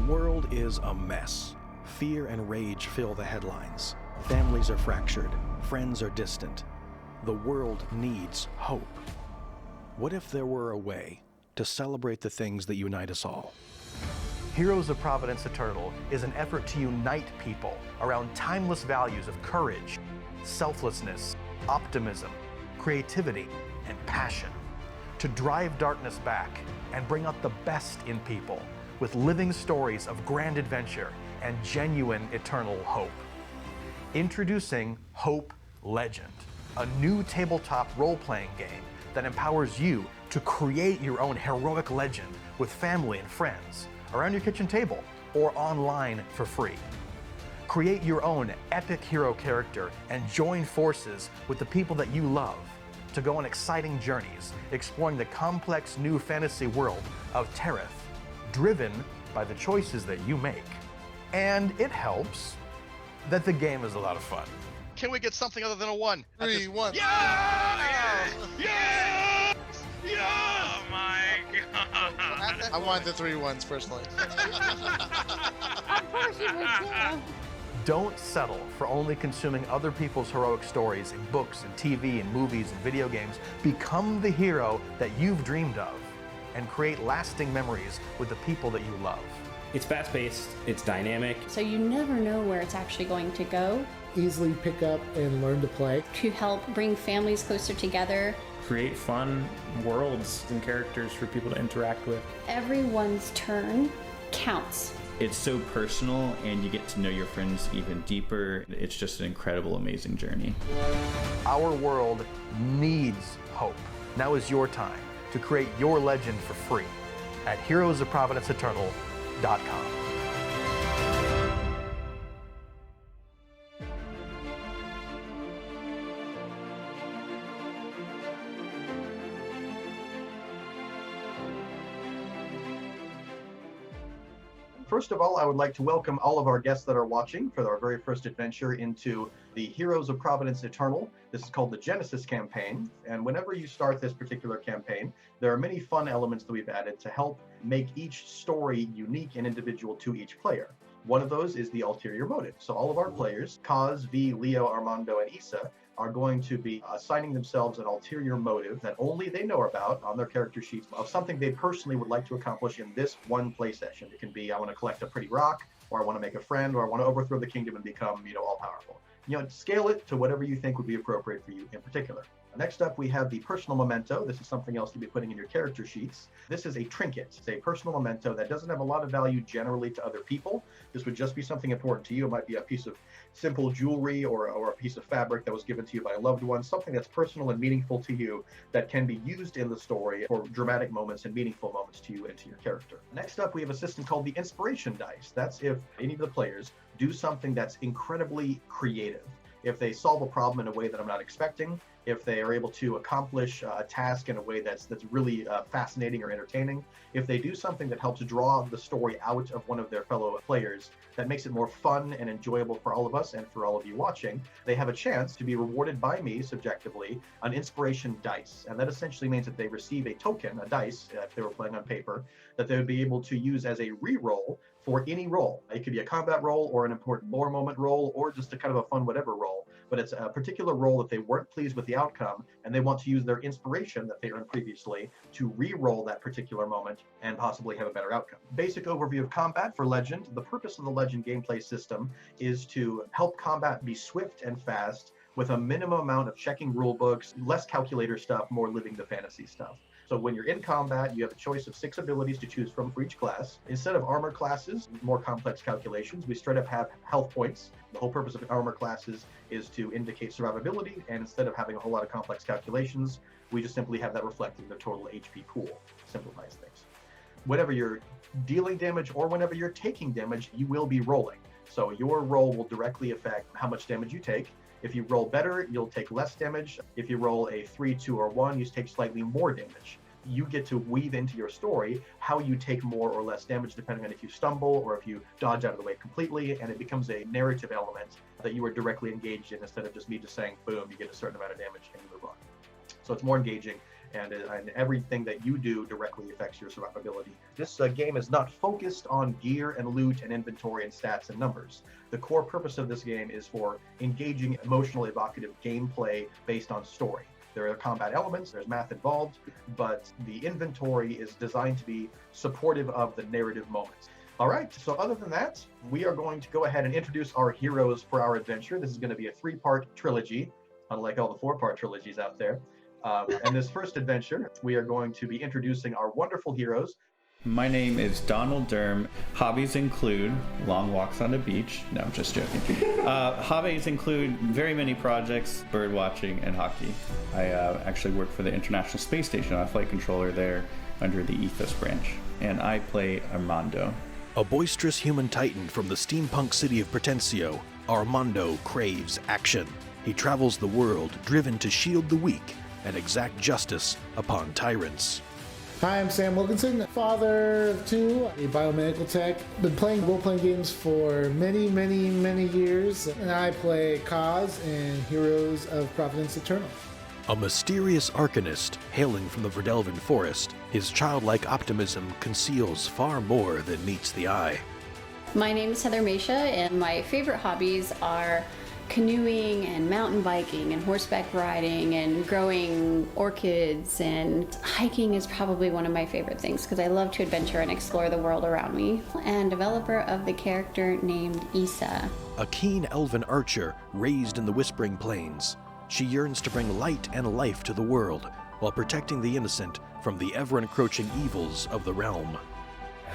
world is a mess. Fear and rage fill the headlines. Families are fractured. Friends are distant. The world needs hope. What if there were a way to celebrate the things that unite us all? Heroes of Providence Eternal is an effort to unite people around timeless values of courage, selflessness, optimism, creativity, and passion, to drive darkness back and bring out the best in people with living stories of grand adventure and genuine eternal hope. Introducing H.O.P.E. Legend, a new tabletop role-playing game that empowers you to create your own heroic legend with family and friends, around your kitchen table, or online for free. Create your own epic hero character and join forces with the people that you love to go on exciting journeys, exploring the complex new fantasy world of Terrath, driven by the choices that you make. And it helps that the game is a lot of fun. Can we get something other than a 1? 3, 1. Yes! Yes! Yes! Oh my god! I wanted the 3 1s personally. Of course you would too. Don't settle for only consuming other people's heroic stories in books and TV and movies and video games. Become the hero that you've dreamed of and create lasting memories with the people that you love. It's fast-paced, it's dynamic. So you never know where it's actually going to go. Easily pick up and learn to play. To help bring families closer together. Create fun worlds and characters for people to interact with. Everyone's turn counts. It's so personal and you get to know your friends even deeper. It's just an incredible, amazing journey. Our world needs hope. Now is your time to create your legend for free at heroesofprovidenceeternal.com. First of all, I would like to welcome all of our guests that are watching for our very first adventure into the Heroes of Providence Eternal. This is called the Genesis campaign. And whenever you start this particular campaign, there are many fun elements that we've added to help make each story unique and individual to each player. One of those is the Ulterior Motives. So all of our players, Kaz, V, Leo, Armando, and Issa, are going to be assigning themselves an ulterior motive that only they know about on their character sheets of something they personally would like to accomplish in this one play session. It can be, I want to collect a pretty rock, or I want to make a friend, or I want to overthrow the kingdom and become, all powerful. Scale it to whatever you think would be appropriate for you in particular. Next up, we have the personal memento. This is something else to be putting in your character sheets. This is a trinket. It's a personal memento that doesn't have a lot of value generally to other people. This would just be something important to you. It might be a piece of simple jewelry or a piece of fabric that was given to you by a loved one, something that's personal and meaningful to you that can be used in the story for dramatic moments and meaningful moments to you and to your character. Next up, we have a system called the inspiration dice. That's if any of the players do something that's incredibly creative. If they solve a problem in a way that I'm not expecting, if they are able to accomplish a task in a way that's really fascinating or entertaining, if they do something that helps draw the story out of one of their fellow players, that makes it more fun and enjoyable for all of us and for all of you watching, they have a chance to be rewarded by me subjectively an inspiration dice. And that essentially means that they receive a token, a dice, if they were playing on paper, that they would be able to use as a re-roll for any role. It could be a combat role or an important lore moment role or just a kind of a fun whatever role. But it's a particular role that they weren't pleased with the outcome and they want to use their inspiration that they earned previously to re-roll that particular moment and possibly have a better outcome. Basic overview of combat for Legend. The purpose of the Legend gameplay system is to help combat be swift and fast with a minimum amount of checking rule books, less calculator stuff, more living the fantasy stuff. So when you're in combat, you have a choice of 6 abilities to choose from for each class. Instead of armor classes, more complex calculations, we straight up have health points. The whole purpose of armor classes is to indicate survivability, and instead of having a whole lot of complex calculations, we just simply have that reflected in the total HP pool. Simplifies things. Whenever you're dealing damage or whenever you're taking damage, you will be rolling. So your roll will directly affect how much damage you take. If you roll better, you'll take less damage. If you roll a 3, 2, or 1, you take slightly more damage. You get to weave into your story how you take more or less damage depending on if you stumble or if you dodge out of the way completely, and it becomes a narrative element that you are directly engaged in instead of just me just saying, boom, you get a certain amount of damage and you move on. So it's more engaging and everything that you do directly affects your survivability. This game is not focused on gear and loot and inventory and stats and numbers. The core purpose of this game is for engaging, emotional, evocative gameplay based on story. There are combat elements, there's math involved, but the inventory is designed to be supportive of the narrative moments. All right, so other than that, we are going to go ahead and introduce our heroes for our adventure. This is going to be a 3-part trilogy, unlike all the 4-part trilogies out there. And this first adventure, we are going to be introducing our wonderful heroes. My name is Donald Derm. Hobbies include long walks on the beach. No, I'm just joking. Hobbies include very many projects, bird watching, and hockey. I actually work for the International Space Station. I'm a flight controller there under the Ethos branch. And I play Armando. A boisterous human titan from the steampunk city of Pretensio, Armando craves action. He travels the world, driven to shield the weak and exact justice upon tyrants. Hi, I'm Sam Wilkinson, father of 2, a biomedical tech. Been playing role-playing games for many, many, many years, and I play Kaz in Heroes of Providence Eternal. A mysterious arcanist hailing from the Verdelven forest, his childlike optimism conceals far more than meets the eye. My name is Heather Mesha, and my favorite hobbies are canoeing and mountain biking and horseback riding and growing orchids, and hiking is probably one of my favorite things because I love to adventure and explore the world around me. And developer of the character named Issa. A keen elven archer raised in the Whispering Plains. She yearns to bring light and life to the world while protecting the innocent from the ever-encroaching evils of the realm.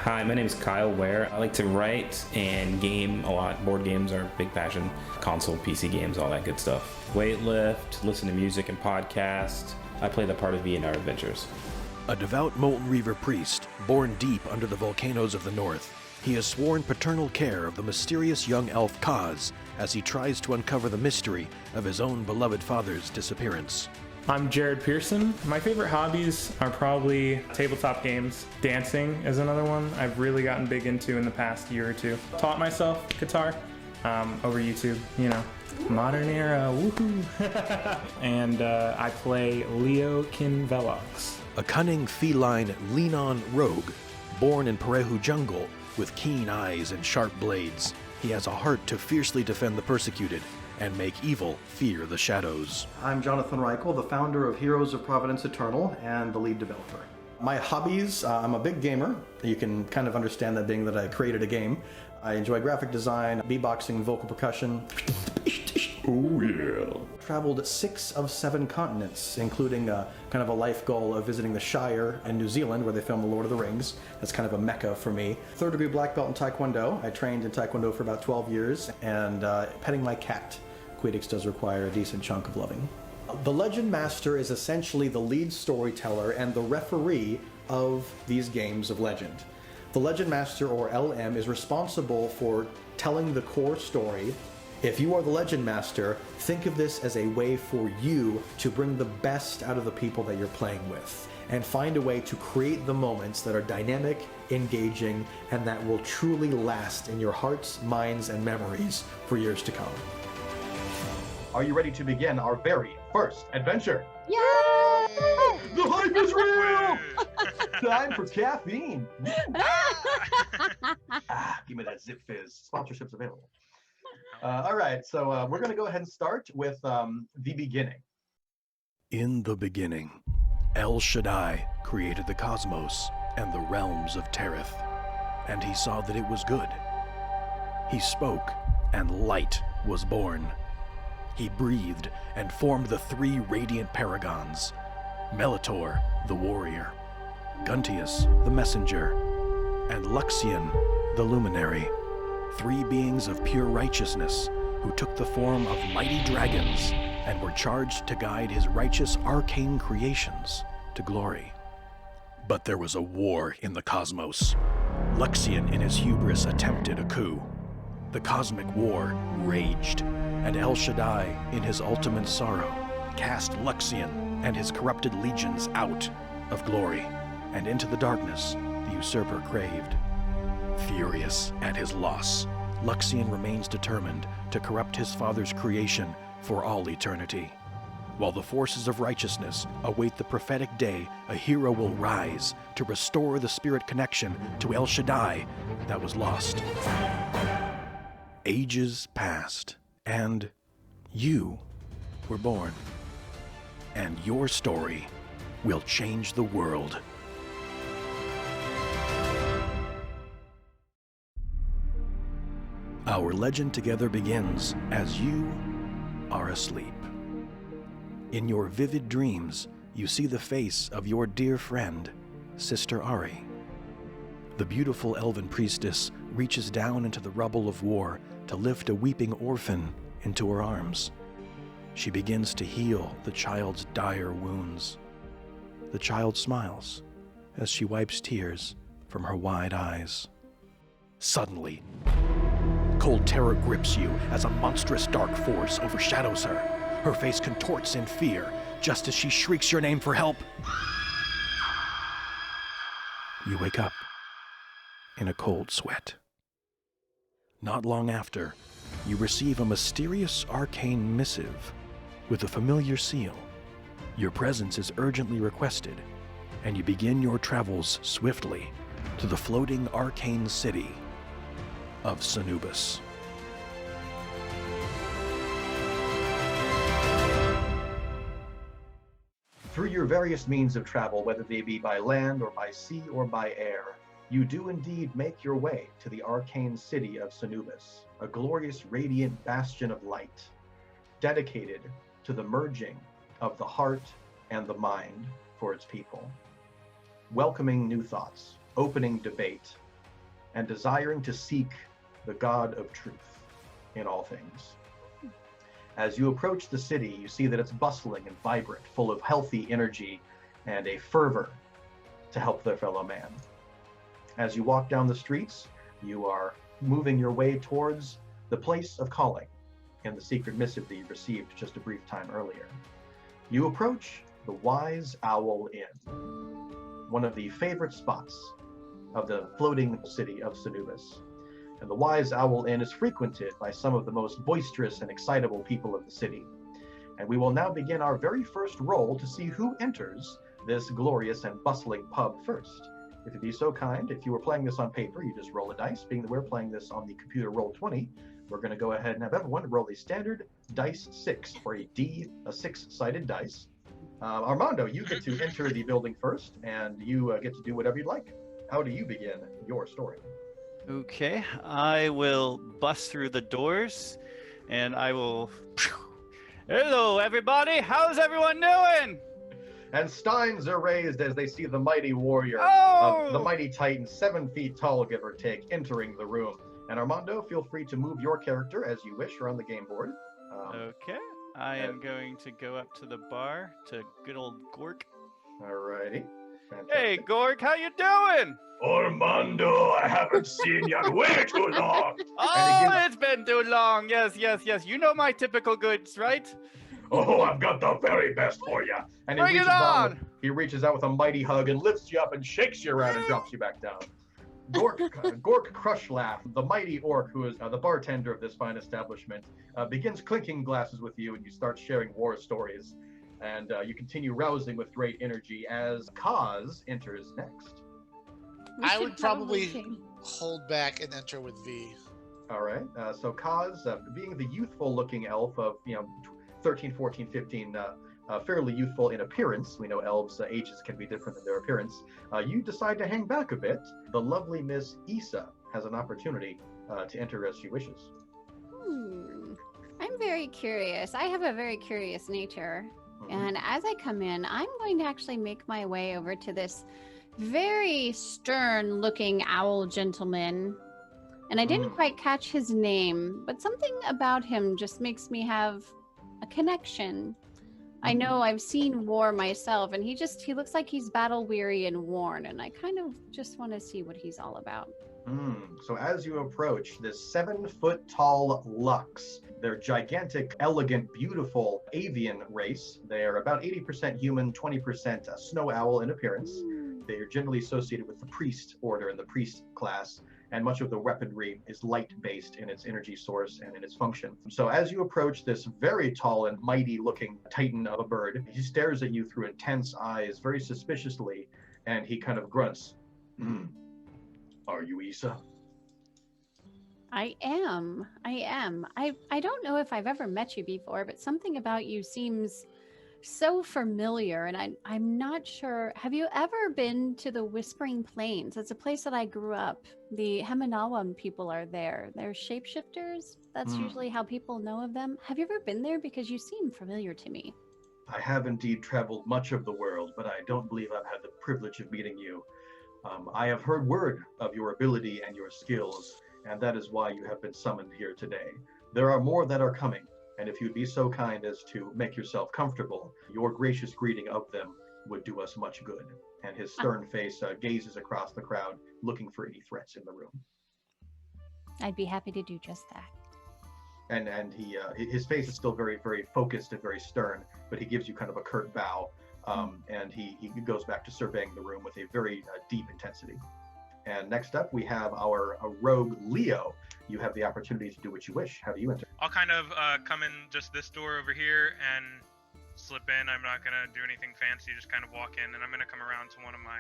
Hi, my name is Kyle Ware. I like to write and game a lot. Board games are a big passion. Console, PC games, all that good stuff. Weightlift, listen to music and podcast. I play the part of V in our adventures. A devout Molten Reaver priest, born deep under the volcanoes of the north, he has sworn paternal care of the mysterious young elf Kaz as he tries to uncover the mystery of his own beloved father's disappearance. I'm Jared Pearson. My favorite hobbies are probably tabletop games. Dancing is another one I've really gotten big into in the past year or two. Taught myself guitar over YouTube, you know. Modern era, woohoo! And I play Leo Kinvelox. A cunning feline lean-on rogue, born in Perehu jungle with keen eyes and sharp blades. He has a heart to fiercely defend the persecuted and make evil fear the shadows. I'm Jonathan Reichel, the founder of Heroes of Providence Eternal and the lead developer. My hobbies, I'm a big gamer. You can kind of understand that being that I created a game. I enjoy graphic design, beatboxing, vocal percussion. Oh yeah. Traveled 6 of 7 continents, including kind of a life goal of visiting the Shire and New Zealand, where they filmed The Lord of the Rings. That's kind of a mecca for me. 3rd degree black belt in Taekwondo. I trained in Taekwondo for about 12 years, and petting my cat. Quidditch does require a decent chunk of loving. The Legend Master is essentially the lead storyteller and the referee of these games of Legend. The Legend Master, or LM, is responsible for telling the core story. If you are the Legend Master, think of this as a way for you to bring the best out of the people that you're playing with, and find a way to create the moments that are dynamic, engaging, and that will truly last in your hearts, minds, and memories for years to come. Are you ready to begin our very first adventure? Yay! The hype is real! Time for caffeine. Give me that Zip Fizz. Sponsorships available. All right, so we're going to go ahead and start with the beginning. In the beginning, El Shaddai created the cosmos and the realms of Terrath, and he saw that it was good. He spoke, and light was born. He breathed and formed the 3 radiant paragons, Melitor, the warrior, Guntius, the messenger, and Luxian, the luminary, 3 beings of pure righteousness who took the form of mighty dragons and were charged to guide his righteous arcane creations to glory. But there was a war in the cosmos. Luxian in his hubris attempted a coup. The cosmic war raged, and El Shaddai, in his ultimate sorrow, cast Luxian and his corrupted legions out of glory and into the darkness the usurper craved. Furious at his loss, Luxian remains determined to corrupt his father's creation for all eternity. While the forces of righteousness await the prophetic day, a hero will rise to restore the spirit connection to El Shaddai that was lost. Ages passed, and you were born. And your story will change the world. Our legend together begins as you are asleep. In your vivid dreams, you see the face of your dear friend, Sister Ari. The beautiful elven priestess reaches down into the rubble of war to lift a weeping orphan into her arms. She begins to heal the child's dire wounds. The child smiles as she wipes tears from her wide eyes. Suddenly, cold terror grips you as a monstrous dark force overshadows her. Her face contorts in fear just as she shrieks your name for help. You wake up in a cold sweat. Not long after, you receive a mysterious arcane missive with a familiar seal. Your presence is urgently requested, and you begin your travels swiftly to the floating arcane city of Sanubis. Through your various means of travel, whether they be by land or by sea or by air, you do indeed make your way to the arcane city of Sanubis, a glorious radiant bastion of light, dedicated to the merging of the heart and the mind for its people, welcoming new thoughts, opening debate, and desiring to seek the God of truth in all things. As you approach the city, you see that it's bustling and vibrant, full of healthy energy and a fervor to help their fellow man. As you walk down the streets, you are moving your way towards the place of calling in the secret missive that you received just a brief time earlier. You approach the Wise Owl Inn, one of the favorite spots of the floating city of Sanubis. And the Wise Owl Inn is frequented by some of the most boisterous and excitable people of the city. And we will now begin our very first roll to see who enters this glorious and bustling pub first. If you'd be so kind, if you were playing this on paper, you just roll a dice. Being that we're playing this on the computer Roll20, we're going to go ahead and have everyone roll a standard dice 6, or a six-sided dice. Armando, you get to enter the building first, and you get to do whatever you'd like. How do you begin your story? Okay, I will bust through the doors, and I will... Hello, everybody! How's everyone doing? And steins are raised as they see the mighty warrior, the mighty titan, 7 feet tall, give or take, entering the room. And Armando, feel free to move your character as you wish around the game board. Okay, I am going to go up to the bar to good old Gork. Alrighty. Fantastic. Hey, Gork, how you doing? Armando, I haven't seen you in way too long. Oh, it's been too long. Yes. You know my typical goods, right? Oh, I've got the very best for you. And Bring it on! He reaches out with a mighty hug and lifts you up and shakes you around and drops you back down. Gork Crush Laugh, the mighty orc who is the bartender of this fine establishment, begins clinking glasses with you, and you start sharing war stories. And you continue rousing with great energy as Kaz enters next. I would probably hold back and enter with V. All right. So Kaz, being the youthful-looking elf of 13, 14, 15, fairly youthful in appearance. We know elves' ages can be different than their appearance. You decide to hang back a bit. The lovely Miss Issa has an opportunity to enter as she wishes. I'm very curious. I have a very curious nature. And as I come in, I'm going to actually make my way over to this very stern-looking owl gentleman. And I didn't quite catch his name, but something about him just makes me have a connection. I know I've seen war myself, and he looks like he's battle-weary and worn, and I kind of just want to see what he's all about. So as you approach this 7-foot-tall Lux, they're gigantic, elegant, beautiful avian race. They're about 80% human, 20% snow owl in appearance. They are generally associated with the priest order and the priest class, and much of the weaponry is light-based in its energy source and in its function. So as you approach this very tall and mighty-looking titan of a bird, he stares at you through intense eyes, very suspiciously, and he kind of grunts. Are you Issa? I am. I don't know if I've ever met you before, but something about you seems so familiar, and I'm not sure. Have you ever been to the Whispering Plains? It's a place that I grew up. The Hemanawan people are there. They're shapeshifters. That's usually how people know of them. Have you ever been there? Because you seem familiar to me. I have indeed traveled much of the world, but I don't believe I've had the privilege of meeting you. I have heard word of your ability and your skills, and that is why you have been summoned here today. There are more that are coming, and if you'd be so kind as to make yourself comfortable, your gracious greeting of them would do us much good. And his stern face gazes across the crowd, looking for any threats in the room. I'd be happy to do just that. And he, his face is still very, very focused and very stern, but he gives you kind of a curt bow, and he goes back to surveying the room with a very deep intensity. And next up, we have our rogue Leo. You have the opportunity to do what you wish. How do you enter? I'll kind of come in just this door over here and slip in. I'm not gonna do anything fancy, just kind of walk in, and I'm gonna come around to one of my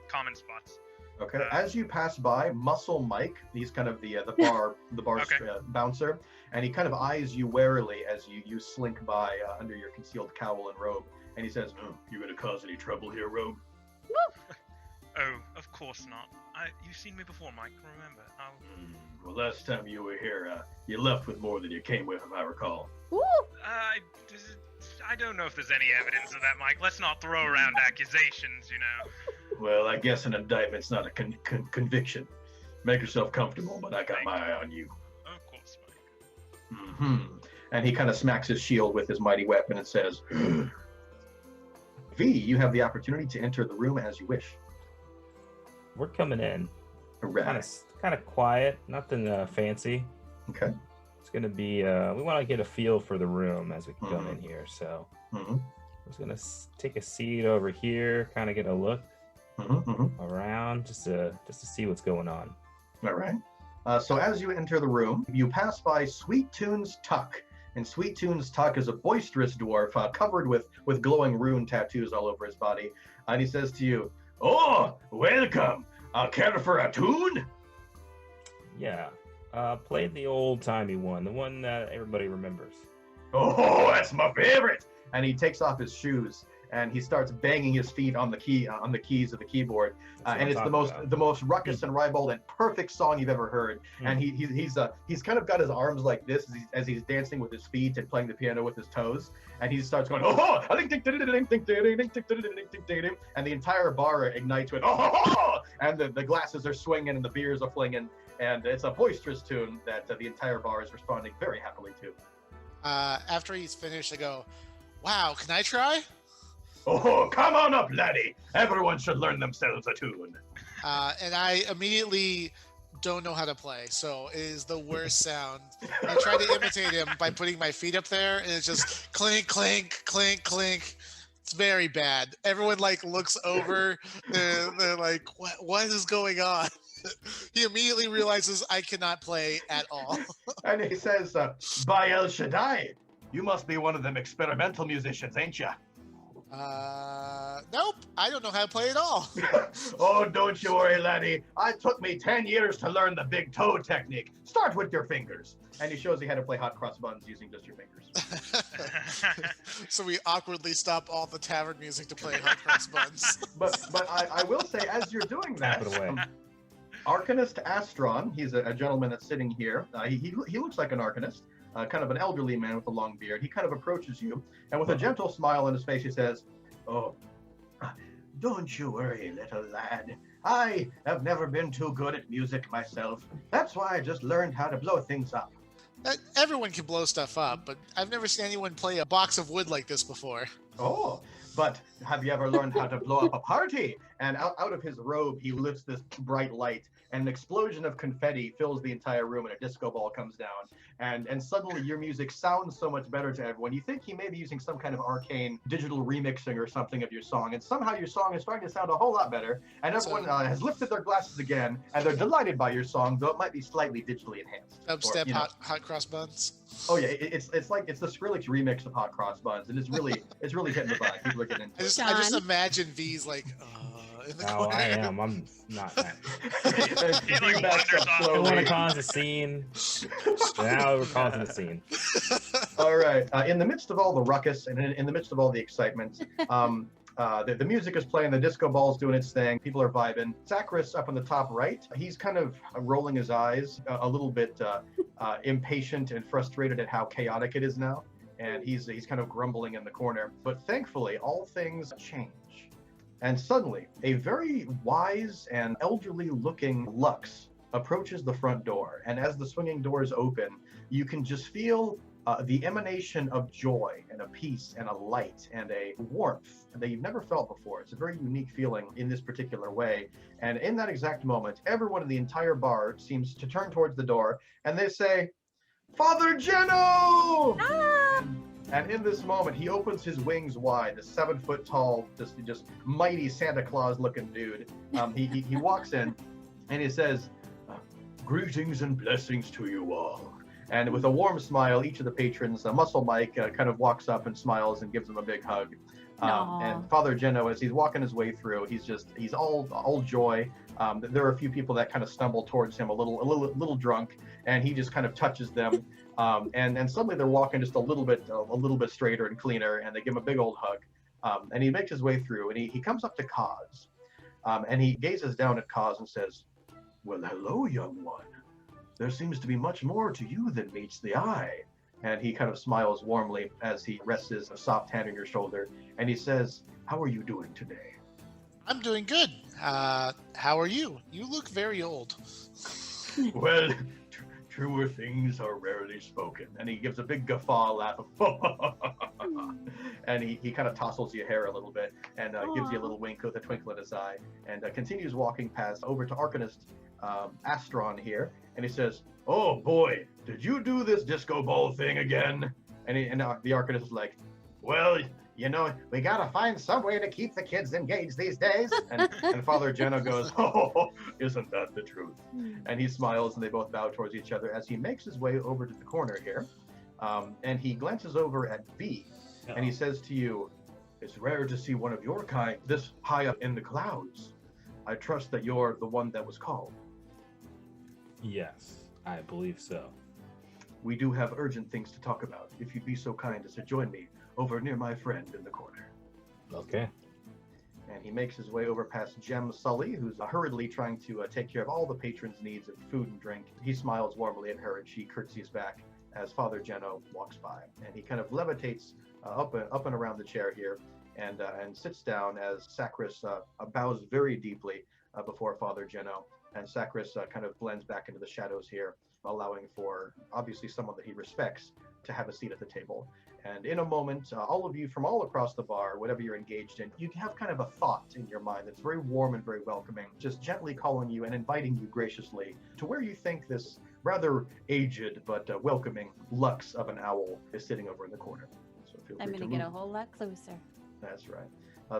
common spots. Okay. As you pass by, Muscle Mike, he's kind of the bar Okay. Bouncer, and he kind of eyes you warily as you slink by under your concealed cowl and robe, and he says, "You gonna cause any trouble here, rogue?" Oh, of course not. You've seen me before, Mike. Remember? Well, last time you were here, you left with more than you came with, if I recall. I don't know if there's any evidence of that, Mike. Let's not throw around accusations, you know. Well, I guess an indictment's not a conviction. Make yourself comfortable, but I got my eye on you. Of course, Mike. And he kind of smacks his shield with his mighty weapon and says, V, you have the opportunity to enter the room as you wish. We're coming in. Correct. Kind of quiet, nothing fancy. Okay. It's gonna be. We want to get a feel for the room as we come in here. So I'm just gonna take a seat over here, kind of get a look around, just to see what's going on. All right. So as you enter the room, you pass by Sweet Tunes Tuck. And Sweet Tunes Tuck is a boisterous dwarf covered with glowing rune tattoos all over his body. And he says to you, "Oh, welcome. Care for a tune?" Yeah. Played the old-timey one, the one that everybody remembers. Oh, that's my favorite. And he takes off his shoes and he starts banging his feet on the keys of the keyboard. And it's the most ruckus and ribald and perfect song you've ever heard. And he's kind of got his arms like this as he's dancing with his feet and playing the piano with his toes. And he starts going, oh, and the entire bar ignites with, oh, and the glasses are swinging and the beers are flinging. And it's a boisterous tune that the entire bar is responding very happily to. After he's finished, I go, wow, can I try? Oh, come on up, laddie. Everyone should learn themselves a tune. And I immediately don't know how to play, so it is the worst sound. I try to imitate him by putting my feet up there, and it's just clink, clink, clink, clink. It's very bad. Everyone looks over. They're like, what is going on? He immediately realizes I cannot play at all. And he says, by El Shaddai, you must be one of them experimental musicians, ain't ya? Nope. I don't know how to play at all. Oh, don't you worry, laddie. It took me 10 years to learn the big toe technique. Start with your fingers. And he shows you how to play hot cross buns using just your fingers. So we awkwardly stop all the tavern music to play hot cross buns. But I will say, as you're doing that, Arcanist Astron, he's a gentleman that's sitting here. He looks like an Arcanist. Kind of an elderly man with a long beard. He kind of approaches you, and with a gentle smile on his face, he says, "Oh, don't you worry, little lad. I have never been too good at music myself. That's why I just learned how to blow things up." Everyone can blow stuff up, but I've never seen anyone play a box of wood like this before. Oh, but have you ever learned how to blow up a party? And out of his robe, he lifts this bright light, and an explosion of confetti fills the entire room, and a disco ball comes down. And suddenly your music sounds so much better to everyone. You think he may be using some kind of arcane digital remixing or something of your song, and somehow your song is starting to sound a whole lot better, and everyone has lifted their glasses again, and they're delighted by your song, though it might be slightly digitally enhanced. Dubstep hot cross buns. Oh yeah, it's the Skrillex remix of Hot Cross Buns, and it's really hitting the vibe. People are getting into it. I just imagine V's like in the corner. I am. I'm not that. I want to cause a scene. Now we're causing a scene. All right. In the midst of all the ruckus and in the midst of all the excitement, the music is playing, the disco ball's doing its thing, people are vibing. Zachris up on the top right, he's kind of rolling his eyes, a little bit impatient and frustrated at how chaotic it is now. And he's kind of grumbling in the corner. But thankfully, all things change. And suddenly, a very wise and elderly looking Lux approaches the front door. And as the swinging doors open, you can just feel the emanation of joy and a peace and a light and a warmth that you've never felt before. It's a very unique feeling in this particular way. And in that exact moment, everyone in the entire bar seems to turn towards the door and they say, "Father Geno!" Ah! And in this moment, he opens his wings wide, this 7-foot tall, just mighty Santa Claus looking dude. He walks in and he says, "Greetings and blessings to you all." And with a warm smile, each of the patrons, Muscle Mike, kind of walks up and smiles and gives them a big hug. And Father Geno, as he's walking his way through, he's all joy. There are a few people that kind of stumble towards him a little drunk, and he just kind of touches them. And suddenly they're walking just a little bit straighter and cleaner, and they give him a big old hug. And he makes his way through, and he comes up to Kaz, and he gazes down at Kaz and says, "Well, hello, young one. There seems to be much more to you than meets the eye." And he kind of smiles warmly as he rests his soft hand on your shoulder, and he says, "How are you doing today?" I'm doing good. How are you? You look very old. Well, truer things are rarely spoken. And he gives a big guffaw laugh. And he kind of tousles your hair a little bit and gives you a little wink with a twinkle in his eye, and continues walking past over to Arcanist Astron here, and he says, "Oh boy, did you do this disco ball thing again?" And the Arcanist is like, "Well, you know, we gotta find some way to keep the kids engaged these days." And Father Geno goes, "Oh, isn't that the truth?" And he smiles, and they both bow towards each other as he makes his way over to the corner here. And he glances over at B, and he says to you, "It's rare to see one of your kind this high up in the clouds. I trust that you're the one that was called." Yes, I believe so. "We do have urgent things to talk about. If you'd be so kind as to join me over near my friend in the corner." Okay. And he makes his way over past Gem Sully, who's hurriedly trying to take care of all the patrons' needs of food and drink. He smiles warmly at her, and she curtsies back as Father Geno walks by. And he kind of levitates up and around the chair here, and sits down as Zachris bows very deeply before Father Geno. And Zachris kind of blends back into the shadows here, allowing for, obviously, someone that he respects to have a seat at the table. And in a moment, all of you from all across the bar, whatever you're engaged in, you have kind of a thought in your mind that's very warm and very welcoming, just gently calling you and inviting you graciously to where you think this rather aged but welcoming Lux of an owl is sitting over in the corner. So feel I'm free going to to get move. a whole lot closer. That's right.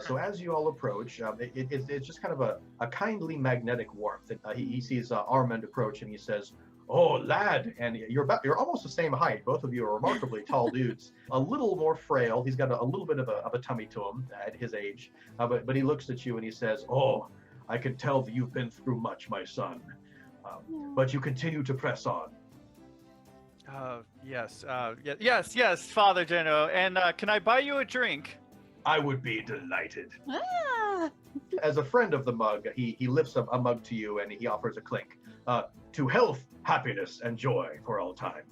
So as you all approach, it's just kind of a kindly magnetic warmth. He sees Armand approach, and he says, "Oh, lad," and you're almost the same height. Both of you are remarkably tall dudes. A little more frail. He's got a little bit of a tummy to him at his age, but he looks at you and he says, "Oh, I can tell that you've been through much, my son, but you continue to press on." Yes, Father Geno. And can I buy you a drink? "I would be delighted." Ah! As a friend of the mug, he lifts up a mug to you and he offers a clink. "To health, happiness, and joy for all time."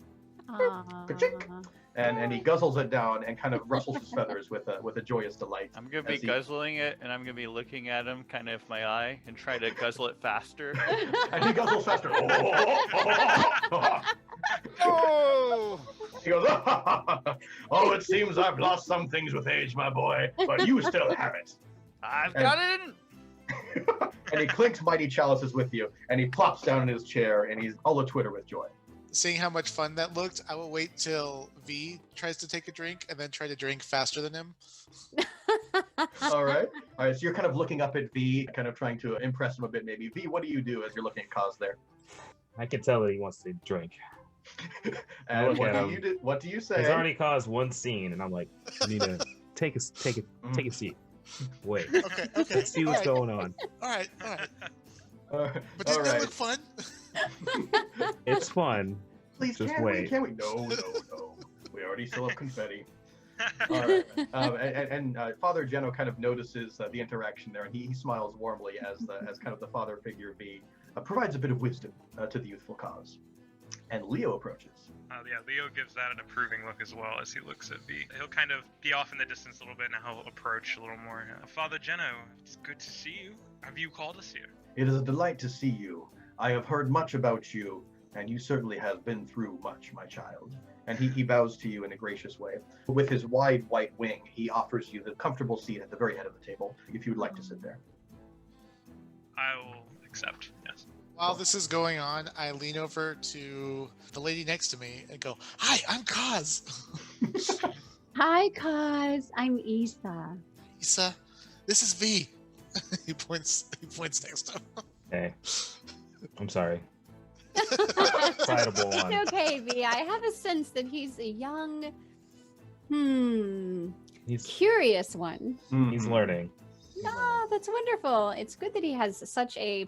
And he guzzles it down and kind of rustles his feathers with a joyous delight. I'm gonna be guzzling it, and I'm gonna be looking at him kind of with my eye and try to guzzle it faster. And he guzzles faster. Oh! He goes, oh, it seems I've lost some things with age, my boy, but you still have it. I've got it. And he clinks mighty chalices with you, and he plops down in his chair, and he's all a twitter with joy. Seeing how much fun that looked, I will wait till V tries to take a drink and then try to drink faster than him. All right. So you're kind of looking up at V, kind of trying to impress him a bit, maybe. V, what do you do as you're looking at Kaz there? I can tell that he wants to drink. And what do you say? He's already caused one scene, and I'm like, I need to take a seat. Wait. Okay. Let's see what's going on. All right. But didn't that look fun? It's fun. Please, just can wait. We? No. We already still have confetti. All right. And Father Geno kind of notices the interaction there, and he smiles warmly as kind of the father figure V provides a bit of wisdom to the youthful Kaz. And Leo approaches. Leo gives that an approving look as well as he looks at V. He'll kind of be off in the distance a little bit, and he'll approach a little more. Father Geno, it's good to see you. Have you called us here? It is a delight to see you. I have heard much about you, and you certainly have been through much, my child. And he bows to you in a gracious way. With his wide white wing, he offers you the comfortable seat at the very head of the table, if you would like to sit there. I will accept, yes. While this is going on, I lean over to the lady next to me and go, "Hi, I'm Kaz." Hi, Kaz. I'm Issa. Issa, this is V. He points next to him. Hey, I'm sorry. Excitable one. It's okay, V. I have a sense that he's a young, curious one. He's learning. Ah, that's wonderful. It's good that he has such a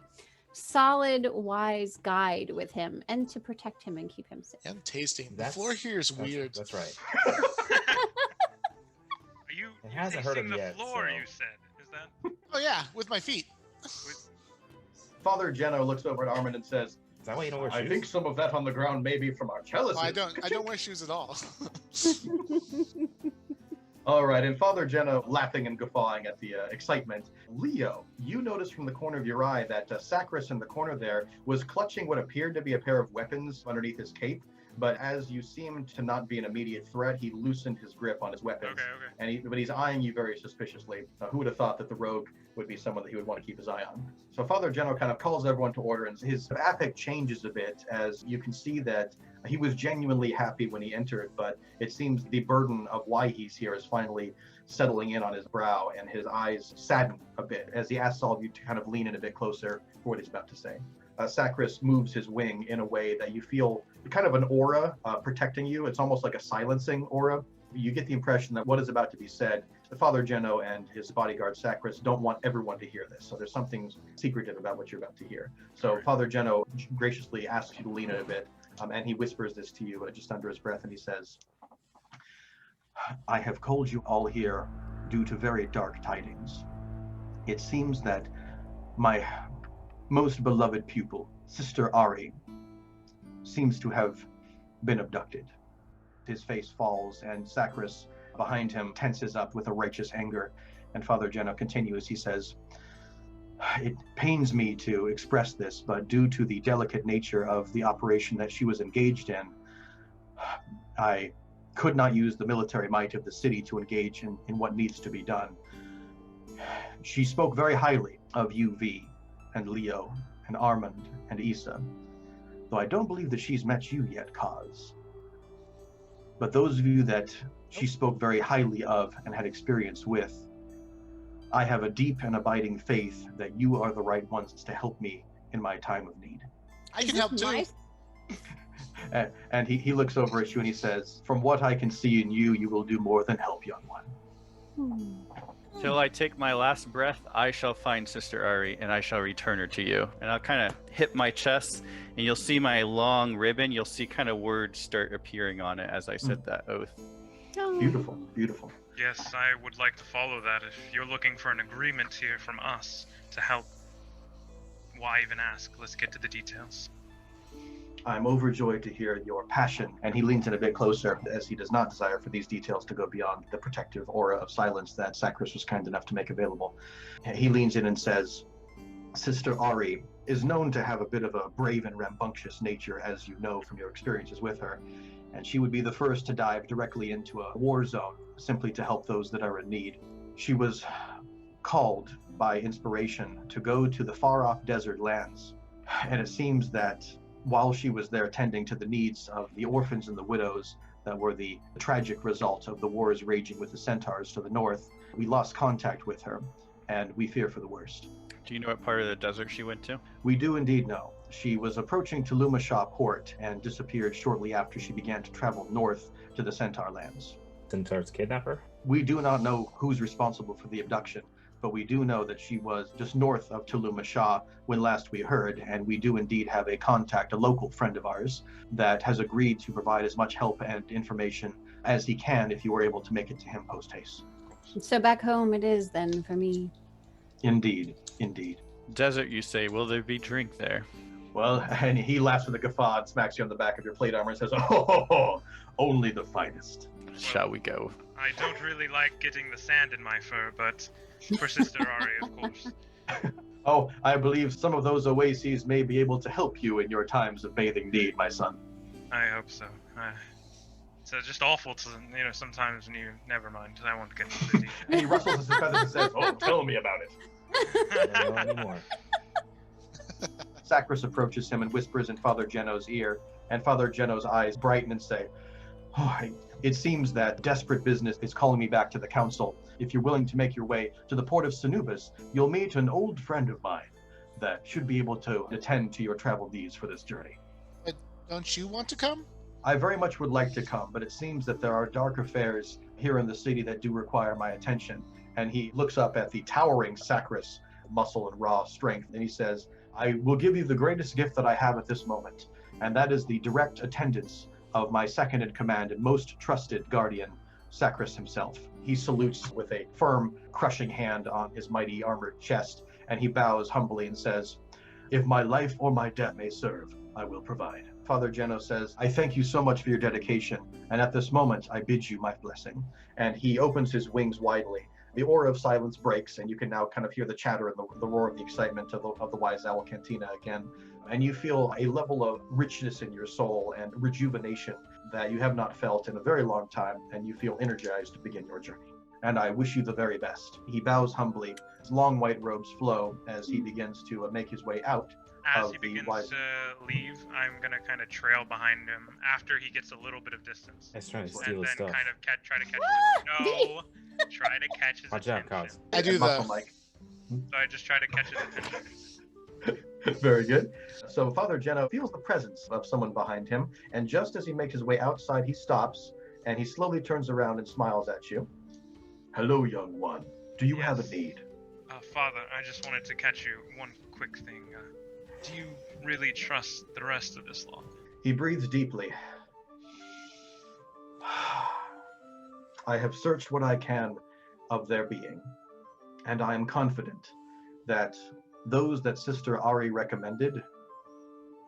solid, wise guide with him, and to protect him and keep him safe. And tasting. The floor here is weird. That's right. Are you It hasn't hurt him the yet, floor, so- you said. Is that? Oh yeah, with my feet. Father Geno looks over at Armin and says, Is that why you don't wear shoes? I think some of that on the ground may be from our chalices. Oh, I don't wear shoes at all. All right, and Father Geno laughing and guffawing at the excitement. Leo, you notice from the corner of your eye that Sacris in the corner there was clutching what appeared to be a pair of weapons underneath his cape, but as you seemed to not be an immediate threat, he loosened his grip on his weapons. Okay. But he's eyeing you very suspiciously. Who would have thought that the rogue would be someone that he would want to keep his eye on? So Father Geno kind of calls everyone to order, and his affect changes a bit as you can see that he was genuinely happy when he entered, but it seems the burden of why he's here is finally settling in on his brow, and his eyes sadden a bit as he asks all of you to kind of lean in a bit closer for what he's about to say. Sacris moves his wing in a way that you feel kind of an aura protecting you. It's almost like a silencing aura. You get the impression that what is about to be said, Father Geno and his bodyguard Sacris don't want everyone to hear this. So there's something secretive about what you're about to hear. So Father Geno graciously asks you to lean in a bit, and he whispers this to you just under his breath, and he says, I have called you all here due to very dark tidings. It seems that my most beloved pupil, Sister Ari, seems to have been abducted. His face falls, and Sacris behind him tenses up with a righteous anger. And Father Geno continues, he says, it pains me to express this, but due to the delicate nature of the operation that she was engaged in, I could not use the military might of the city to engage in what needs to be done. She spoke very highly of you, V, and Leo, and Armand, and Issa, though I don't believe that she's met you yet, Kaz. But those of you that she spoke very highly of and had experience with, I have a deep and abiding faith that you are the right ones to help me in my time of need. I can help too. And he looks over at you and he says, from what I can see in you, you will do more than help, young one. Till I take my last breath, I shall find Sister Ari, and I shall return her to you. And I'll kind of hit my chest, and you'll see my long ribbon. You'll see kind of words start appearing on it as I said that oath. Beautiful, beautiful. Yes, I would like to follow that. If you're looking for an agreement here from us to help, why even ask? Let's get to the details. I'm overjoyed to hear your passion. And he leans in a bit closer, as he does not desire for these details to go beyond the protective aura of silence that Sacris was kind enough to make available. He leans in and says, Sister Ari is known to have a bit of a brave and rambunctious nature, as you know from your experiences with her. And she would be the first to dive directly into a war zone, simply to help those that are in need. She was called by inspiration to go to the far-off desert lands. And it seems that while she was there tending to the needs of the orphans and the widows that were the tragic result of the wars raging with the centaurs to the north, we lost contact with her, and we fear for the worst. Do you know what part of the desert she went to? We do indeed know. She was approaching Telluma port and disappeared shortly after she began to travel north to the Centaur lands. Centaurs kidnap her? We do not know who's responsible for the abduction, but we do know that she was just north of Telluma when last we heard, and we do indeed have a contact, a local friend of ours, that has agreed to provide as much help and information as he can if you were able to make it to him post-haste. So back home it is then for me. Indeed, indeed. Desert, you say. Will there be drink there? Well, and he laughs with a guffaw and smacks you on the back of your plate armor and says, oh, only the finest. Shall we go? I don't really like getting the sand in my fur, but for Sister Ari, of course. Oh, I believe some of those oases may be able to help you in your times of bathing need, my son. I hope so. It's just awful to, sometimes when you... Never mind, I won't get into the details. And he rustles his feathers and says, oh, tell me about it. Not anymore. Sacris approaches him and whispers in Father Geno's ear, and Father Geno's eyes brighten and say, oh, it seems that desperate business is calling me back to the council. If you're willing to make your way to the port of Sanubis, you'll meet an old friend of mine that should be able to attend to your travel needs for this journey. But don't you want to come? I very much would like to come, but it seems that there are dark affairs here in the city that do require my attention. And he looks up at the towering Sacris, muscle and raw strength, and he says, I will give you the greatest gift that I have at this moment, and that is the direct attendance of my second in command and most trusted guardian, Sacris himself. He salutes with a firm, crushing hand on his mighty armored chest, and he bows humbly and says, if my life or my death may serve, I will provide. Father Geno says, I thank you so much for your dedication, and at this moment I bid you my blessing. And he opens his wings widely. The aura of silence breaks, and you can now kind of hear the chatter and the roar of the excitement of the Wise Owl Cantina again. And you feel a level of richness in your soul and rejuvenation that you have not felt in a very long time, and you feel energized to begin your journey. And I wish you the very best. He bows humbly. His long white robes flow as he begins to make his way out. As he begins to leave, I'm going to kind of trail behind him after he gets a little bit of distance. I was trying to steal his stuff. And then kind of try to catch try to catch his Watch attention. out, Cos. I do the... So I just try to catch his attention. Very good. So Father Geno feels the presence of someone behind him, and just as he makes his way outside, he stops, and he slowly turns around and smiles at you. Hello, young one. Do you have a need? Father, I just wanted to catch you one quick thing. Do you really trust the rest of this lot? He breathes deeply. I have searched what I can of their being, and I am confident that those that Sister Ari recommended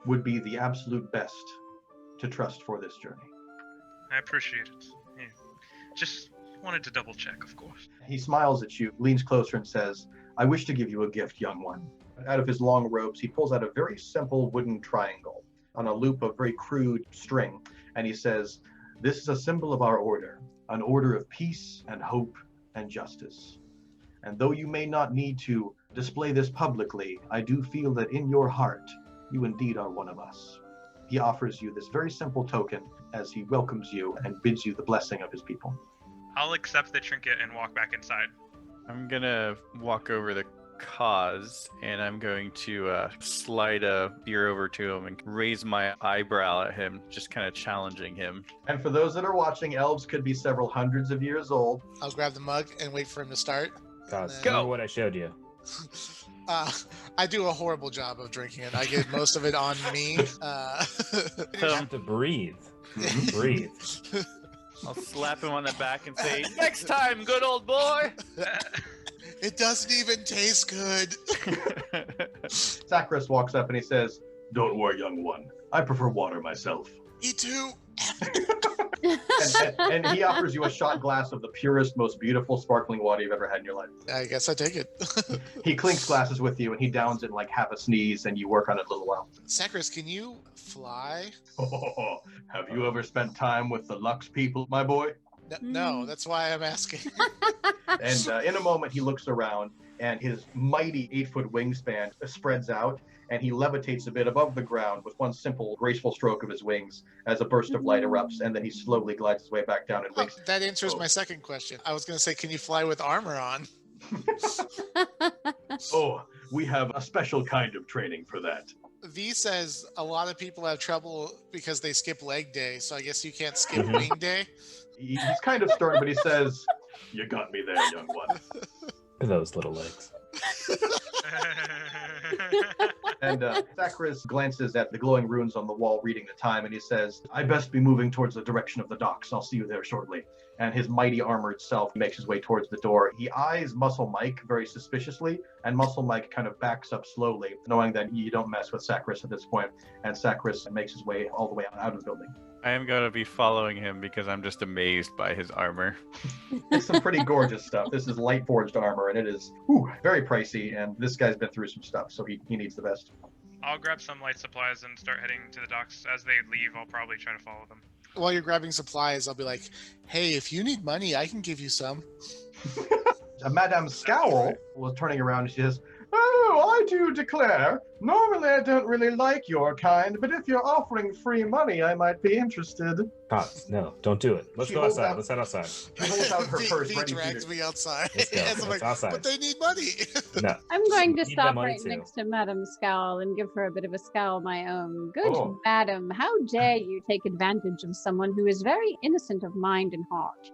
would be the absolute best to trust for this journey. I appreciate it. Yeah. Just wanted to double check, of course. He smiles at you, leans closer and says, I wish to give you a gift, young one. Out of his long robes, he pulls out a very simple wooden triangle on a loop of very crude string, and he says, this is a symbol of our order, an order of peace and hope and justice. And though you may not need to display this publicly, I do feel that in your heart, you indeed are one of us. He offers you this very simple token as he welcomes you and bids you the blessing of his people. I'll accept the trinket and walk back inside. I'm gonna walk over the Cause, and I'm going to slide a beer over to him and raise my eyebrow at him, just kind of challenging him. And for those that are watching, elves could be several hundreds of years old. I'll grab the mug and wait for him to start. Cause, remember what I showed you. I do a horrible job of drinking it. I get most of it on me. You have to breathe. Breathe. I'll slap him on the back and say, next time, good old boy! It doesn't even taste good. Sacris walks up and he says, Don't worry, young one. I prefer water myself. Me too. And he offers you a shot glass of the purest, most beautiful, sparkling water you've ever had in your life. I guess I take it. He clinks glasses with you, and he downs it in like half a sneeze, and you work on it a little while. Sakris, can you fly? Oh, have you ever spent time with the Lux people, my boy? No, that's why I'm asking. And in a moment, he looks around, and his mighty 8-foot wingspan spreads out, and he levitates a bit above the ground with one simple, graceful stroke of his wings as a burst of light erupts, and then he slowly glides his way back down and winks. That answers my second question. I was going to say, can you fly with armor on? Oh, we have a special kind of training for that. V says a lot of people have trouble because they skip leg day, so I guess you can't skip wing day. He's kind of stern, but he says, "You got me there, young one." Those little legs. And Sakris glances at the glowing runes on the wall, reading the time, and he says, "I best be moving towards the direction of the docks. I'll see you there shortly." And his mighty armored self makes his way towards the door. He eyes Muscle Mike very suspiciously, and Muscle Mike kind of backs up slowly, knowing that you don't mess with Sakris at this point. And Sakris makes his way all the way out of the building. I am going to be following him because I'm just amazed by his armor. It's some pretty gorgeous stuff. This is light forged armor, and it is very pricey, and this guy's been through some stuff, so he needs the best. I'll grab some light supplies and start heading to the docks. As they leave, I'll probably try to follow them. While you're grabbing supplies, I'll be like, hey, if you need money, I can give you some. Madame Scowl was turning around and she says, "Oh, I do declare, normally I don't really like your kind, but if you're offering free money, I might be interested." No, don't do it. Let's go outside. Let's head outside. She holds out her purse, He ready drags to me outside. Let's go. I'm like, outside. but they need money. No. I'm going to Need stop that money right too. next to Madame Scowl and give her a bit of a scowl of my own. Good Oh. madam, how dare you take advantage of someone who is very innocent of mind and heart?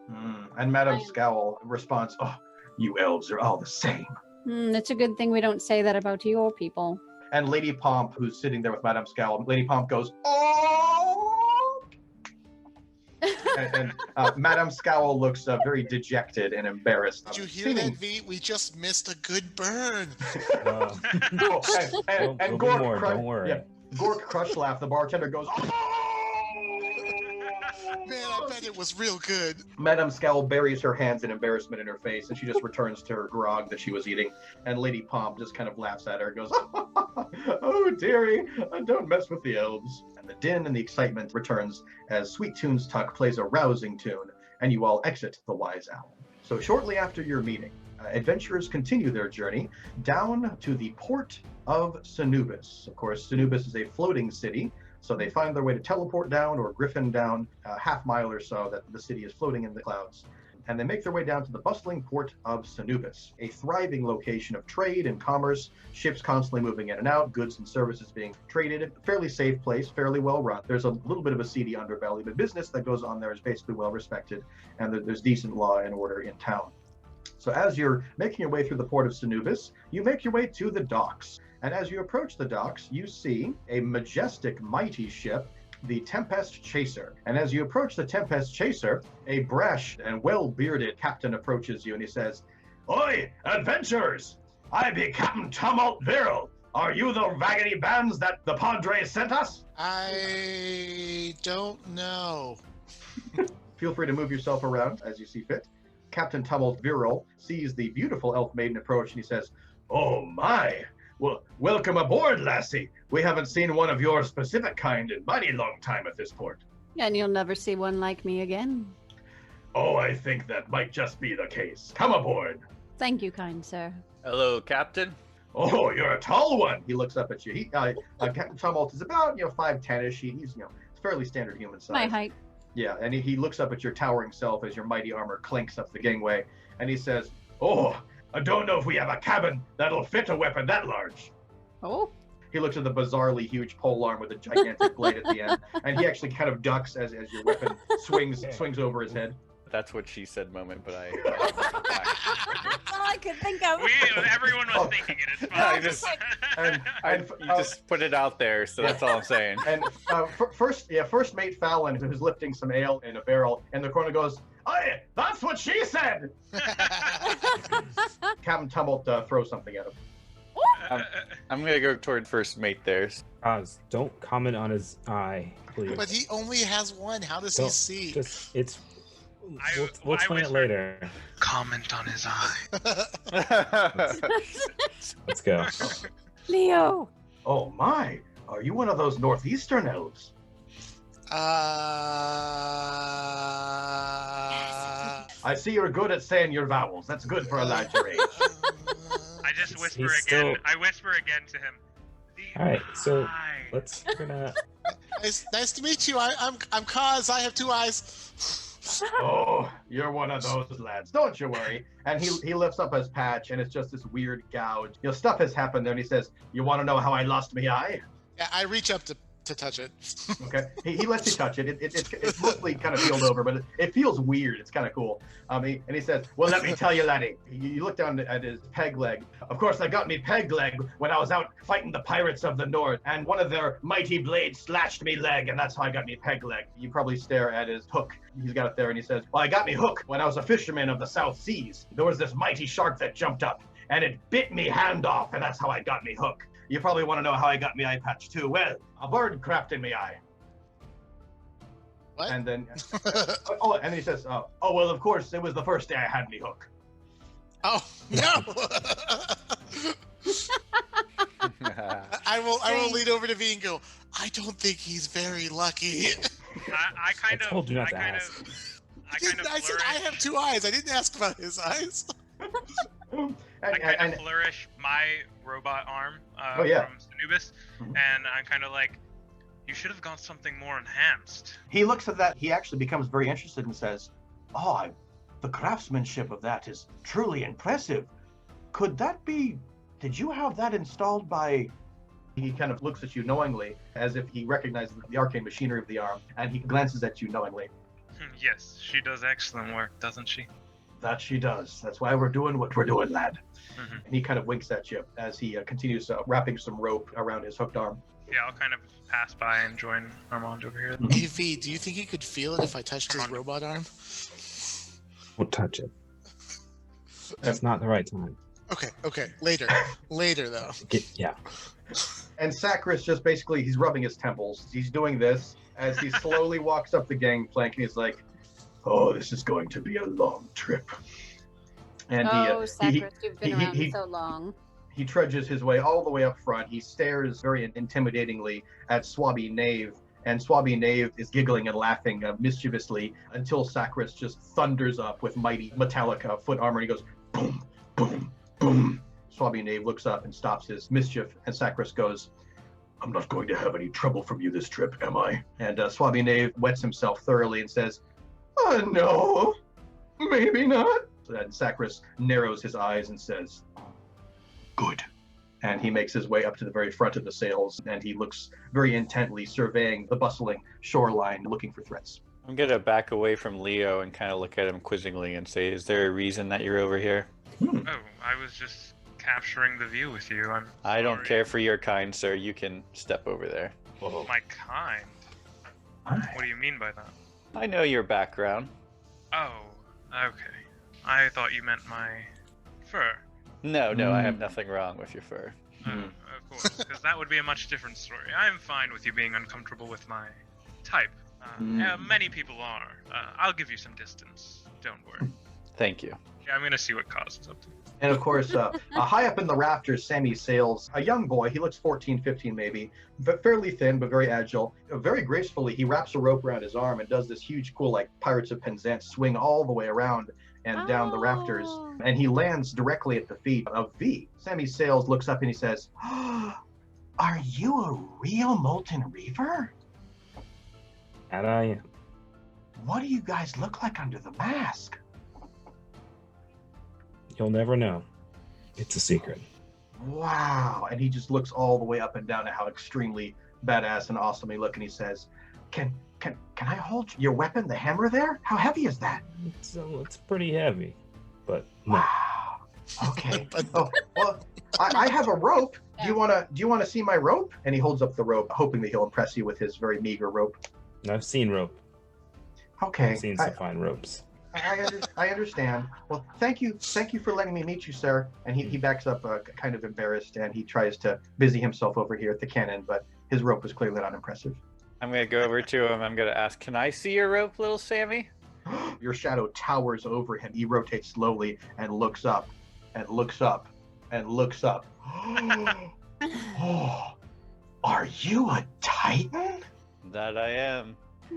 And Madame Scowl responds, "Oh, you elves are all the same." It's a good thing we don't say that about your people. And Lady Pomp, who's sitting there with Madame Scowl, Lady Pomp goes, "Oh!" and Madame Scowl looks very dejected and embarrassed. Did you hear that, V? We just missed a good burn. And We'll Gork, do more, don't worry. Yeah, Gork Crush Laugh, the bartender goes, Man, I bet it was real good. Madame Scowl buries her hands in embarrassment in her face, and she just returns to her grog that she was eating. And Lady Pomp just kind of laughs at her and goes, "Oh, dearie, don't mess with the elves." And the din and the excitement returns as Sweet Tunes Tuck plays a rousing tune, and you all exit the Wise Owl. So shortly after your meeting, adventurers continue their journey down to the port of Sanubis. Of course, Sanubis is a floating city, so they find their way to teleport down or griffin down a half mile or so that the city is floating in the clouds. And they make their way down to the bustling port of Sanubis, a thriving location of trade and commerce, ships constantly moving in and out, goods and services being traded, fairly safe place, fairly well run. There's a little bit of a seedy underbelly, but business that goes on there is basically well respected, and there's decent law and order in town. So as you're making your way through the port of Sanubis, you make your way to the docks. And as you approach the docks, you see a majestic, mighty ship, the Tempest Chaser. And as you approach the Tempest Chaser, a brash and well-bearded captain approaches you and he says, "Oi, adventurers! I be Captain Tumult Viral. Are you the raggedy bands that the Padre sent us?" I don't know. Feel free to move yourself around as you see fit. Captain Tumult Viral sees the beautiful elf maiden approach and he says, "Oh my! Well, welcome aboard, lassie. We haven't seen one of your specific kind in mighty long time at this port." And you'll never see one like me again. "Oh, I think that might just be the case. Come aboard." Thank you, kind sir. Hello, Captain. "Oh, you're a tall one." He looks up at you. Captain Tumult is about 5'10"ish. He's it's fairly standard human size. My height. Yeah, and he looks up at your towering self as your mighty armor clinks up the gangway, and he says, "Oh, I don't know if we have a cabin that'll fit a weapon that large." Oh. He looks at the bizarrely huge polearm with a gigantic blade at the end, and he actually kind of ducks as your weapon swings over his head. That's what she said moment, but I... That's all I could think of. Everyone was thinking it. It's fine. You just put it out there, so that's all I'm saying. And first mate Fallon, who's lifting some ale in a barrel, in the corner goes, "Oi, that's what she said." Captain Tumult throws something at him. I'm gonna go toward first mate there. Oz, don't comment on his eye, please. But he only has one. How does he Don't- see? We'll explain it later. Comment on his eye. Let's go. Leo. Oh my! Are you one of those northeastern elves? I see you're good at saying your vowels. That's good for a lad your age. I just whisper He's again. still- I whisper again to him. All right, so Eye. we're gonna. Nice to meet you. I'm Kaz. I have 2 eyes. Oh, you're one of those lads. Don't you worry. And he lifts up his patch, and it's just this weird gouge. Stuff has happened there, and he says, "You want to know how I lost my eye?" Yeah, I reach up to touch it. Okay. He lets you touch it. It's mostly kind of peeled over, but it feels weird. It's kind of cool. And he says, "Well, let me tell you, laddie." You look down at his peg leg. Of course, I got me peg leg when I was out fighting the pirates of the north, and one of their mighty blades slashed me leg, and that's how I got me peg leg. You probably stare at his hook. He's got it there, and he says, "Well, I got me hook when I was a fisherman of the South Seas. There was this mighty shark that jumped up, and it bit me hand off, and that's how I got me hook." You probably want to know how I got me eye patch too. Well, a bird crapped in me eye. What? And then, and he says, "Oh, well, of course, it was the first day I had me hook." Oh no! I will lean over to V and go. I don't think he's very lucky. I kind of. told you not I to kind ask. of. I kind of I said I have 2 eyes. I didn't ask about his eyes. I kind of flourish my robot arm Oh, yeah. from Anubis, and I'm kind of like, you should have got something more enhanced. He looks at that. He actually becomes very interested and says, "Oh, the craftsmanship of that is truly impressive. Could that be? Did you have that installed by?" He kind of looks at you knowingly, as if he recognizes the arcane machinery of the arm, and he glances at you knowingly. Yes, she does excellent work, doesn't she? That she does. That's why we're doing what we're doing, lad. And he kind of winks at you as he continues wrapping some rope around his hooked arm. Yeah, I'll kind of pass by and join Armand over here. Hey V, do you think you could feel it if I touched his robot arm? Don't touch it. That's not the right time. Okay. Later though. Yeah. And Sacris just basically, he's rubbing his temples. He's doing this as he slowly walks up the gangplank, and he's like, "Oh, this is going to be a long trip." And Sacris, you've been around so long. He trudges his way all the way up front. He stares very intimidatingly at Swabby Knave, and Swabby Knave is giggling and laughing mischievously until Sacris just thunders up with mighty metallic foot armor, and he goes, boom, boom, boom. Swabby Knave looks up and stops his mischief, and Sacris goes, "I'm not going to have any trouble from you this trip, am I?" And Swabby Knave wets himself thoroughly and says, "No, maybe not." And Sacris narrows his eyes and says, "Good." And he makes his way up to the very front of the sails, and he looks very intently surveying the bustling shoreline, looking for threats. I'm gonna back away from Leo and kind of look at him quizzingly and say, "Is there a reason that you're over here?" Oh, I was just capturing the view with you. I don't care for your kind, sir. You can step over there. My kind? What do you mean by that? I know your background. Oh, okay. I thought you meant my fur. No, I have nothing wrong with your fur. Of course, because that would be a much different story. I'm fine with you being uncomfortable with my type. Many people are. I'll give you some distance. Don't worry. Thank you. Yeah, I'm gonna see what Kaz is up to. And of course, high up in the rafters, Sammy sails a young boy. He looks 14, 15 maybe, but fairly thin, but very agile. Very gracefully, he wraps a rope around his arm and does this huge, cool, like Pirates of Penzance swing all the way around and down the rafters. And he lands directly at the feet of V. Sammy sails, looks up, and he says, "Are you a real Molten Reaver?" And I am. "What do you guys look like under the mask?" You'll never know. It's a secret. Wow. And he just looks all the way up and down at how extremely badass and awesome he look, and he says, Can I hold your weapon, the hammer there? How heavy is that?" It's pretty heavy, but no. Wow. Okay. Oh, well, I have a rope. Do you wanna see my rope? And he holds up the rope, hoping that he'll impress you with his very meager rope. I've seen rope. Okay. I've seen some fine ropes. I understand. Well, thank you for letting me meet you, sir. And he backs up, kind of embarrassed, and he tries to busy himself over here at the cannon, but his rope was clearly not impressive. I'm gonna go over to him. I'm gonna ask, "Can I see your rope, little Sammy?" Your shadow towers over him. He rotates slowly and looks up, and looks up, and looks up. Oh, are you a Titan? That I am.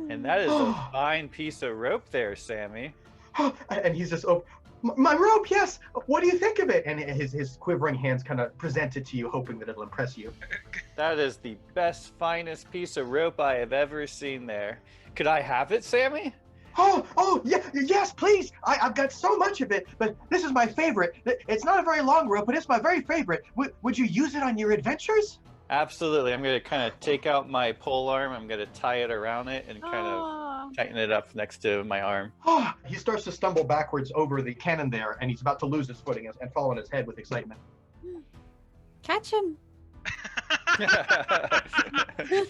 And that is a fine piece of rope there, Sammy. And he's just, oh, my rope, yes. What do you think of it? And his quivering hands kind of present it to you, hoping that it'll impress you. That is the best, finest piece of rope I have ever seen there. Could I have it, Sammy? Oh, yeah, yes, please. I've got so much of it, but this is my favorite. It's not a very long rope, but it's my very favorite. Would you use it on your adventures? Absolutely. I'm going to kind of take out my pole arm. I'm going to tie it around it and kind of tighten it up next to my arm. He starts to stumble backwards over the cannon there, and he's about to lose his footing and fall on his head with excitement. Catch him. He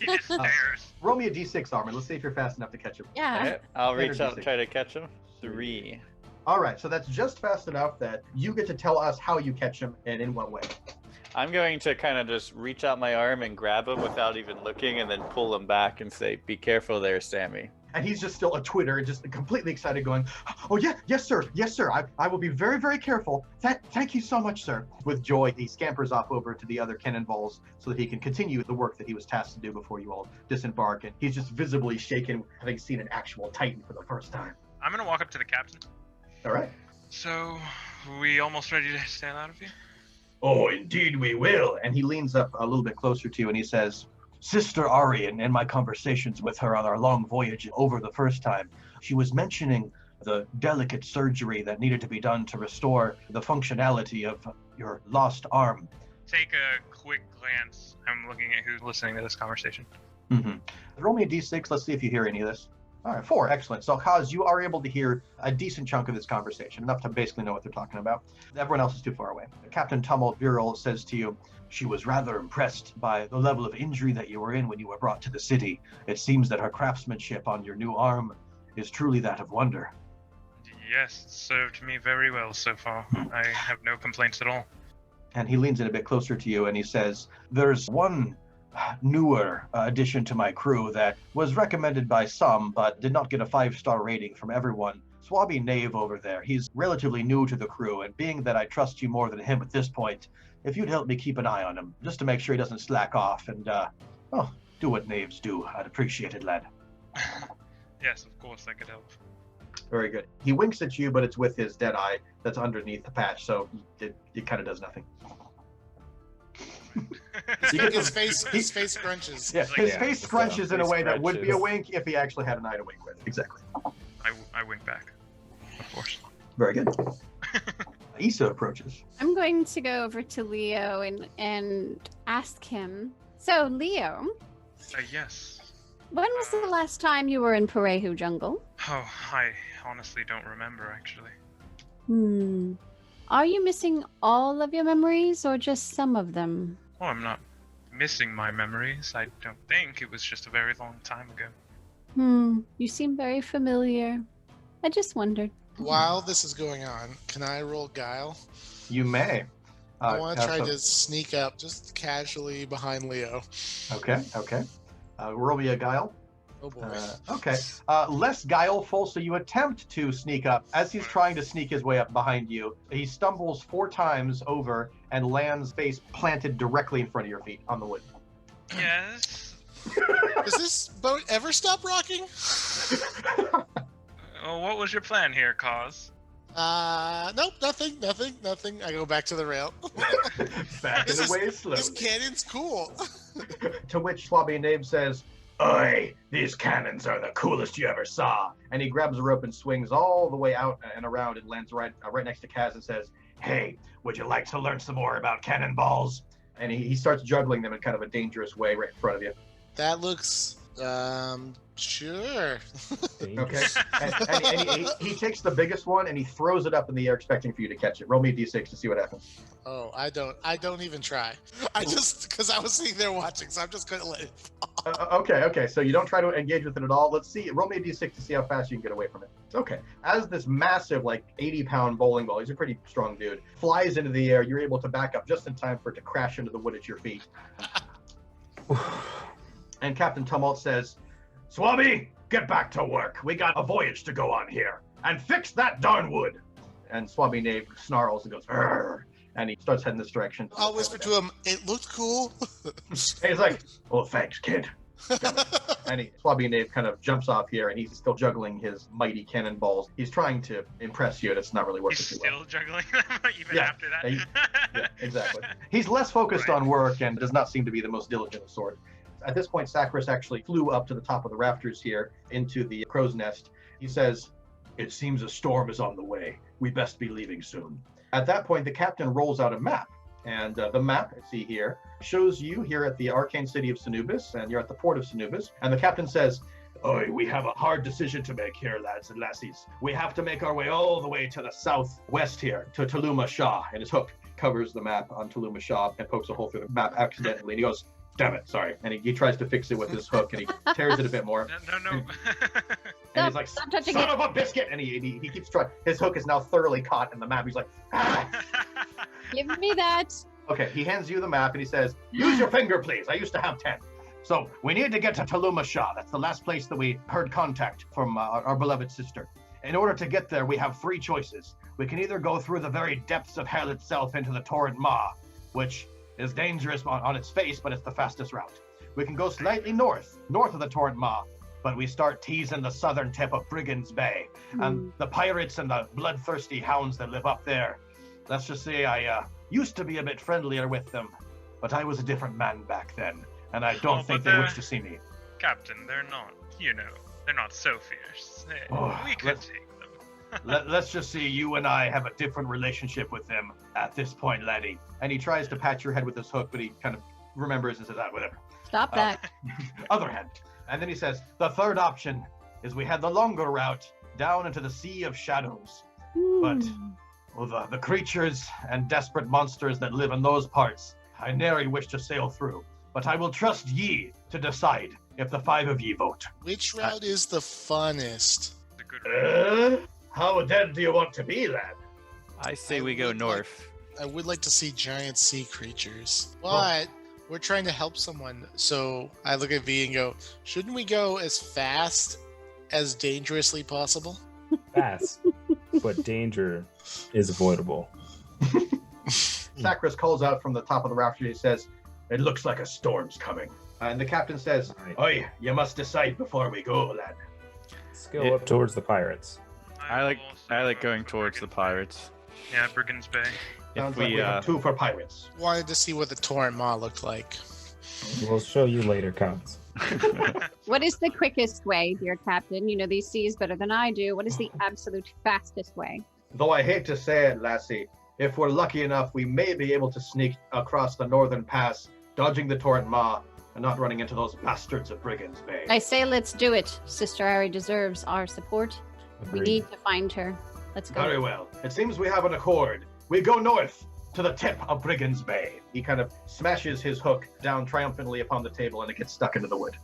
just stares. Roll me a d6 armor. Let's see if you're fast enough to catch him. Yeah. Okay, I'll reach out and try to catch him. 3. All right, so that's just fast enough that you get to tell us how you catch him and in what way. I'm going to kind of just reach out my arm and grab him without even looking and then pull him back and say, "Be careful there, Sammy." And he's just still a twitter, just completely excited, going, "Oh, yeah, yes, sir. Yes, sir. I will be very, very careful. Thank you so much, sir." With joy, he scampers off over to the other cannonballs so that he can continue the work that he was tasked to do before you all disembark. And he's just visibly shaken, having seen an actual Titan for the first time. I'm gonna walk up to the captain. All right. So, we almost ready to stand out of here? Oh, indeed we will. And he leans up a little bit closer to you and he says, "Sister Ari, in my conversations with her on our long voyage over the first time, she was mentioning the delicate surgery that needed to be done to restore the functionality of your lost arm." Take a quick glance. I'm looking at who's listening to this conversation. Mm-hmm. Roll me a d6. Let's see if you hear any of this. All right, 4. Excellent. So, Kaz, you are able to hear a decent chunk of this conversation, enough to basically know what they're talking about. Everyone else is too far away. Captain Tumult Viral says to you, "She was rather impressed by the level of injury that you were in when you were brought to the city. It seems that her craftsmanship on your new arm is truly that of wonder." Yes, it served me very well so far. I have no complaints at all. And he leans in a bit closer to you and he says, "There's one newer addition to my crew that was recommended by some but did not get a 5-star rating from everyone. Swabby Knave over there. He's relatively new to the crew, and being that I trust you more than him at this point, if you'd help me keep an eye on him, just to make sure he doesn't slack off and, do what knaves do, I'd appreciate it, lad." Yes, of course, I could help. Very good. He winks at you, but it's with his dead eye that's underneath the patch, so it kind of does nothing. His face scrunches. Yeah, his face scrunches in a way that would be a wink if he actually had an eye to wink with. Exactly. I wink back, of course. Very good. Issa approaches. I'm going to go over to Leo and ask him. So, Leo. Yes. When was the last time you were in Parehu Jungle? Oh, I honestly don't remember, actually. Are you missing all of your memories or just some of them? Oh, I'm not missing my memories. I don't think. It was just a very long time ago. You seem very familiar. I just wondered. While this is going on, can I roll Guile? You may. I want to try to sneak up just casually behind Leo. Okay. Roll me a Guile. Oh boy. Okay. Less guileful, so you attempt to sneak up. As he's trying to sneak his way up behind you, he stumbles 4 times over and lands face planted directly in front of your feet on the wood. Yes. Does this boat ever stop rocking? Oh, what was your plan here, Cause? Nope, nothing. I go back to the rail. Back in the way slowly. This cannon's cool. To which Swabby Knave says, "Oi, these cannons are the coolest you ever saw." And he grabs a rope and swings all the way out and around and lands right next to Kaz and says, "Hey, would you like to learn some more about cannonballs?" And he starts juggling them in kind of a dangerous way right in front of you. That looks, sure. Okay. And he takes the biggest one and he throws it up in the air expecting for you to catch it. Roll me a d6 to see what happens. Oh, I don't even try. Because I was sitting there watching, so I'm just going to let it fall. Okay. So you don't try to engage with it at all. Let's see. Roll me a d6 to see how fast you can get away from it. Okay. As this massive, like 80-pound bowling ball, he's a pretty strong dude, flies into the air, you're able to back up just in time for it to crash into the wood at your feet. And Captain Tumult says, "Swabby, get back to work. We got a voyage to go on here. And fix that darn wood." And Swabby Knave snarls and goes, "Arr," and he starts heading this direction. I'll whisper to him, "It looked cool." And he's like, "Oh, thanks, kid." And Swabby Knave kind of jumps off here, and he's still juggling his mighty cannonballs. He's trying to impress you, and it's not really working He's too well. still juggling them even after that. Yeah, exactly. He's less focused on work and does not seem to be the most diligent of sort. At this point, Sacris actually flew up to the top of the rafters here into the crow's nest. He says, "It seems a storm is on the way. We best be leaving soon." At that point, the captain rolls out a map. And the map, see here, shows you here at the arcane city of Sanubis, and you're at the port of Sanubis. And the captain says, "Oi, we have a hard decision to make here, lads and lassies. We have to make our way all the way to the southwest here, to Telluma Shaw." And his hook covers the map on Telluma Shaw and pokes a hole through the map accidentally. And he goes, "Damn it, sorry." And he tries to fix it with his hook, and he tears it a bit more. No. And he's like, Stop touching "Son it." of a biscuit!" And he keeps trying. His hook is now thoroughly caught in the map. He's like, "Ah!" Give me that. Okay, he hands you the map and he says, "Use your finger, please. I used to have 10. So we need to get to Telluma Shaw. That's the last place that we heard contact from our beloved sister. In order to get there, we have 3 choices. We can either go through the very depths of hell itself into the Torrent Maw, which is dangerous on its face, but it's the fastest route. We can go slightly north of the Torrent Maw, but we start teasing the southern tip of Brigand's Bay. And the pirates and the bloodthirsty hounds that live up there. Let's just say I used to be a bit friendlier with them, but I was a different man back then, and I don't think they wish to see me." Captain, they're not, they're not so fierce. We could take them. Let's just say you and I have a different relationship with them at this point, laddie. And he tries to pat your head with his hook, but he kind of remembers and says, "Whatever." Stop that. Other hand. And then he says, "The third option is we had the longer route down into the Sea of Shadows. But the creatures and desperate monsters that live in those parts, I nary wish to sail through. But I will trust ye to decide if the 5 of ye vote." Which route is the funnest? The good How dead do you want to be, lad? I say we go north. I would like to see giant sea creatures, but we're trying to help someone. So I look at V and go, shouldn't we go as fast as dangerously possible? Fast, but danger is avoidable. Sacris calls out from the top of the rafters. He says, "It looks like a storm's coming." And the captain says, "Oi, you must decide before we go, lad." Let's go up towards the pirates. I like going towards the pirates. Yeah, Brigand's Bay. Sounds like we have 2 for pirates. Wanted to see what the Torrent Maw looked like. We'll show you later, Cubs. What is the quickest way, dear Captain? You know these seas better than I do. What is the absolute fastest way? Though I hate to say it, lassie, if we're lucky enough, we may be able to sneak across the northern pass, dodging the Torrent Maw, and not running into those bastards of Brigand's Bay. I say let's do it. Sister Ari deserves our support. We Agreed. need to find her. Let's go. Very well. It seems we have an accord. We go north to the tip of Brigand's Bay. He kind of smashes his hook down triumphantly upon the table, and it gets stuck into the wood.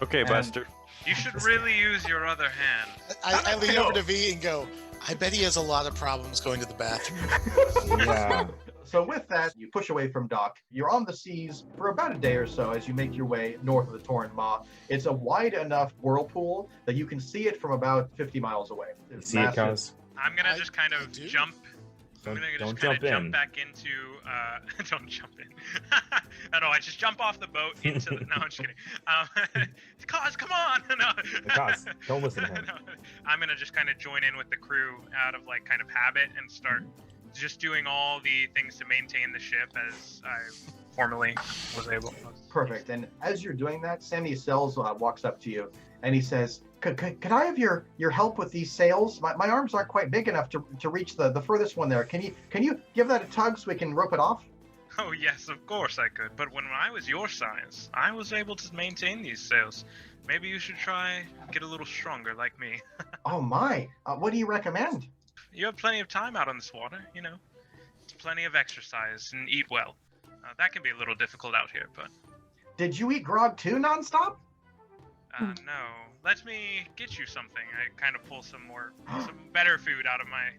Okay, Buster. You should really use your other hand. I lean over to V and go, I bet he has a lot of problems going to the bathroom. Yeah. So with that, you push away from dock. You're on the seas for about a day or so as you make your way north of the Torrent Maw. It's a wide enough whirlpool that you can see it from about 50 miles away. It's See it, Cuz? I'm gonna just kind of jump. I'm gonna just kind of jump back into. Don't jump in. No, I just jump off the boat into. No, I'm just kidding. Cause, come on. No. Cuz, don't listen to him. No, I'm gonna just kind of join in with the crew out of like kind of habit and start just doing all the things to maintain the ship as I formerly was able. Perfect. And as you're doing that, Sammy Sells walks up to you and he says, Could I have your help with these sails? My arms aren't quite big enough to reach the furthest one there. Can you give that a tug so we can rope it off? Oh yes, of course I could. But when I was your size, I was able to maintain these sails. Maybe you should try get a little stronger like me. Oh my! What do you recommend? You have plenty of time out on this water, you know. Plenty of exercise and eat well. That can be a little difficult out here, but... Did you eat grog too nonstop? No. Let me get you something. I kind of pull some better food out of my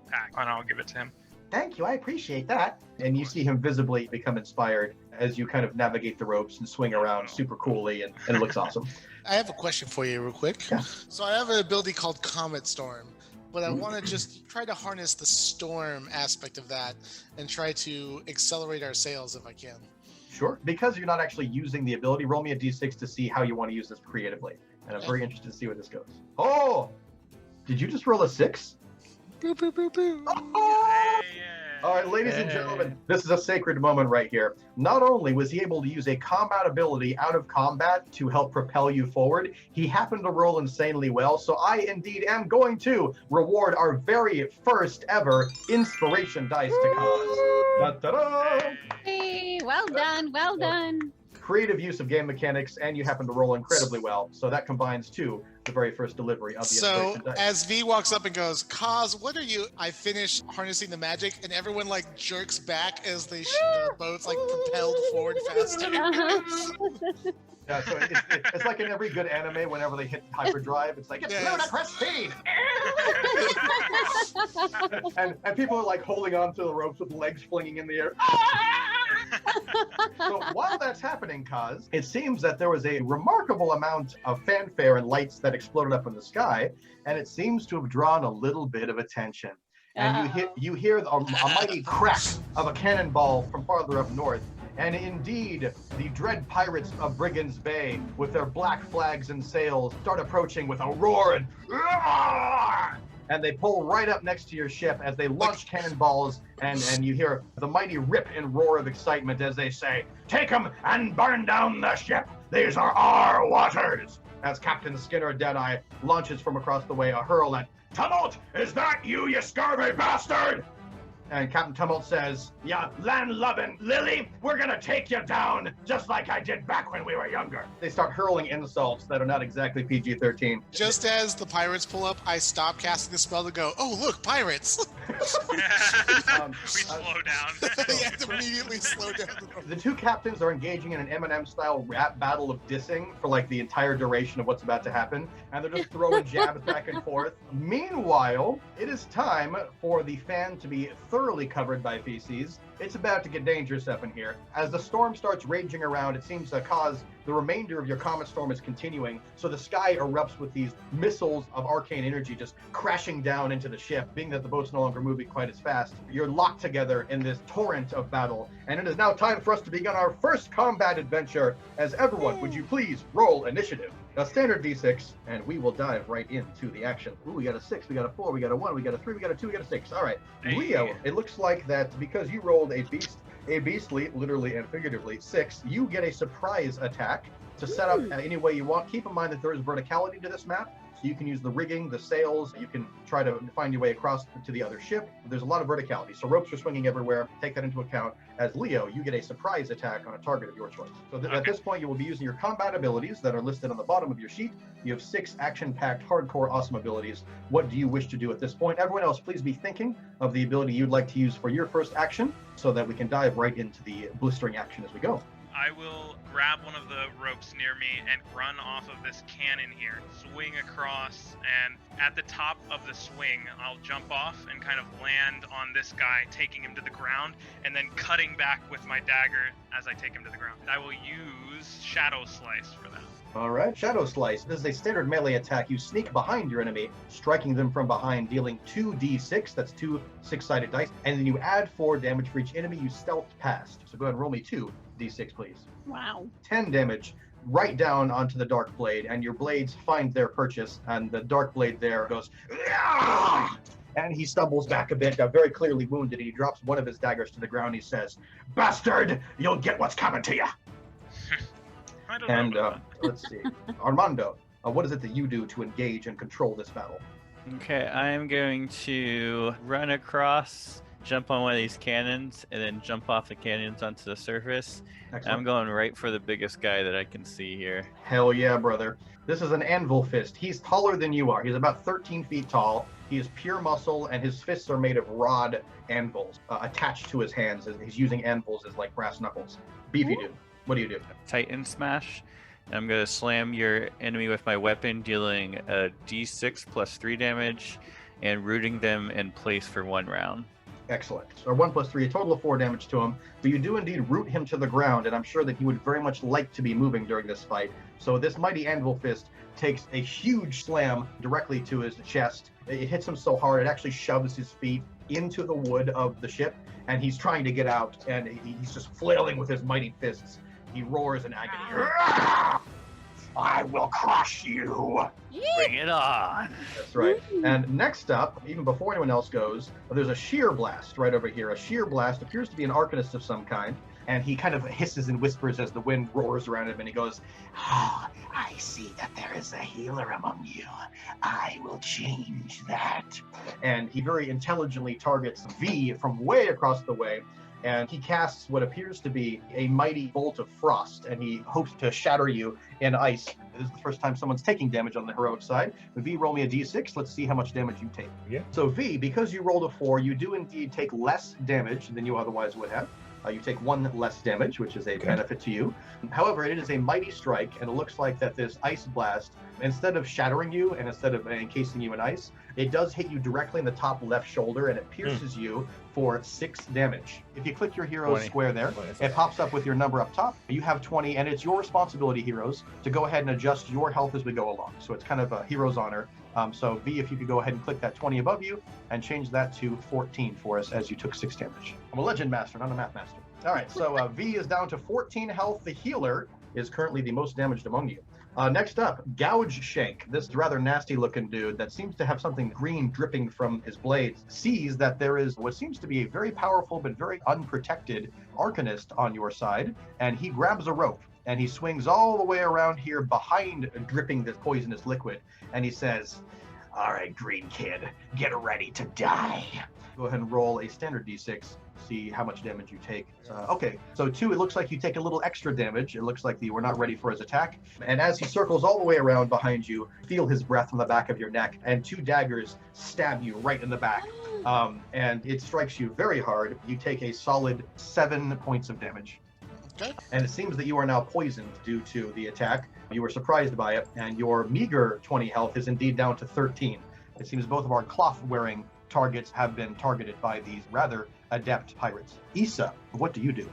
pack, and I'll give it to him. Thank you, I appreciate that. And you see him visibly become inspired as you kind of navigate the ropes and swing around super coolly, and it looks awesome. I have a question for you real quick. Yeah. So I have an ability called Comet Storm, but I want to just try to harness the storm aspect of that and try to accelerate our sales if I can. Sure. Because you're not actually using the ability, roll me a d6 to see how you want to use this creatively. And I'm very interested to see where this goes. Oh! Did you just roll a 6? Boo, boo, boo, boo. Oh! All right, ladies and gentlemen, this is a sacred moment right here. Not only was he able to use a combat ability out of combat to help propel you forward, he happened to roll insanely well, so I indeed am going to reward our very first ever inspiration dice to Cause. Da-da-da! Hey, well done, well done. Creative use of game mechanics, and you happen to roll incredibly well, so that combines to the very first delivery of the inspiration dice. As V walks up and goes, Kaz, what are you? I finish harnessing the magic, and everyone like jerks back as the boat's like propelled forward faster. Yeah, so it's like in every good anime, whenever they hit hyperdrive, it's like, it's ludicrous speed! and people are like holding on to the ropes with legs flinging in the air. So while that's happening, Kaz, it seems that there was a remarkable amount of fanfare and lights that exploded up in the sky, and it seems to have drawn a little bit of attention. And you hear a mighty crack of a cannonball from farther up north. And indeed, the dread pirates of Brigand's Bay, with their black flags and sails, start approaching with a roar and they pull right up next to your ship as they launch cannonballs, and you hear the mighty rip and roar of excitement as they say, "Take them and burn down the ship! These are our waters!" As Captain Skinner Deadeye launches from across the way a hurl at "Tumult! Is that you, you scurvy bastard?" And Captain Tumult says, "Ya land-loving Lily, we're gonna take you down, just like I did back when we were younger." They start hurling insults that are not exactly PG-13. Just as the pirates pull up, I stop casting the spell to go, "Oh, look, pirates!" We slow down. Yeah, immediately slow down. The two captains are engaging in an Eminem-style rap battle of dissing for like the entire duration of what's about to happen, and they're just throwing jabs back and forth. Meanwhile, it is time for the fan to be thoroughly covered by feces. It's about to get dangerous up in here. As the storm starts raging around, it seems to cause the remainder of your comet storm is continuing, so the sky erupts with these missiles of arcane energy just crashing down into the ship. Being that the boat's no longer moving quite as fast, you're locked together in this torrent of battle, and it is now time for us to begin our first combat adventure. As everyone, would you please roll initiative? A standard d6, and we will dive right into the action. Ooh, we got a 6, we got a 4, we got a 1, we got a 3, we got a 2, we got a 6. All right, Leo, it looks like that because you rolled a beastly, literally and figuratively, 6, you get a surprise attack to set up any way you want. Keep in mind that there is verticality to this map, so you can use the rigging, the sails, you can try to find your way across to the other ship. There's a lot of verticality, so ropes are swinging everywhere. Take that into account. As Leo, you get a surprise attack on a target of your choice. So at this point, you will be using your combat abilities that are listed on the bottom of your sheet. You have 6 action-packed, hardcore, awesome abilities. What do you wish to do at this point? Everyone else, please be thinking of the ability you'd like to use for your first action so that we can dive right into the blistering action as we go. I will grab one of the ropes near me and run off of this cannon here, swing across, and at the top of the swing, I'll jump off and kind of land on this guy, taking him to the ground, and then cutting back with my dagger as I take him to the ground. I will use Shadow Slice for that. All right, Shadow Slice. This is a standard melee attack. You sneak behind your enemy, striking them from behind, dealing 2d6. That's 2 6-sided dice. And then you add 4 damage for each enemy you stealthed past. So go ahead and roll me 2d6, please. Wow. 10 damage right down onto the Dark Blade, and your blades find their purchase, and the Dark Blade there goes, "Yah!" And he stumbles back a bit, very clearly wounded, and he drops one of his daggers to the ground. He says, "Bastard, you'll get what's coming to you." I don't know. Let's see. Armando, what is it that you do to engage and control this battle? Okay, I'm going to run across, jump on one of these cannons, and then jump off the cannons onto the surface. Excellent. I'm going right for the biggest guy that I can see here. Hell yeah, brother. This is an anvil fist. He's taller than you are. He's about 13 feet tall. He is pure muscle, and his fists are made of rod anvils attached to his hands. He's using anvils as like brass knuckles. Beefy dude. What do you do? Titan Smash. I'm going to slam your enemy with my weapon, dealing a d6 plus 3 damage, and rooting them in place for 1 round. Excellent. So 1 plus 3, a total of 4 damage to him. But you do indeed root him to the ground, and I'm sure that he would very much like to be moving during this fight. So this mighty anvil fist takes a huge slam directly to his chest. It hits him so hard, it actually shoves his feet into the wood of the ship, and he's trying to get out, and he's just flailing with his mighty fists. He roars in agony. I will crush you. Bring it on. That's right. And next up, even before anyone else goes, there's a sheer blast right over here. A sheer blast appears to be an arcanist of some kind, and he kind of hisses and whispers as the wind roars around him, and he goes, "Oh, I see that there is a healer among you. I will change that." And he very intelligently targets V from way across the way, and he casts what appears to be a mighty bolt of frost, and he hopes to shatter you in ice. This is the first time someone's taking damage on the heroic side. V, roll me a d6. Let's see how much damage you take. Yeah. So V, because you rolled a 4, you do indeed take less damage than you otherwise would have. You take 1 less damage, which is a benefit to you. However, it is a mighty strike, and it looks like that this ice blast, instead of shattering you and instead of encasing you in ice, it does hit you directly in the top left shoulder, and it pierces you for 6 damage. If you click your hero's square there, it pops up with your number up top. You have 20, and it's your responsibility, heroes, to go ahead and adjust your health as we go along. So it's kind of a hero's honor. So V, if you could go ahead and click that 20 above you and change that to 14 for us, as you took 6 damage. I'm a legend master, not a math master. All right, so V is down to 14 health. The healer is currently the most damaged among you. Next up, Gouge Shank. This rather nasty looking dude that seems to have something green dripping from his blades sees that there is what seems to be a very powerful but very unprotected arcanist on your side, and he grabs a rope and he swings all the way around here behind dripping this poisonous liquid, and he says, "All right, green kid, get ready to die." Go ahead and roll a standard d6. See how much damage you take. Okay, so 2, it looks like you take a little extra damage. It looks like you were not ready for his attack. And as he circles all the way around behind you, feel his breath on the back of your neck, and 2 daggers stab you right in the back. And it strikes you very hard. You take a solid 7 points of damage. Okay. And it seems that you are now poisoned due to the attack. You were surprised by it, and your meager 20 health is indeed down to 13. It seems both of our cloth-wearing targets have been targeted by these rather adept pirates. Issa, what do you do?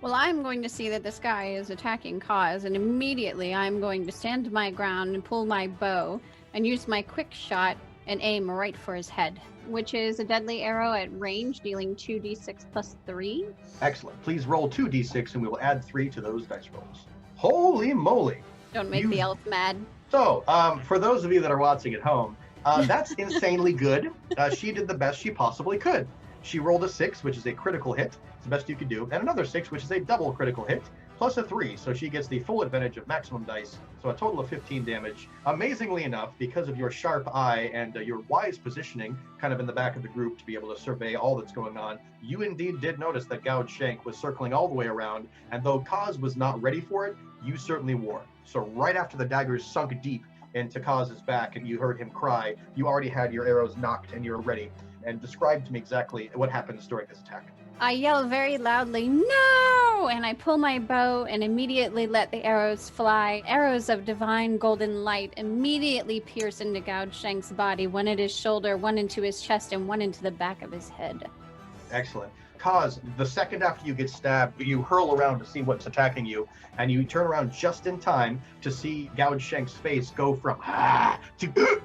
Well, I'm going to see that this guy is attacking Kaz, and immediately I'm going to stand my ground and pull my bow and use my quick shot and aim right for his head, which is a deadly arrow at range, dealing 2d6 plus 3. Excellent. Please roll 2d6, and we will add 3 to those dice rolls. Holy moly! Don't make the elf mad. So, for those of you that are watching at home, that's insanely good. She did the best she possibly could. She rolled a 6, which is a critical hit. It's the best you could do. And another 6, which is a double critical hit, plus a 3. So she gets the full advantage of maximum dice. So a total of 15 damage. Amazingly enough, because of your sharp eye and your wise positioning kind of in the back of the group to be able to survey all that's going on, you indeed did notice that Gouge Shank was circling all the way around. And though Kaz was not ready for it, you certainly were. So right after the daggers sunk deep into Kaz's back and you heard him cry, you already had your arrows knocked and you're ready. And describe to me exactly what happens during this attack. I yell very loudly, "No!" and I pull my bow and immediately let the arrows fly. Arrows of divine golden light immediately pierce into Gouge Shank's body, one at his shoulder, one into his chest, and one into the back of his head. Excellent. Kaz, the second after you get stabbed, you hurl around to see what's attacking you, and you turn around just in time to see Gouge Shank's face go from to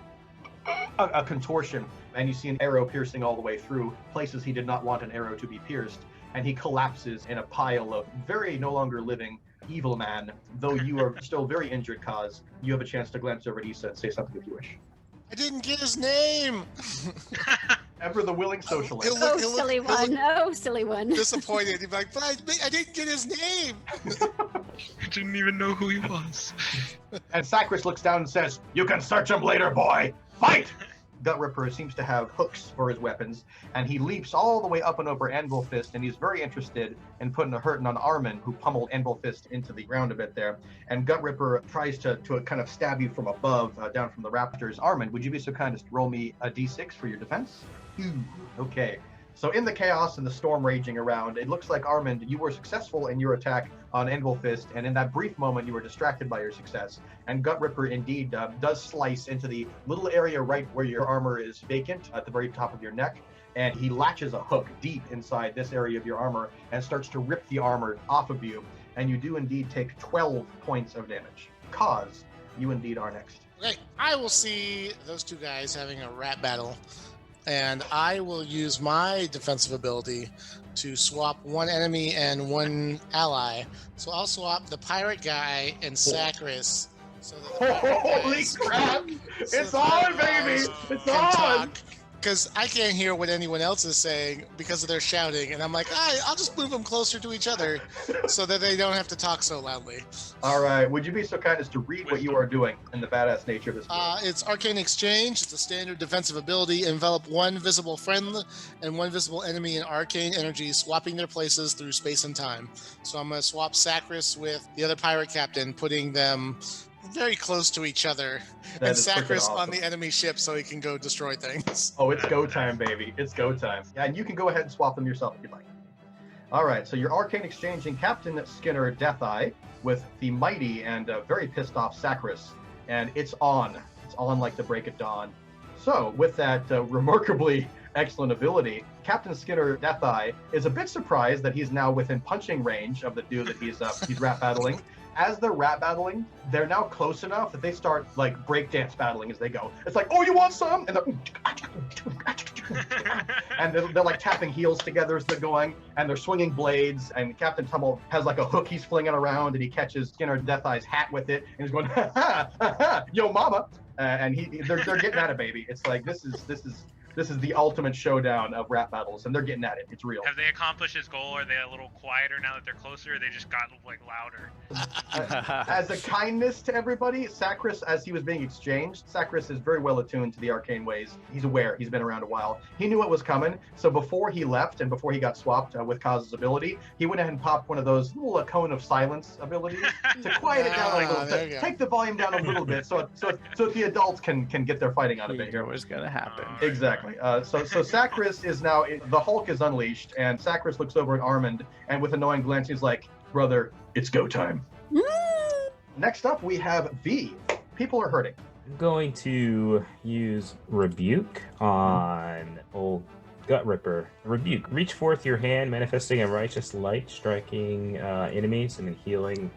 a contortion, and you see an arrow piercing all the way through places he did not want an arrow to be pierced, and he collapses in a pile of very no longer living evil man. Though you are still very injured, Kaz, you have a chance to glance over at Issa and say something if you wish. I didn't get his name. Ever the willing socialist. Silly one. Oh, silly one. Disappointed. He'd be like, but I didn't get his name. I didn't even know who he was. And Sacris looks down and says, "You can search him later, boy. Fight!" Gut Ripper seems to have hooks for his weapons, and he leaps all the way up and over Anvil Fist, and he's very interested in putting a hurting on Armin, who pummeled Anvil Fist into the ground a bit there. And Gut Ripper tries to kind of stab you from above, down from the rafters. Armin, would you be so kind as to roll me a d6 for your defense? Ooh, okay. So in the chaos and the storm raging around, it looks like, Armand, you were successful in your attack on Anvil Fist, and in that brief moment you were distracted by your success. And Gut Ripper indeed does slice into the little area right where your armor is vacant at the very top of your neck, and he latches a hook deep inside this area of your armor and starts to rip the armor off of you, and you do indeed take 12 points of damage. Cause, you indeed are next. Okay, I will see those two guys having a rat battle, and I will use my defensive ability to swap one enemy and one ally. So I'll swap the pirate guy and Sacris. So Holy crap! It's on, baby! It's on! Because I can't hear what anyone else is saying because of their shouting, and I'm like, I'll just move them closer to each other so that they don't have to talk so loudly. All right, would you be so kind as to read what you are doing in the badass nature of this? It's Arcane Exchange. It's a standard defensive ability. Envelop one visible friend and one visible enemy in arcane energy, swapping their places through space and time. So I'm going to swap Sacris with the other pirate captain, putting them very close to each other, and Sacris on the enemy ship so he can go destroy things. Oh, it's go time, baby. It's go time. Yeah, and you can go ahead and swap them yourself if you'd like. All right, so you're arcane exchanging Captain Skinner Deatheye with the mighty and very pissed off Sacris, and it's on. It's on like the break of dawn. So with that remarkably excellent ability, Captain Skinner Deatheye is a bit surprised that he's now within punching range of the dude that he's rat battling. As they're rat battling, they're now close enough that they start like breakdance battling as they go. It's like, oh, you want some? And they're like tapping heels together as they're going, and they're swinging blades. And Captain Tumble has like a hook he's flinging around, and he catches Skinner Deatheye's hat with it, and he's going, ha ha ha ha, yo mama, and they're getting at it, baby. It's like this is the ultimate showdown of rap battles, and they're getting at it. It's real. Have they accomplished his goal? Are they a little quieter now that they're closer, or they just got like louder? As a kindness to everybody, Sacris, as he was being exchanged, Sacris is very well attuned to the arcane ways. He's aware. He's been around a while. He knew what was coming. So before he left and before he got swapped with Kaz's ability, he went ahead and popped one of those little cone of silence abilities to quiet it down a little bit, take the volume down a little bit, so the adults can get their fighting out of it. Here what's gonna happen. Exactly. So Sacris is now, the Hulk is unleashed, and Sacris looks over at Armand, and with a knowing glance, he's like, brother, it's go time. Next up, we have V. People are hurting. I'm going to use Rebuke on old Gut Ripper. Rebuke. Reach forth your hand, manifesting a righteous light, striking enemies, and then healing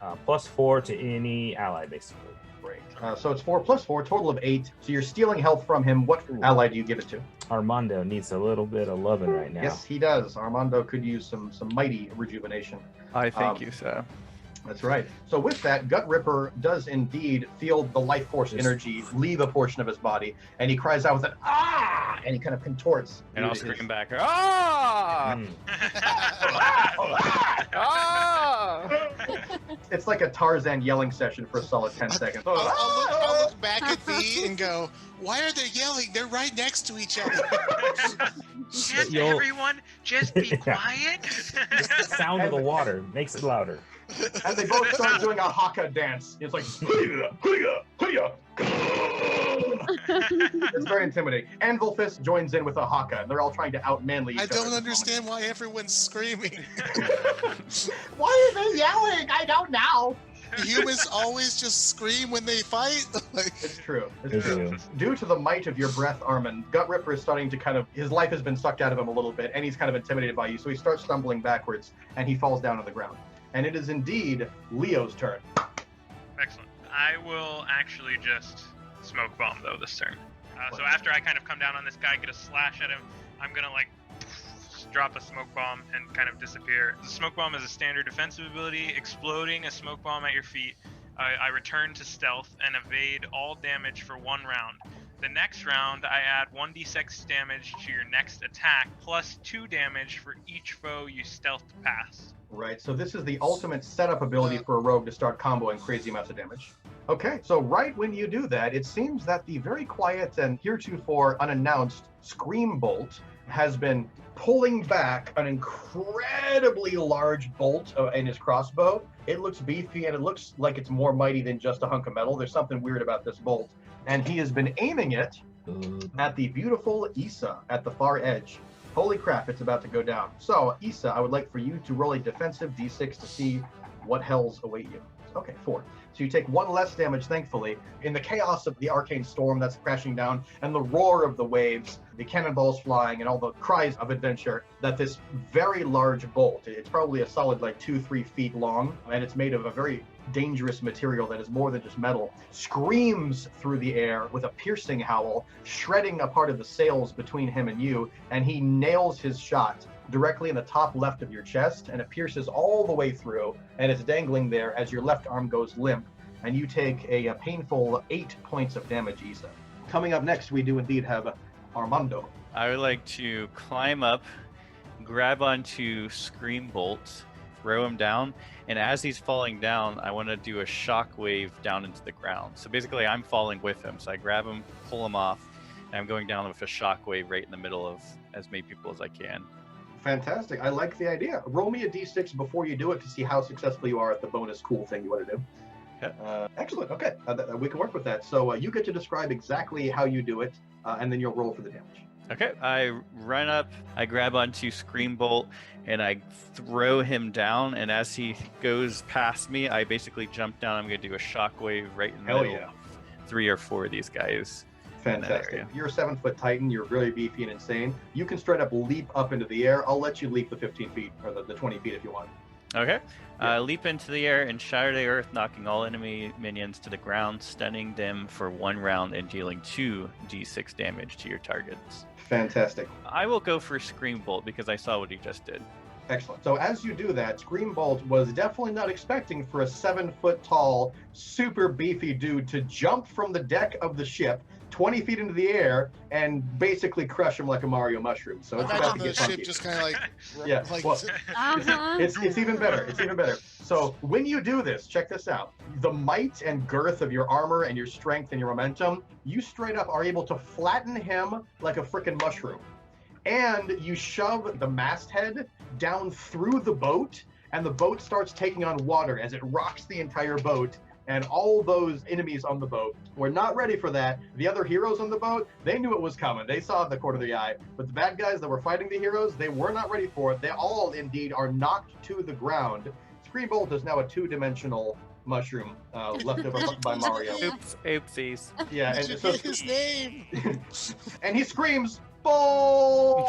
+4 to any ally, basically. Great. So it's 4 + 4, total of 8. So you're stealing health from him. What ally do you give it to? Armando needs a little bit of loving right now. Yes, he does. Armando could use some mighty rejuvenation. I thank you, sir. That's right. So with that, Gut Ripper does indeed feel the life force energy leave a portion of his body, and he cries out with an ah, and he kind of contorts. And I'll scream back, ah! Ah! It's like a Tarzan yelling session for a solid 10 seconds. I'll look back at V and go, why are they yelling? They're right next to each other. Can't everyone just be quiet? The sound of the water makes it louder. And they both start doing a haka dance. It's like, it's very intimidating. Anvil Fist joins in with a haka, and they're all trying to outmanly each other. I don't understand why everyone's screaming. Why are they yelling? I don't know. Humans always just scream when they fight. It's true. It's true. Due to the might of your breath, Armand, Gut Ripper is starting to his life has been sucked out of him a little bit, and he's kind of intimidated by you, so he starts stumbling backwards, and he falls down on the ground. And it is indeed Leo's turn. Excellent. I will actually just smoke bomb though this turn. So after I kind of come down on this guy, get a slash at him, I'm gonna like drop a smoke bomb and kind of disappear. The smoke bomb is a standard defensive ability. Exploding a smoke bomb at your feet, I return to stealth and evade all damage for 1 round. The next round, I add 1d6 damage to your next attack, plus 2 damage for each foe you stealth past. Right, so this is the ultimate setup ability for a rogue to start comboing crazy amounts of damage. Okay, so right when you do that, it seems that the very quiet and heretofore unannounced Scream Bolt has been pulling back an incredibly large bolt in his crossbow. It looks beefy, and it looks like it's more mighty than just a hunk of metal. There's something weird about this bolt. And he has been aiming it at the beautiful Issa at the far edge. Holy crap, it's about to go down. So, Issa, I would like for you to roll a defensive d6 to see what hells await you. Okay, 4. So you take 1 less damage, thankfully. In the chaos of the arcane storm that's crashing down and the roar of the waves, the cannonballs flying and all the cries of adventure, that this very large bolt, it's probably a solid like 2-3 feet long, and it's made of a very dangerous material that is more than just metal, screams through the air with a piercing howl, shredding a part of the sails between him and you, and he nails his shot directly in the top left of your chest, and it pierces all the way through, and it's dangling there as your left arm goes limp, and you take a painful 8 points of damage, Issa. Coming up next, we do indeed have Armando. I would like to climb up, grab onto Scream Bolt, throw him down, and as he's falling down, I want to do a shockwave down into the ground. So basically, I'm falling with him. So I grab him, pull him off, and I'm going down with a shockwave right in the middle of as many people as I can. Fantastic. I like the idea. Roll me a d6 before you do it to see how successful you are at the bonus cool thing you want to do. Okay. Excellent. Okay. We can work with that. So you get to describe exactly how you do it, and then you'll roll for the damage. Okay, I run up, I grab onto Scream Bolt, and I throw him down, and as he goes past me, I basically jump down. I'm going to do a shockwave right in the middle of 3 or 4 of these guys. Fantastic. You're a 7-foot Titan. You're really beefy and insane. You can straight up leap up into the air. I'll let you leap the 15 feet, or the 20 feet if you want. Okay. Leap into the air and shatter the earth, knocking all enemy minions to the ground, stunning them for 1 round and dealing 2d6 damage to your targets. Fantastic. I will go for Scream Bolt because I saw what he just did. Excellent. So as you do that, Scream Bolt was definitely not expecting for a 7-foot tall, super beefy dude to jump from the deck of the ship 20 feet into the air and basically crush him like a Mario mushroom. So it's about to get funky. Ship just kind of like, yeah. Well, it's even better. It's even better. So when you do this, check this out. The might and girth of your armor and your strength and your momentum, you straight up are able to flatten him like a frickin' mushroom. And you shove the masthead down through the boat, and the boat starts taking on water as it rocks the entire boat. And all those enemies on the boat were not ready for that. The other heroes on the boat, they knew it was coming. They saw it in the corner of the eye. But the bad guys that were fighting the heroes, they were not ready for it. They all, indeed, are knocked to the ground. Scream Bolt is now a 2-dimensional mushroom left over by Mario. Oops, oopsies. Yeah, and so his name. And he screams, "Bolt!"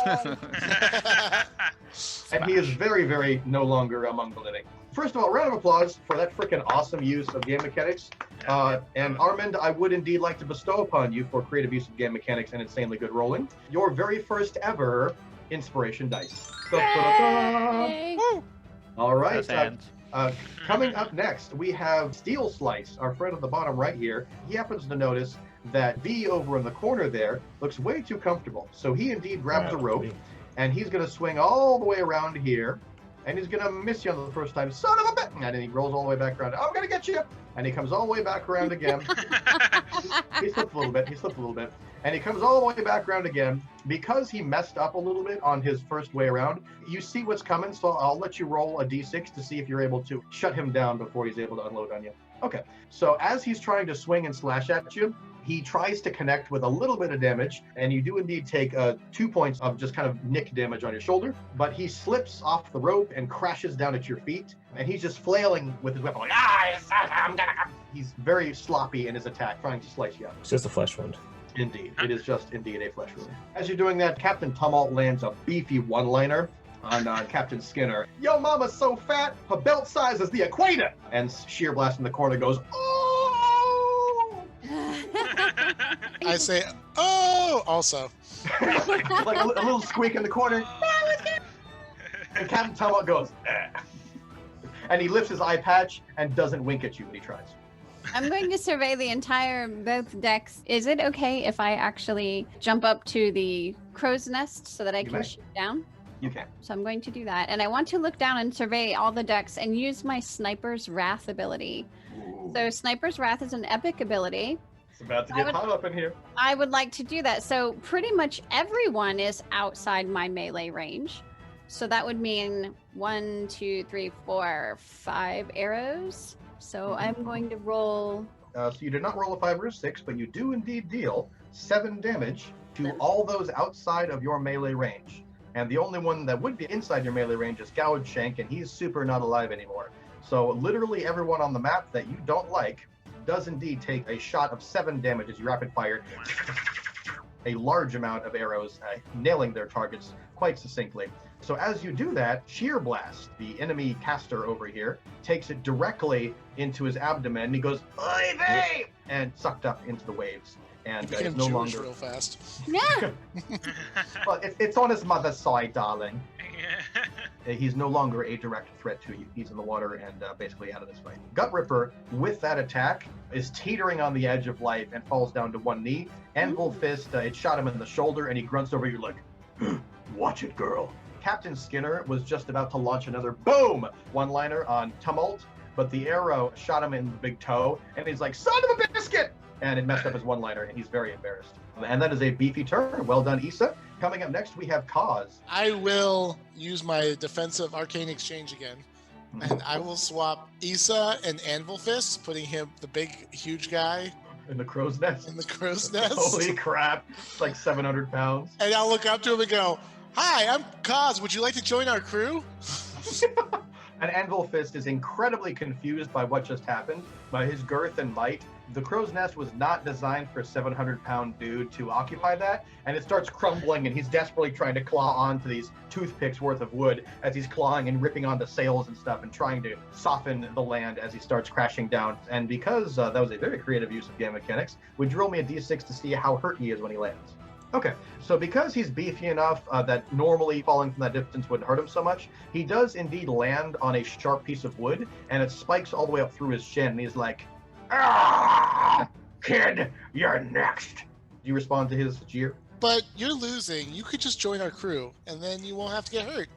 And he is very, very no longer among the living. First of all, round of applause for that freaking awesome use of game mechanics. And Armand, I would indeed like to bestow upon you for creative use of game mechanics and insanely good rolling, your very first ever inspiration dice. All right. Coming up next, we have Steel Slice, our friend at the bottom right here. He happens to notice that V over in the corner there looks way too comfortable. So he indeed grabs a rope, and he's going to swing all the way around here. And he's going to miss you on the first time. Son of a bitch! And then he rolls all the way back around. I'm going to get you! And he comes all the way back around again. He slipped a little bit. And he comes all the way back around again. Because he messed up a little bit on his first way around, you see what's coming, so I'll let you roll a d6 to see if you're able to shut him down before he's able to unload on you. Okay, so as he's trying to swing and slash at you, he tries to connect with a little bit of damage, and you do indeed take 2 points of just kind of nick damage on your shoulder, but he slips off the rope and crashes down at your feet, and he's just flailing with his weapon like, he's very sloppy in his attack, trying to slice you up. It's just a flesh wound. Indeed, it is just indeed a flesh wound. As you're doing that, Captain Tumult lands a beefy one-liner on Captain Skinner. Yo, mama's so fat, her belt size is the equator! And Sheer Blast in the corner goes, oh! I say, oh, also. Like a little squeak in the corner. And Captain Tumult goes, and he lifts his eye patch and doesn't wink at you when he tries. I'm going to survey the entire both decks. Is it okay if I actually jump up to the crow's nest so that I can shoot down? You can. So I'm going to do that. And I want to look down and survey all the decks and use my Sniper's Wrath ability. Ooh. So Sniper's Wrath is an epic ability. It's about to get hot up in here. I would like to do that. So pretty much everyone is outside my melee range. So that would mean 1, 2, 3, 4, 5 arrows. So I'm going to roll. So you did not roll a 5 or a 6, but you do indeed deal 7 damage to all those outside of your melee range. And the only one that would be inside your melee range is Gouge Shank, and he's super not alive anymore. So literally everyone on the map that you don't like does indeed take a shot of 7 damage as you rapid fire a large amount of arrows, nailing their targets quite succinctly. So as you do that, Sheer Blast, the enemy caster over here, takes it directly into his abdomen, and he goes, "Oy vey!" and sucked up into the waves. And Became it's no Jewish longer real fast. Yeah. well, it's on his mother's side, darling. He's no longer a direct threat to you. He's in the water and basically out of this fight. Gut Ripper, with that attack, is teetering on the edge of life and falls down to one knee. Anvil Fist, it shot him in the shoulder, and he grunts over you like, "Watch it, girl." Captain Skinner was just about to launch another boom one-liner on Tumult, but the arrow shot him in the big toe, and he's like, "Son of a biscuit!" And it messed up his one-liner, and he's very embarrassed. And that is a beefy turn. Well done, Issa. Coming up next, we have Cause. I will use my defensive arcane exchange again, and I will swap Issa and Anvil Fist, putting him, the big, huge guy, in the crow's nest. In the crow's nest. Holy crap! It's like 700 pounds. And I'll look up to him and go, "Hi, I'm Cause. Would you like to join our crew?" And Anvil Fist is incredibly confused by what just happened, by his girth and might. The crow's nest was not designed for a 700-pound dude to occupy that, and it starts crumbling, and he's desperately trying to claw onto these toothpicks worth of wood as he's clawing and ripping onto sails and stuff and trying to soften the land as he starts crashing down. And because that was a very creative use of game mechanics, would you roll me a d6 to see how hurt he is when he lands? Okay, so because he's beefy enough that normally falling from that distance wouldn't hurt him so much, he does indeed land on a sharp piece of wood, and it spikes all the way up through his shin, and he's like, "Ah, kid, you're next." Do you respond to his jeer? But you're losing. You could just join our crew, and then you won't have to get hurt.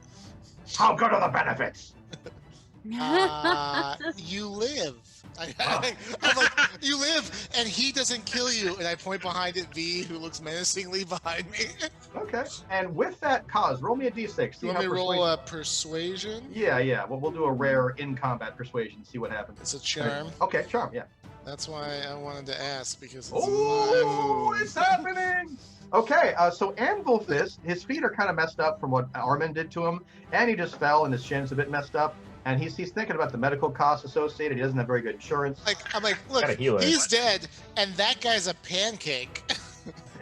How good are the benefits? You live. I'm like, you live, and he doesn't kill you. And I point behind at V, who looks menacingly behind me. Okay. And with that, Cause, roll me a d6. You want me to roll a persuasion? Yeah. Well, we'll do a rare in-combat persuasion, see what happens. It's a charm. Okay, charm, yeah. That's why I wanted to ask, because it's happening! Okay, so Anvil Fist, his feet are kind of messed up from what Armin did to him, and he just fell, and his shin's a bit messed up. And he's thinking about the medical costs associated. He doesn't have very good insurance. I'm like, look, he's dead, and that guy's a pancake.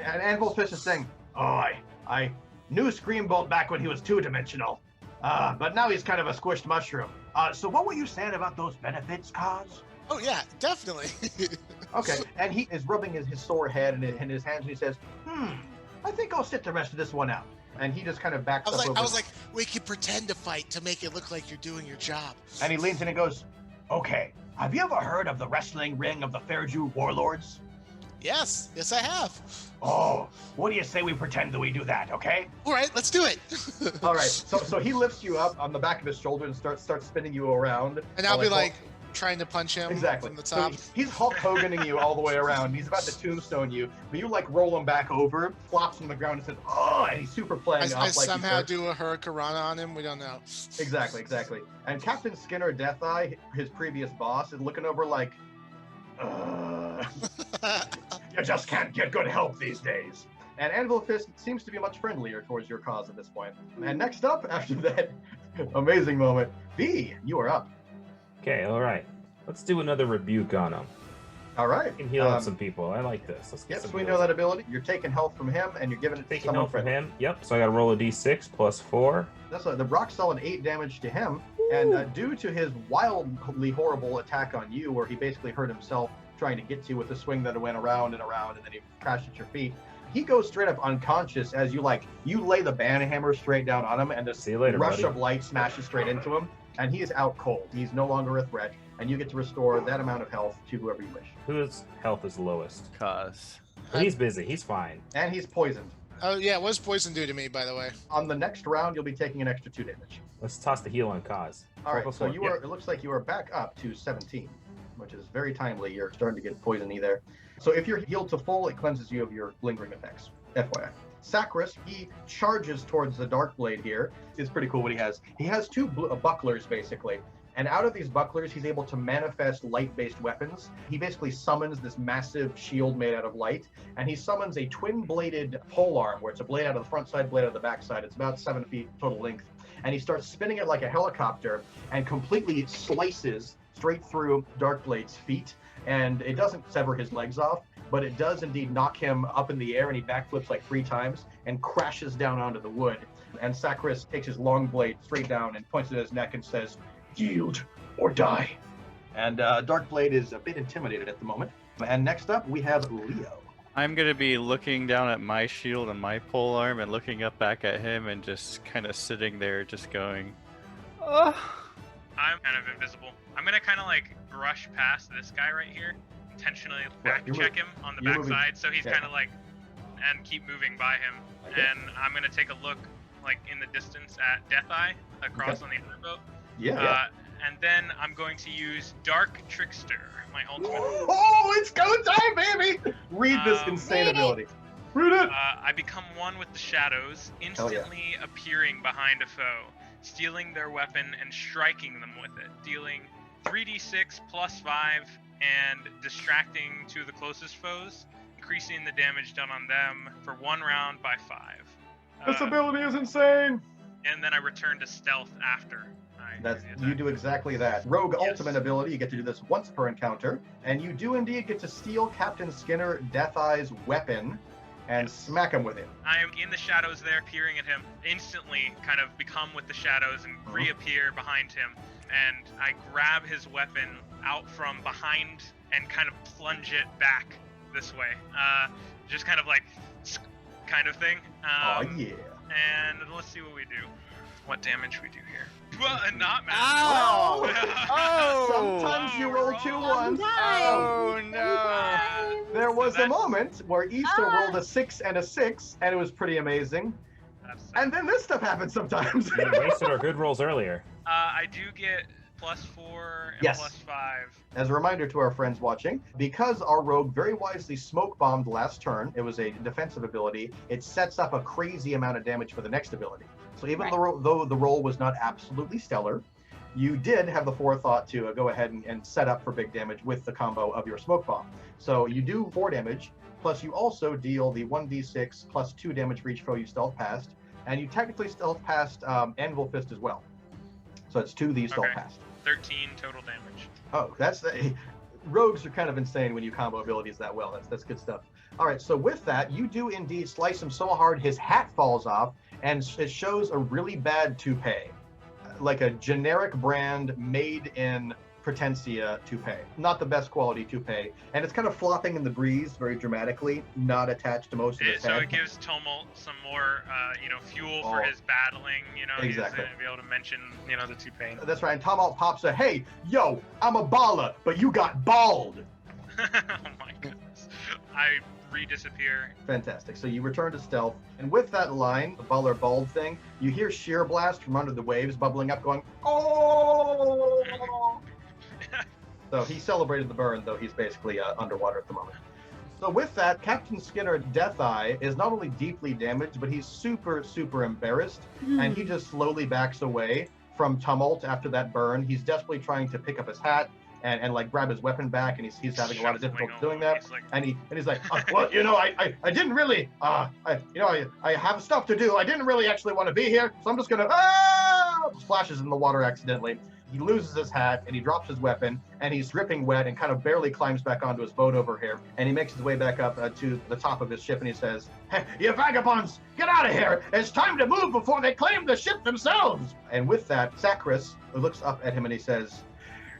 And Anvil Fist is saying, "Oh, I knew Screambolt back when he was 2-dimensional, but now he's kind of a squished mushroom. So what were you saying about those benefits, Cause?" Oh yeah, definitely. Okay, and he is rubbing his sore head in his hands, and he says, "I think I'll sit the rest of this one out." And he just kind of backs up over. I was like, we could pretend to fight to make it look like you're doing your job. And he leans in and goes, "Okay, have you ever heard of the wrestling ring of the Fairjew warlords?" Yes, I have. Oh, what do you say we pretend that we do that, okay? All right, let's do it. All right, so he lifts you up on the back of his shoulder and starts spinning you around. And I'll be like, trying to punch him from the top. So he's Hulk Hoganing you all the way around. He's about to tombstone you, but you like roll him back over, flops on the ground, and says, "Oh!" And he's super playing off I like somehow do a Hurricanrana on him. We don't know. Exactly. And Captain Skinner Deatheye, his previous boss, is looking over like, "You just can't get good help these days." And Anvil Fist seems to be much friendlier towards your cause at this point. And next up, after that amazing moment, B, you are up. Okay, all right. Let's do another rebuke on him. All right. We can heal up some people. I like this. Let's get yes, some we heals. know that ability. You're taking health from him, and you're giving it to someone health from him. Yep. So I got to roll a d6 plus 4. That's the rock solid 8 damage to him. And due to his wildly horrible attack on you, where he basically hurt himself trying to get to you with a swing that went around and around, and then he crashed at your feet, he goes straight up unconscious as you lay the banhammer straight down on him, and this rush of light smashes straight into him, and he is out cold. He's no longer a threat, and you get to restore that amount of health to whoever you wish. Whose health is lowest? Cause. But he's busy. He's fine. And he's poisoned. Oh yeah, what does poison do to me, by the way? On the next round, you'll be taking an extra 2 damage. Let's toss the heal on Cause. All right, so you are. It looks like you are back up to 17, which is very timely. You're starting to get poison-y there. So if you're healed to full, it cleanses you of your lingering effects. FYI. Sacris, he charges towards the Dark Blade here. It's pretty cool what he has. He has 2 bucklers, basically. And out of these bucklers, he's able to manifest light-based weapons. He basically summons this massive shield made out of light, and he summons a twin-bladed polearm, where it's a blade out of the front side, blade out of the back side. It's about 7 feet total length. And he starts spinning it like a helicopter and completely slices straight through Darkblade's feet. And it doesn't sever his legs off, but it does indeed knock him up in the air, and he backflips like 3 times and crashes down onto the wood. And Sacris takes his long blade straight down and points it at his neck and says, "Yield or die." And Darkblade is a bit intimidated at the moment. And next up, we have Leo. I'm going to be looking down at my shield and my polearm and looking up back at him and just kind of sitting there just going, oh. I'm kind of invisible. I'm going to kind of like brush past this guy right here, intentionally back check him on the backside, so he's kind of like, and keep moving by him. Okay. And I'm going to take a look like in the distance at Deatheye across on the other boat. And then I'm going to use Dark Trickster, my ultimate. Oh, it's go time, baby! Read this insane ability. Read it! I become one with the shadows, instantly appearing behind a foe, stealing their weapon and striking them with it, dealing 3d6 plus 5 and distracting 2 of the closest foes, increasing the damage done on them for 1 round by 5. This ability is insane! And then I return to stealth after. You do exactly that. Rogue ultimate ability, you get to do this once per encounter, and you do indeed get to steal Captain Skinner Deatheye's weapon and smack him with it. I am in the shadows there, peering at him, instantly kind of become with the shadows and reappear behind him, and I grab his weapon out from behind and kind of plunge it back this way. Just kind of like, kind of thing. And let's see what we do. What damage we do here. Not matter. Sometimes you roll 2 ones. Oh no! There was a moment where Issa rolled a 6 and a 6, and it was pretty amazing. And then this stuff happens sometimes. You wasted our good rolls earlier. I do get +4 and +5. As a reminder to our friends watching, because our rogue very wisely smoke bombed last turn, it was a defensive ability, it sets up a crazy amount of damage for the next ability. So even though the roll was not absolutely stellar, you did have the forethought to go ahead and set up for big damage with the combo of your smoke bomb. So you do 4 damage, plus you also deal the 1d6 plus 2 damage for each foe you stealth past, and you technically stealth past Anvil Fist as well. So it's 2 that you stealth past. 13 total damage. Oh, rogues are kind of insane when you combo abilities that well. That's good stuff. All right, so with that, you do indeed slice him so hard his hat falls off, and it shows a really bad toupee, like a generic brand made in Pretensia toupee. Not the best quality toupee, and it's kind of flopping in the breeze very dramatically, not attached to most of his head. So it gives Tumult some more, fuel for his battling. Exactly. He's going to be able to mention, the toupee. That's right. And Tumult pops a, "Hey, yo, I'm a baller, but you got bald." Oh my goodness. I disappear. Fantastic. So you return to stealth, and with that line, the baller bald thing, you hear sheer blast from under the waves bubbling up going, "Oh!" So he celebrated the burn, though he's basically underwater at the moment. So with that, Captain Skinner Deatheye is not only deeply damaged, but he's super, super embarrassed, and he just slowly backs away from Tumult after that burn. He's desperately trying to pick up his hat and like grab his weapon back, and he's having a lot of difficulty doing that. He's like, well, I didn't really, I have stuff to do. I didn't really actually want to be here, so I'm just gonna splashes in the water accidentally. He loses his hat and he drops his weapon, and he's dripping wet and kind of barely climbs back onto his boat over here. And he makes his way back up to the top of his ship, and he says, "Hey, you vagabonds, get out of here! It's time to move before they claim the ship themselves!" And with that, Sacris looks up at him and he says,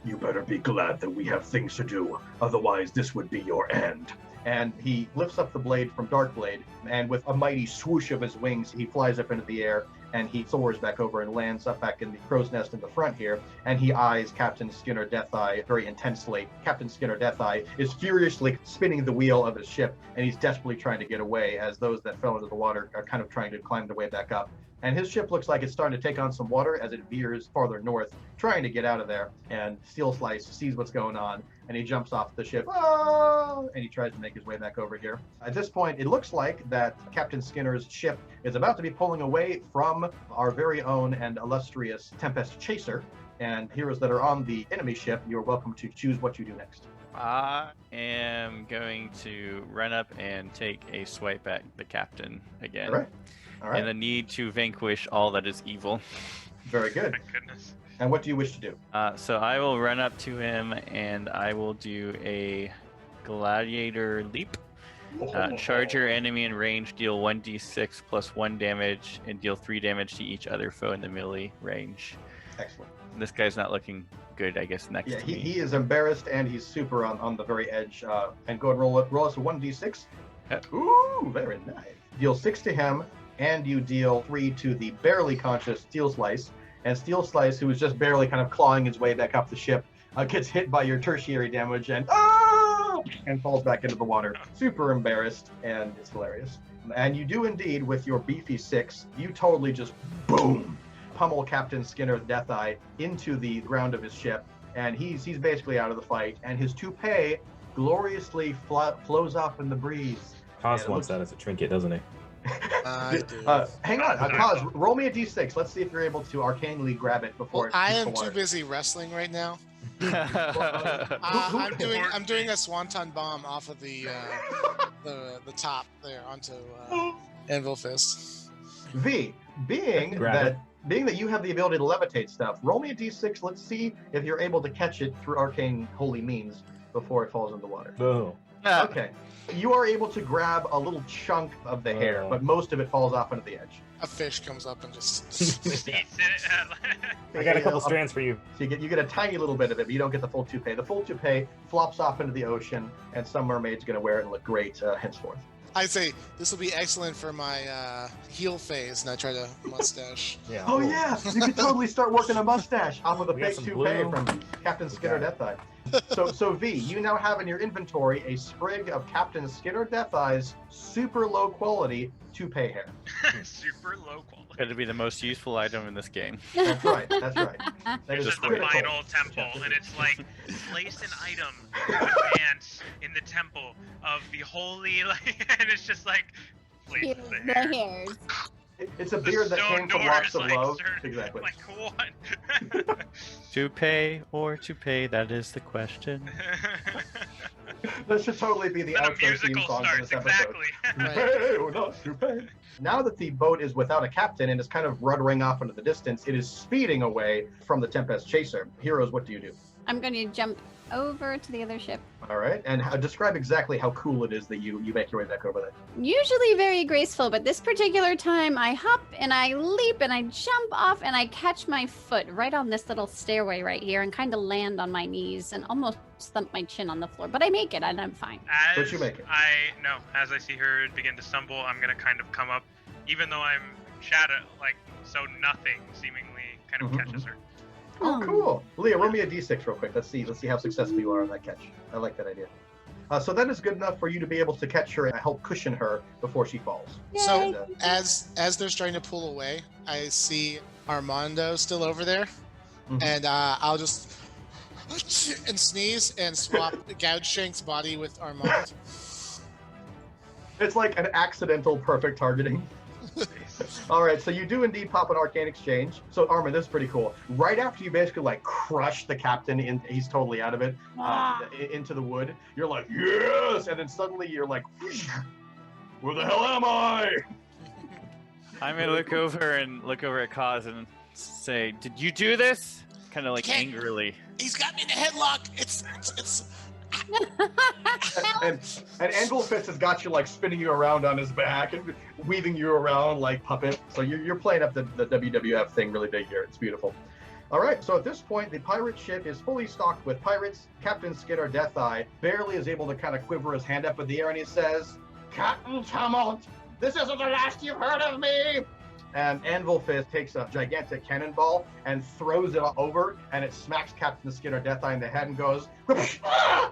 "You better be glad that we have things to do, otherwise this would be your end." And he lifts up the blade from Darkblade, and with a mighty swoosh of his wings, he flies up into the air, and he soars back over and lands up back in the crow's nest in the front here, and he eyes Captain Skinner Deatheye very intensely. Captain Skinner Deatheye is furiously spinning the wheel of his ship, and he's desperately trying to get away, as those that fell into the water are kind of trying to climb their way back up. And his ship looks like it's starting to take on some water as it veers farther north, trying to get out of there. And Steel Slice sees what's going on, and he jumps off the ship, and he tries to make his way back over here. At this point, it looks like that Captain Skinner's ship is about to be pulling away from our very own and illustrious Tempest Chaser. And heroes that are on the enemy ship, you're welcome to choose what you do next. I am going to run up and take a swipe at the captain again. All right. And the need to vanquish all that is evil. Very good. My goodness. And what do you wish to do? So I will run up to him and I will do a gladiator leap. Charge your enemy in range, deal 1d6 plus 1 damage, and deal 3 damage to each other foe in the melee range. Excellent. This guy's not looking good, I guess, next to me. He is embarrassed and he's super on the very edge. And go and roll us a 1d6. Ooh, very nice. Deal 6 to him, and you deal 3 to the barely conscious Steel Slice. And Steel Slice, who is just barely kind of clawing his way back up the ship, gets hit by your tertiary damage and falls back into the water. Super embarrassed, and it's hilarious. And you do indeed, with your beefy 6, you totally just boom, pummel Captain Skinner Deatheye into the ground of his ship, and he's basically out of the fight, and his toupee gloriously flows off in the breeze. Kaz wants that as a trinket, doesn't he? Hang on, Kaz, roll me a d6. Let's see if you're able to arcanely grab it before. I am too busy wrestling right now. I'm doing a swanton bomb off of the top there onto Anvil Fist. V, being that you have the ability to levitate stuff, roll me a d6. Let's see if you're able to catch it through arcane holy means before it falls in the water. Oh. Okay. You are able to grab a little chunk of the hair, but most of it falls off onto the edge. A fish comes up and just eats it. I got a couple strands for you. So you get a tiny little bit of it, but you don't get the full toupee. The full toupee flops off into the ocean, and some mermaid's going to wear it and look great henceforth. I say this will be excellent for my heel phase, and I try to mustache. Yeah. Oh yeah, you could totally start working a mustache off of the fake toupee from Captain Skinner Deatheye. So V, you now have in your inventory a sprig of Captain Skinner Deatheye's super low quality toupee hair. Super low quality. Going to be the most useful item in this game. That's right. That's right. That is just the critical. final temple, and it's like place an item advance in the temple of the holy, and it's just like place the hairs. It's a beard that came from lots of love. Exactly. Like what? Toupee or toupee? That is the question. That should totally be the outro theme song for this episode. Exactly. Now that the boat is without a captain and is kind of ruddering off into the distance, it is speeding away from the Tempest chaser. Heroes, what do you do? I'm going to jump over to the other ship. All right, and describe exactly how cool it is that you make your way back over there. Usually very graceful, but this particular time I hop and I leap and I jump off and I catch my foot right on this little stairway right here and kind of land on my knees and almost thump my chin on the floor. But I make it and I'm fine. But you make it. As I see her begin to stumble, I'm gonna kind of come up, even though I'm so nothing seemingly kind of catches her. Oh, cool. Leah, roll me a d6 real quick. Let's see how successful you are on that catch. I like that idea. So that is good enough for you to be able to catch her and help cushion her before she falls. Yay. So as they're starting to pull away, I see Armando still over there, and I'll just and sneeze and swap Gouge Shank's body with Armand. It's like an accidental perfect targeting. All right, so you do indeed pop an arcane exchange. So Armin, this is pretty cool. Right after you basically like crush the captain, he's totally out of it, into the wood. You're like, yes, and then suddenly you're like, where the hell am I? I'm gonna look over at Kaz and say, "Did you do this?" Kind of like angrily. He's got me in a headlock. It's. and Anvil Fist has got you like spinning you around on his back and weaving you around like puppet. So you're playing up the WWF thing really big here. It's beautiful. All right, so at this point, the pirate ship is fully stocked with pirates. Captain Skinner Deatheye barely is able to kind of quiver his hand up in the air, and he says, "Captain Tumult, this isn't the last you've heard of me." And Anvil Fist takes a gigantic cannonball and throws it over, and it smacks Captain Skinner Deatheye in the head and goes, "Ah!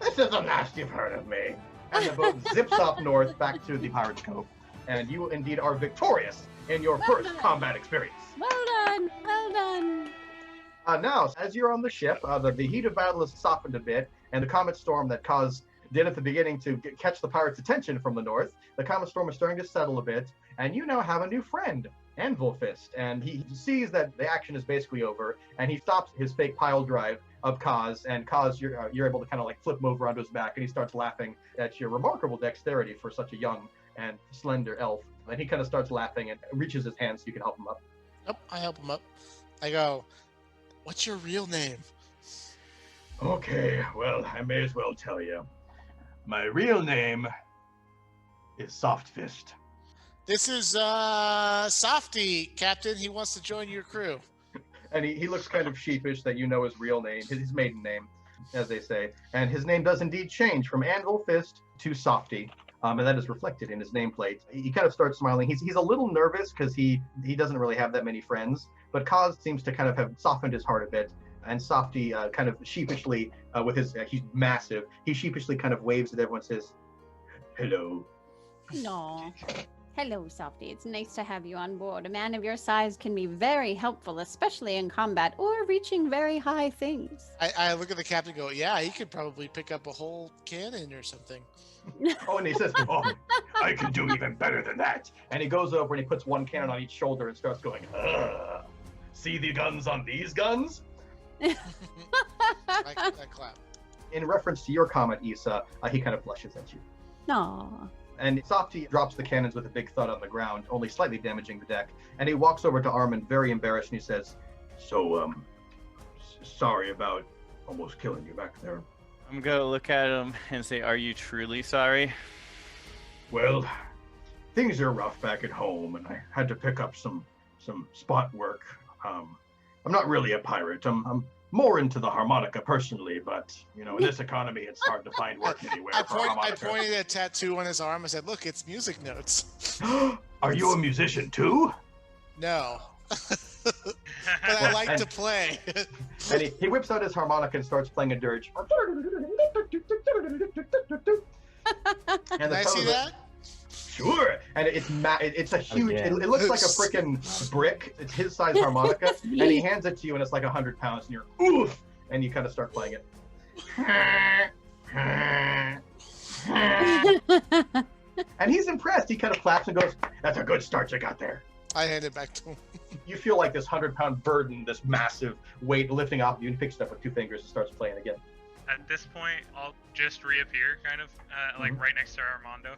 This is the last you've heard of me." And the boat zips off north back to the Pirate's Cove. And you indeed are victorious in your first combat experience. Well done, well done. Now, as you're on the ship, the heat of battle has softened a bit, and the comet storm that Kaz did at the beginning to catch the pirates' attention from the north, the comet storm is starting to settle a bit, and you now have a new friend. Anvil Fist, and he sees that the action is basically over, and he stops his fake pile drive of Kaz, and Kaz, you're able to kind of like flip him over onto his back, and he starts laughing at your remarkable dexterity for such a young and slender elf. And he kind of starts laughing and reaches his hand so you can help him up. Yep, I help him up. I go, "What's your real name?" Okay, well, I may as well tell you. My real name is Soft Fist. This is Softy, Captain. He wants to join your crew. And he looks kind of sheepish that you know his real name, his maiden name, as they say. And his name does indeed change from Anvil Fist to Softy. And that is reflected in his nameplate. He kind of starts smiling. He's a little nervous because he doesn't really have that many friends. But Kaz seems to kind of have softened his heart a bit. And Softy kind of sheepishly, with his, he's massive, he sheepishly kind of waves at everyone and says, "Hello." No. Hello, Softy. It's nice to have you on board. A man of your size can be very helpful, especially in combat or reaching very high things. I look at the captain and go, "Yeah, he could probably pick up a whole cannon or something." Oh, and he says, "Oh, I can do even better than that." And he goes over and he puts one cannon on each shoulder and starts going, "See the guns on these guns?" I clap. In reference to your comment, Issa, he kind of blushes at you. Aww. And Softy drops the cannons with a big thud on the ground, only slightly damaging the deck. And he walks over to Armin, very embarrassed, and he says, "So, sorry about almost killing you back there." I'm gonna look at him and say, "Are you truly sorry?" "Well, things are rough back at home, and I had to pick up some spot work. I'm not really a pirate. I'm more into the harmonica personally, but in this economy, it's hard to find work anywhere. I pointed at a tattoo on his arm. I said, "Look, it's music notes." Are you a musician too? No. But I like to play. And he whips out his harmonica and starts playing a dirge. Can I see that? Sure. And it's a huge, it looks like a freaking brick. It's his size harmonica. And he hands it to you and it's like 100 pounds and you're, oof. And you kind of start playing it. And he's impressed. He kind of claps and goes, "That's a good start you got there." I hand it back to him. You feel like this 100-pound burden, this massive weight lifting off you, and he picks it up with 2 fingers and starts playing again. At this point, I'll just reappear, kind of, like right next to Armando.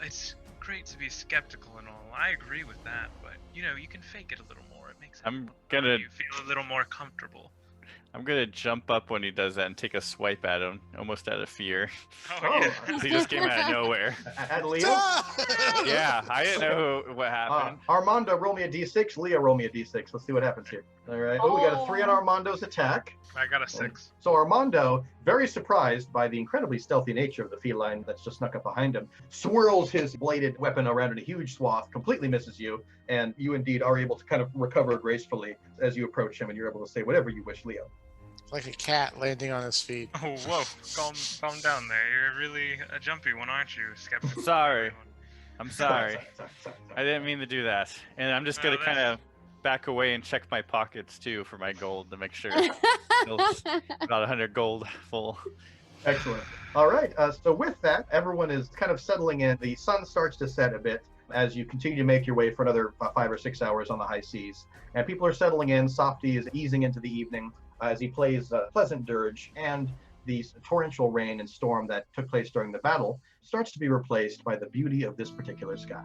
It's great to be skeptical and all. I agree with that, but you can fake it a little more. It makes you feel a little more comfortable. I'm gonna jump up when he does that and take a swipe at him, almost out of fear. Oh, yeah. He just came out of nowhere. At Leo? Yeah, I didn't know what happened. Armando, roll me a d6. Leo, roll me a d6. Let's see what happens here. All right. Oh, we got a 3 on Armando's attack. I got a 6. So Armando, very surprised by the incredibly stealthy nature of the feline that's just snuck up behind him, swirls his bladed weapon around in a huge swath, completely misses you, and you indeed are able to kind of recover gracefully as you approach him, and you're able to say whatever you wish, Leo. Like a cat landing on his feet. Oh, whoa. Calm down there. You're really a jumpy one, aren't you, Skeptical? Sorry. I'm sorry. I didn't mean to do that. And I'm just going to kind of back away and check my pockets, too, for my gold to make sure it's about 100 gold full. Excellent. All right. So with that, everyone is kind of settling in. The sun starts to set a bit as you continue to make your way for another 5 or 6 hours on the high seas. And people are settling in. Softy is easing into the evening as he plays a pleasant dirge, and the torrential rain and storm that took place during the battle starts to be replaced by the beauty of this particular sky.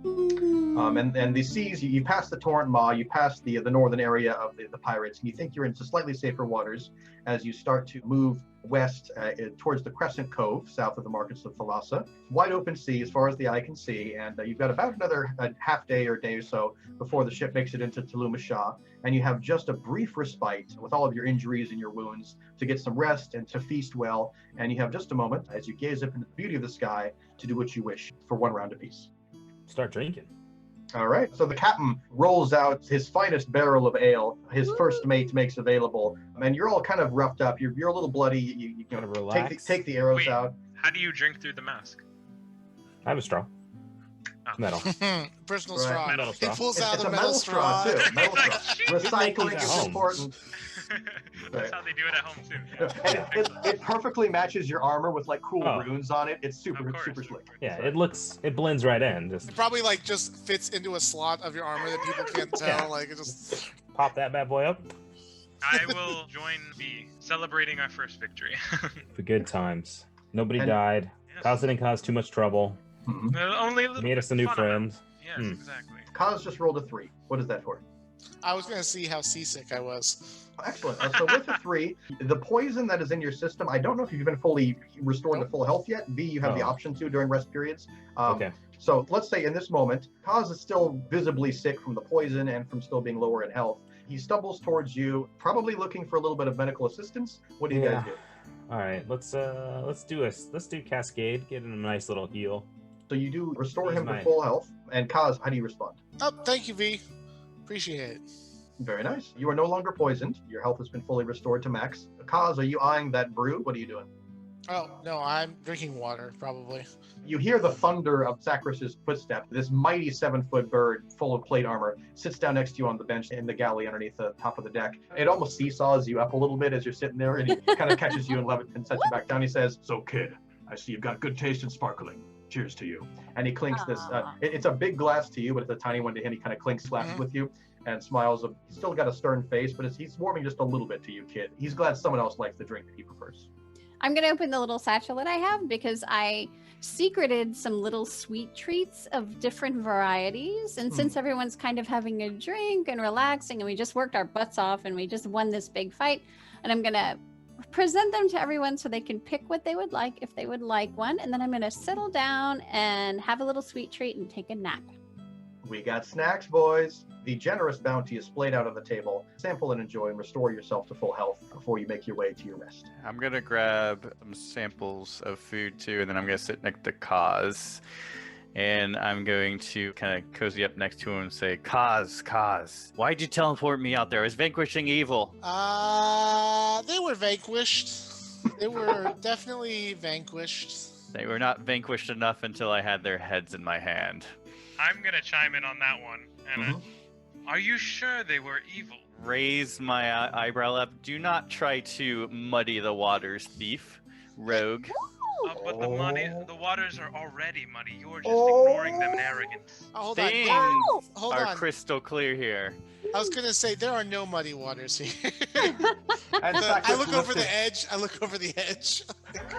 And the seas, you pass the Torrent Maw, you pass the northern area of the pirates, and you think you're into slightly safer waters as you start to move west towards the Crescent Cove, south of the markets of Thalassa. Wide open sea as far as the eye can see, and you've got about another half day or day or so before the ship makes it into Telluma, and you have just a brief respite with all of your injuries and your wounds to get some rest and to feast well, and you have just a moment as you gaze up into the beauty of the sky to do what you wish for 1 round apiece. Start drinking. All right, so the captain rolls out his finest barrel of ale, his first mate makes available, and you're all kind of roughed up. You're a little bloody. You kind of relax. Take the arrows out. How do you drink through the mask? I have a straw. Oh. Metal. Personal straw. Metal straw. He pulls out It's a a metal straw. Too. Metal straw. Recycling is important. That's how they do it at home too. And it perfectly matches your armor with like cool runes on it. It's super slick. Yeah, it blends right in. It probably like just fits into a slot of your armor that people can't tell. Yeah. Like it just Pop that bad boy up. I will join V, celebrating our first victory. For good times. Nobody died. Kaz didn't cause too much trouble. Only a little Made us a new friend. Yes, exactly. Kaz just rolled a 3. What is that for? I was gonna see how seasick I was. Excellent. So with a 3, the poison that is in your system, I don't know if you've been fully restored to full health yet. V, you have the option to during rest periods. Okay. So let's say in this moment, Kaz is still visibly sick from the poison and from still being lower in health. He stumbles towards you, probably looking for a little bit of medical assistance. What do you guys do? All right, let's do Cascade. Get him a nice little heal. So you do restore him to full health. And Kaz, how do you respond? Oh, thank you, V. Appreciate it. Very nice. You are no longer poisoned. Your health has been fully restored to max. Kaz, are you eyeing that brew? What are you doing? Oh, no, I'm drinking water, probably. You hear the thunder of Sacris's footsteps. This mighty 7-foot bird full of plate armor sits down next to you on the bench in the galley underneath the top of the deck. It almost seesaws you up a little bit as you're sitting there, and he kind of catches you and sets you back down. He says, "So, kid, I see you've got good taste in sparkling. Cheers to you." And he clinks this. It's a big glass to you, but it's a tiny one to him. He kind of clinks glasses with you and smiles. He's still got a stern face, but he's warming just a little bit to you, kid. He's glad someone else likes the drink that he prefers. I'm going to open the little satchel that I have because I secreted some little sweet treats of different varieties. And since everyone's kind of having a drink and relaxing and we just worked our butts off and we just won this big fight, and I'm going to present them to everyone so they can pick what they would like if they would like one. And then I'm going to settle down and have a little sweet treat and take a nap. We got snacks, boys. The generous bounty is splayed out on the table. Sample and enjoy and restore yourself to full health before you make your way to your rest. I'm going to grab some samples of food too, and then I'm going to sit next to Kaz. And I'm going to kind of cozy up next to him and say, Kaz, why'd you teleport me out there? I was vanquishing evil. They were vanquished. They were definitely vanquished. They were not vanquished enough until I had their heads in my hand. I'm going to chime in on that one. And are you sure they were evil? Raise my eyebrow up. Do not try to muddy the waters, thief, rogue. But the waters are already muddy. You're just ignoring them in arrogance. Hold Things on. Hold are on. crystal clear here. I was going to say, there are no muddy waters here. I look over the edge.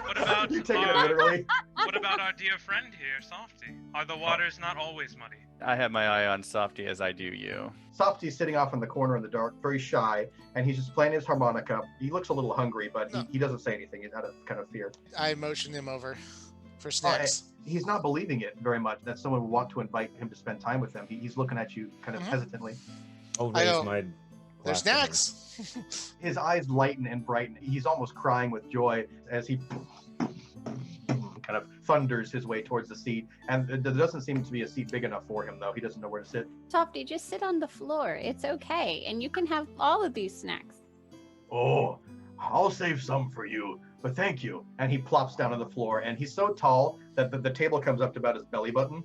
What about You're taking it literally. What about our dear friend here, Softy? Are the waters not always muddy? I have my eye on Softy as I do you. Softy's sitting off in the corner in the dark, very shy, and he's just playing his harmonica. He looks a little hungry, but he doesn't say anything out of kind of fear. I motion him over for snacks. He's not believing it very much that someone would want to invite him to spend time with them. He's looking at you kind of hesitantly. I'll raise my There's snacks. His eyes lighten and brighten. He's almost crying with joy as he kind of thunders his way towards the seat. And there doesn't seem to be a seat big enough for him, though. He doesn't know where to sit. Softy, just sit on the floor. It's okay. And you can have all of these snacks. Oh, I'll save some for you, but thank you. And he plops down on the floor, and he's so tall that the table comes up to about his belly button.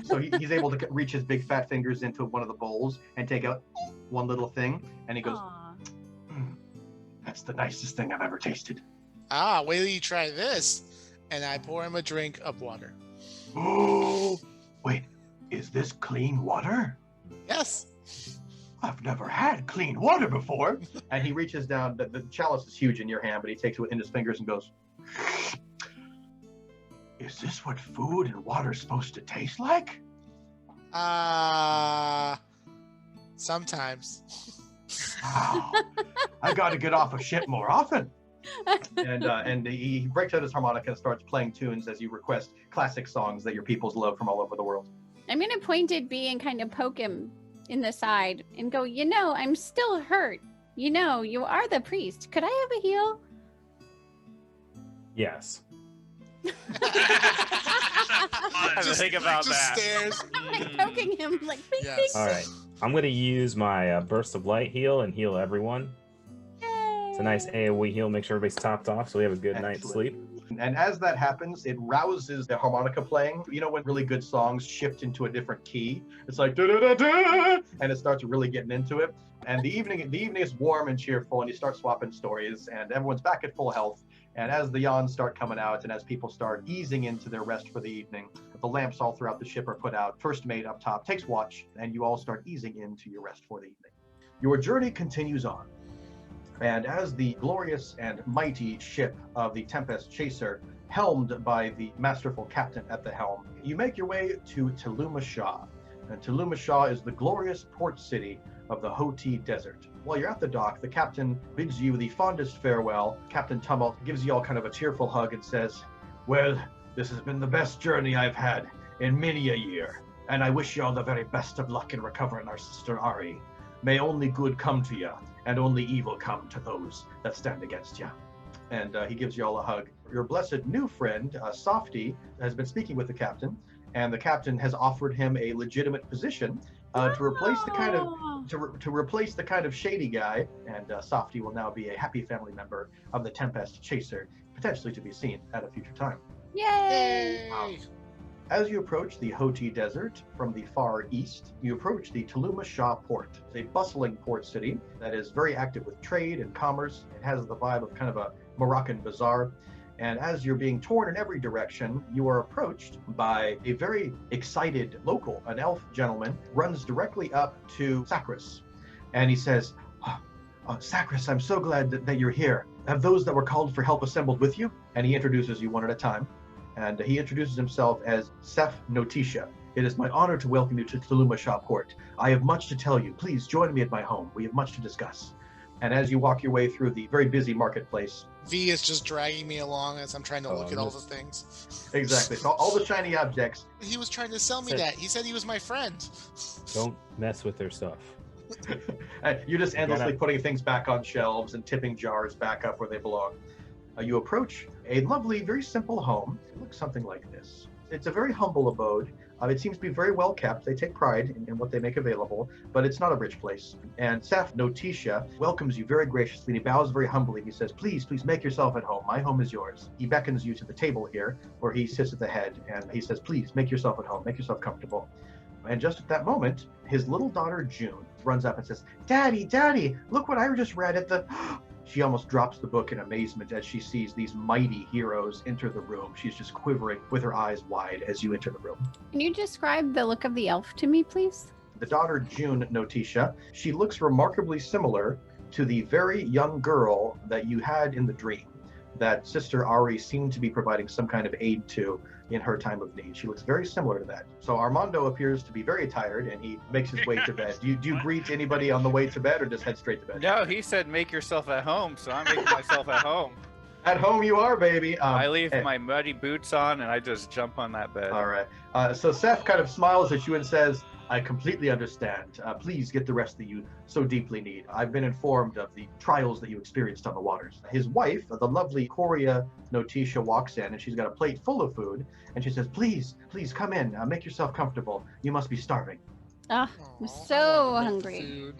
So he's able to reach his big fat fingers into one of the bowls and take out one little thing. And he goes, that's the nicest thing I've ever tasted. Wait till you try this. And I pour him a drink of water. Oh, wait, is this clean water? Yes. I've never had clean water before. And he reaches down, the chalice is huge in your hand, but he takes it in his fingers and goes, is this what food and water's supposed to taste like? Sometimes. Wow. I got to get off of shit more often. And he breaks out his harmonica and starts playing tunes as you request classic songs that your peoples love from all over the world. I'm going to point at B and kind of poke him in the side and go, I'm still hurt. You are the priest. Could I have a heal? Yes. Think about that. Stares. I'm like poking him like, Yes. All right. I'm going to use my burst of light heal and heal everyone. It's a nice AoE heal. Make sure everybody's topped off so we have a good night's sleep. And as that happens, it rouses the harmonica playing. You know when really good songs shift into a different key? It's like da-da-da-da, and it starts really getting into it. And the evening is warm and cheerful, and you start swapping stories, and everyone's back at full health. And as the yawns start coming out, and as people start easing into their rest for the evening, the lamps all throughout the ship are put out. First mate up top takes watch, and you all start easing into your rest for the evening. Your journey continues on. And as the glorious and mighty ship of the Tempest Chaser, helmed by the masterful captain at the helm, you make your way to Telluma. And Telluma is the glorious port city of the Hoti Desert. While you're at the dock, the captain bids you the fondest farewell. Captain Tumult gives you all kind of a tearful hug and says, "Well, this has been the best journey I've had in many a year, and I wish you all the very best of luck in recovering our sister Ari. May only good come to you, and only evil come to those that stand against you." And he gives you all a hug. Your blessed new friend, Softy, has been speaking with the captain, and the captain has offered him a legitimate position to replace the kind of shady guy, and Softy will now be a happy family member of the Tempest Chaser, potentially to be seen at a future time. Yay! As you approach the Hoti Desert from the far east, you approach the Telluma port. It's a bustling port city that is very active with trade and commerce. It has the vibe of kind of a Moroccan bazaar. And as you're being torn in every direction, you are approached by a very excited local, an elf gentleman, runs directly up to Sacris. And he says, "Sacris, I'm so glad that you're here. Have those that were called for help assembled with you?" And he introduces you one at a time. And he introduces himself as Seth Notitia. "It is my honor to welcome you to Telluma Port. I have much to tell you. Please join me at my home. We have much to discuss." And as you walk your way through the very busy marketplace, V is just dragging me along as I'm trying to look at all the things. Exactly. So all the shiny objects. He was trying to sell me that. He said he was my friend. Don't mess with their stuff. You're just endlessly putting things back on shelves and tipping jars back up where they belong. You approach a lovely, very simple home. It looks something like this. It's a very humble abode. It seems to be very well kept. They take pride in what they make available, but it's not a rich place. And Seth Notitia welcomes you very graciously. He bows very humbly. He says, please make yourself at home. My home is yours." He beckons you to the table here, where he sits at the head, and he says, "Please make yourself at home. Make yourself comfortable." And just at that moment, his little daughter June runs up and says, Daddy, look what I just read at the..." She almost drops the book in amazement as she sees these mighty heroes enter the room. She's just quivering with her eyes wide as you enter the room. Can you describe the look of the elf to me, please? The daughter, June Notitia, she looks remarkably similar to the very young girl that you had in the dream, that Sister Ari seemed to be providing some kind of aid to in her time of need. She looks very similar to that. So Armando appears to be very tired, and he makes his way to bed. Do you greet anybody on the way to bed, or just head straight to bed? No, he said make yourself at home, so I'm making myself at home. At home you are, baby. I leave my muddy boots on, and I just jump on that bed. All right. So Seth kind of smiles at you and says, "I completely understand. Please get the rest that you so deeply need. I've been informed of the trials that you experienced on the waters." His wife, the lovely Coria Notitia, walks in, and she's got a plate full of food, and she says, please come in. Make yourself comfortable. You must be starving." Ah, I'm so hungry.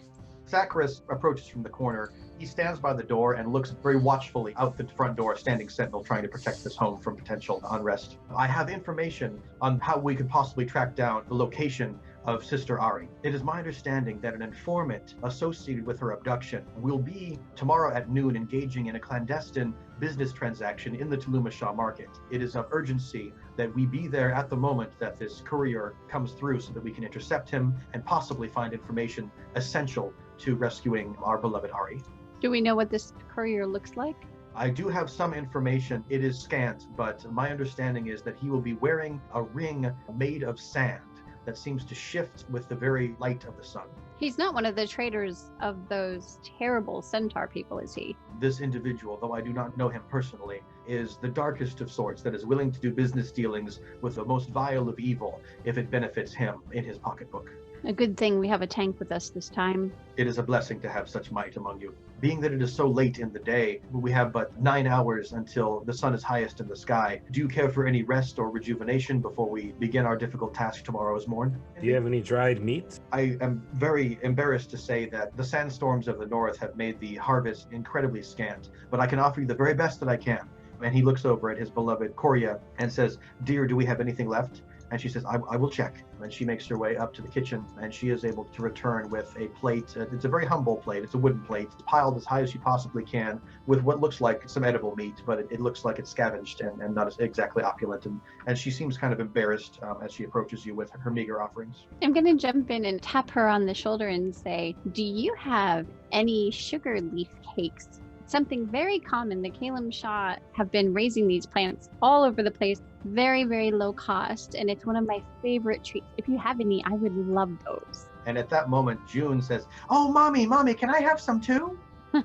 Sacris approaches from the corner. He stands by the door and looks very watchfully out the front door, standing sentinel, trying to protect this home from potential unrest. "I have information on how we could possibly track down the location of Sister Ari. It is my understanding that an informant associated with her abduction will be tomorrow at noon engaging in a clandestine business transaction in the Telluma market. It is of urgency that we be there at the moment that this courier comes through so that we can intercept him and possibly find information essential to rescuing our beloved Ari." Do we know what this courier looks like? I do have some information. It is scant, but my understanding is that he will be wearing a ring made of sand that seems to shift with the very light of the sun. He's not one of the traders of those terrible centaur people, is he? This individual, though I do not know him personally, is the darkest of sorts, that is willing to do business dealings with the most vile of evil if it benefits him in his pocketbook. A good thing we have a tank with us this time. It is a blessing to have such might among you. Being that it is so late in the day, we have but 9 hours until the sun is highest in the sky. Do you care for any rest or rejuvenation before we begin our difficult task tomorrow's morn? Do you have any dried meat? I am very embarrassed to say that the sandstorms of the north have made the harvest incredibly scant, but I can offer you the very best that I can. And he looks over at his beloved Korea and says, "Dear, do we have anything left?" And she says, I will check. And she makes her way up to the kitchen, and she is able to return with a plate. It's a very humble plate. It's a wooden plate. It's piled as high as she possibly can with what looks like some edible meat, but it looks like it's scavenged and not as exactly opulent. And she seems kind of embarrassed as she approaches you with her meager offerings. I'm going to jump in and tap her on the shoulder and say, do you have any sugar leaf cakes? Something very common. The Kalem Shah have been raising these plants all over the place, very, very low cost, and it's one of my favorite treats. If you have any, I would love those. And at that moment, June says, "Oh, mommy, can I have some too?"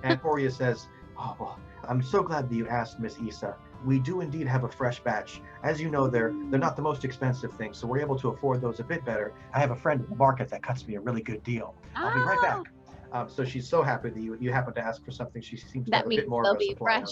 And Korea says, "Oh, well, I'm so glad that you asked, Miss Issa. We do indeed have a fresh batch. As you know, they're not the most expensive things, so we're able to afford those a bit better. I have a friend at the market that cuts me a really good deal. I'll be right back." So she's so happy that you happen to ask for something. She seems to have a bit more of a supply of.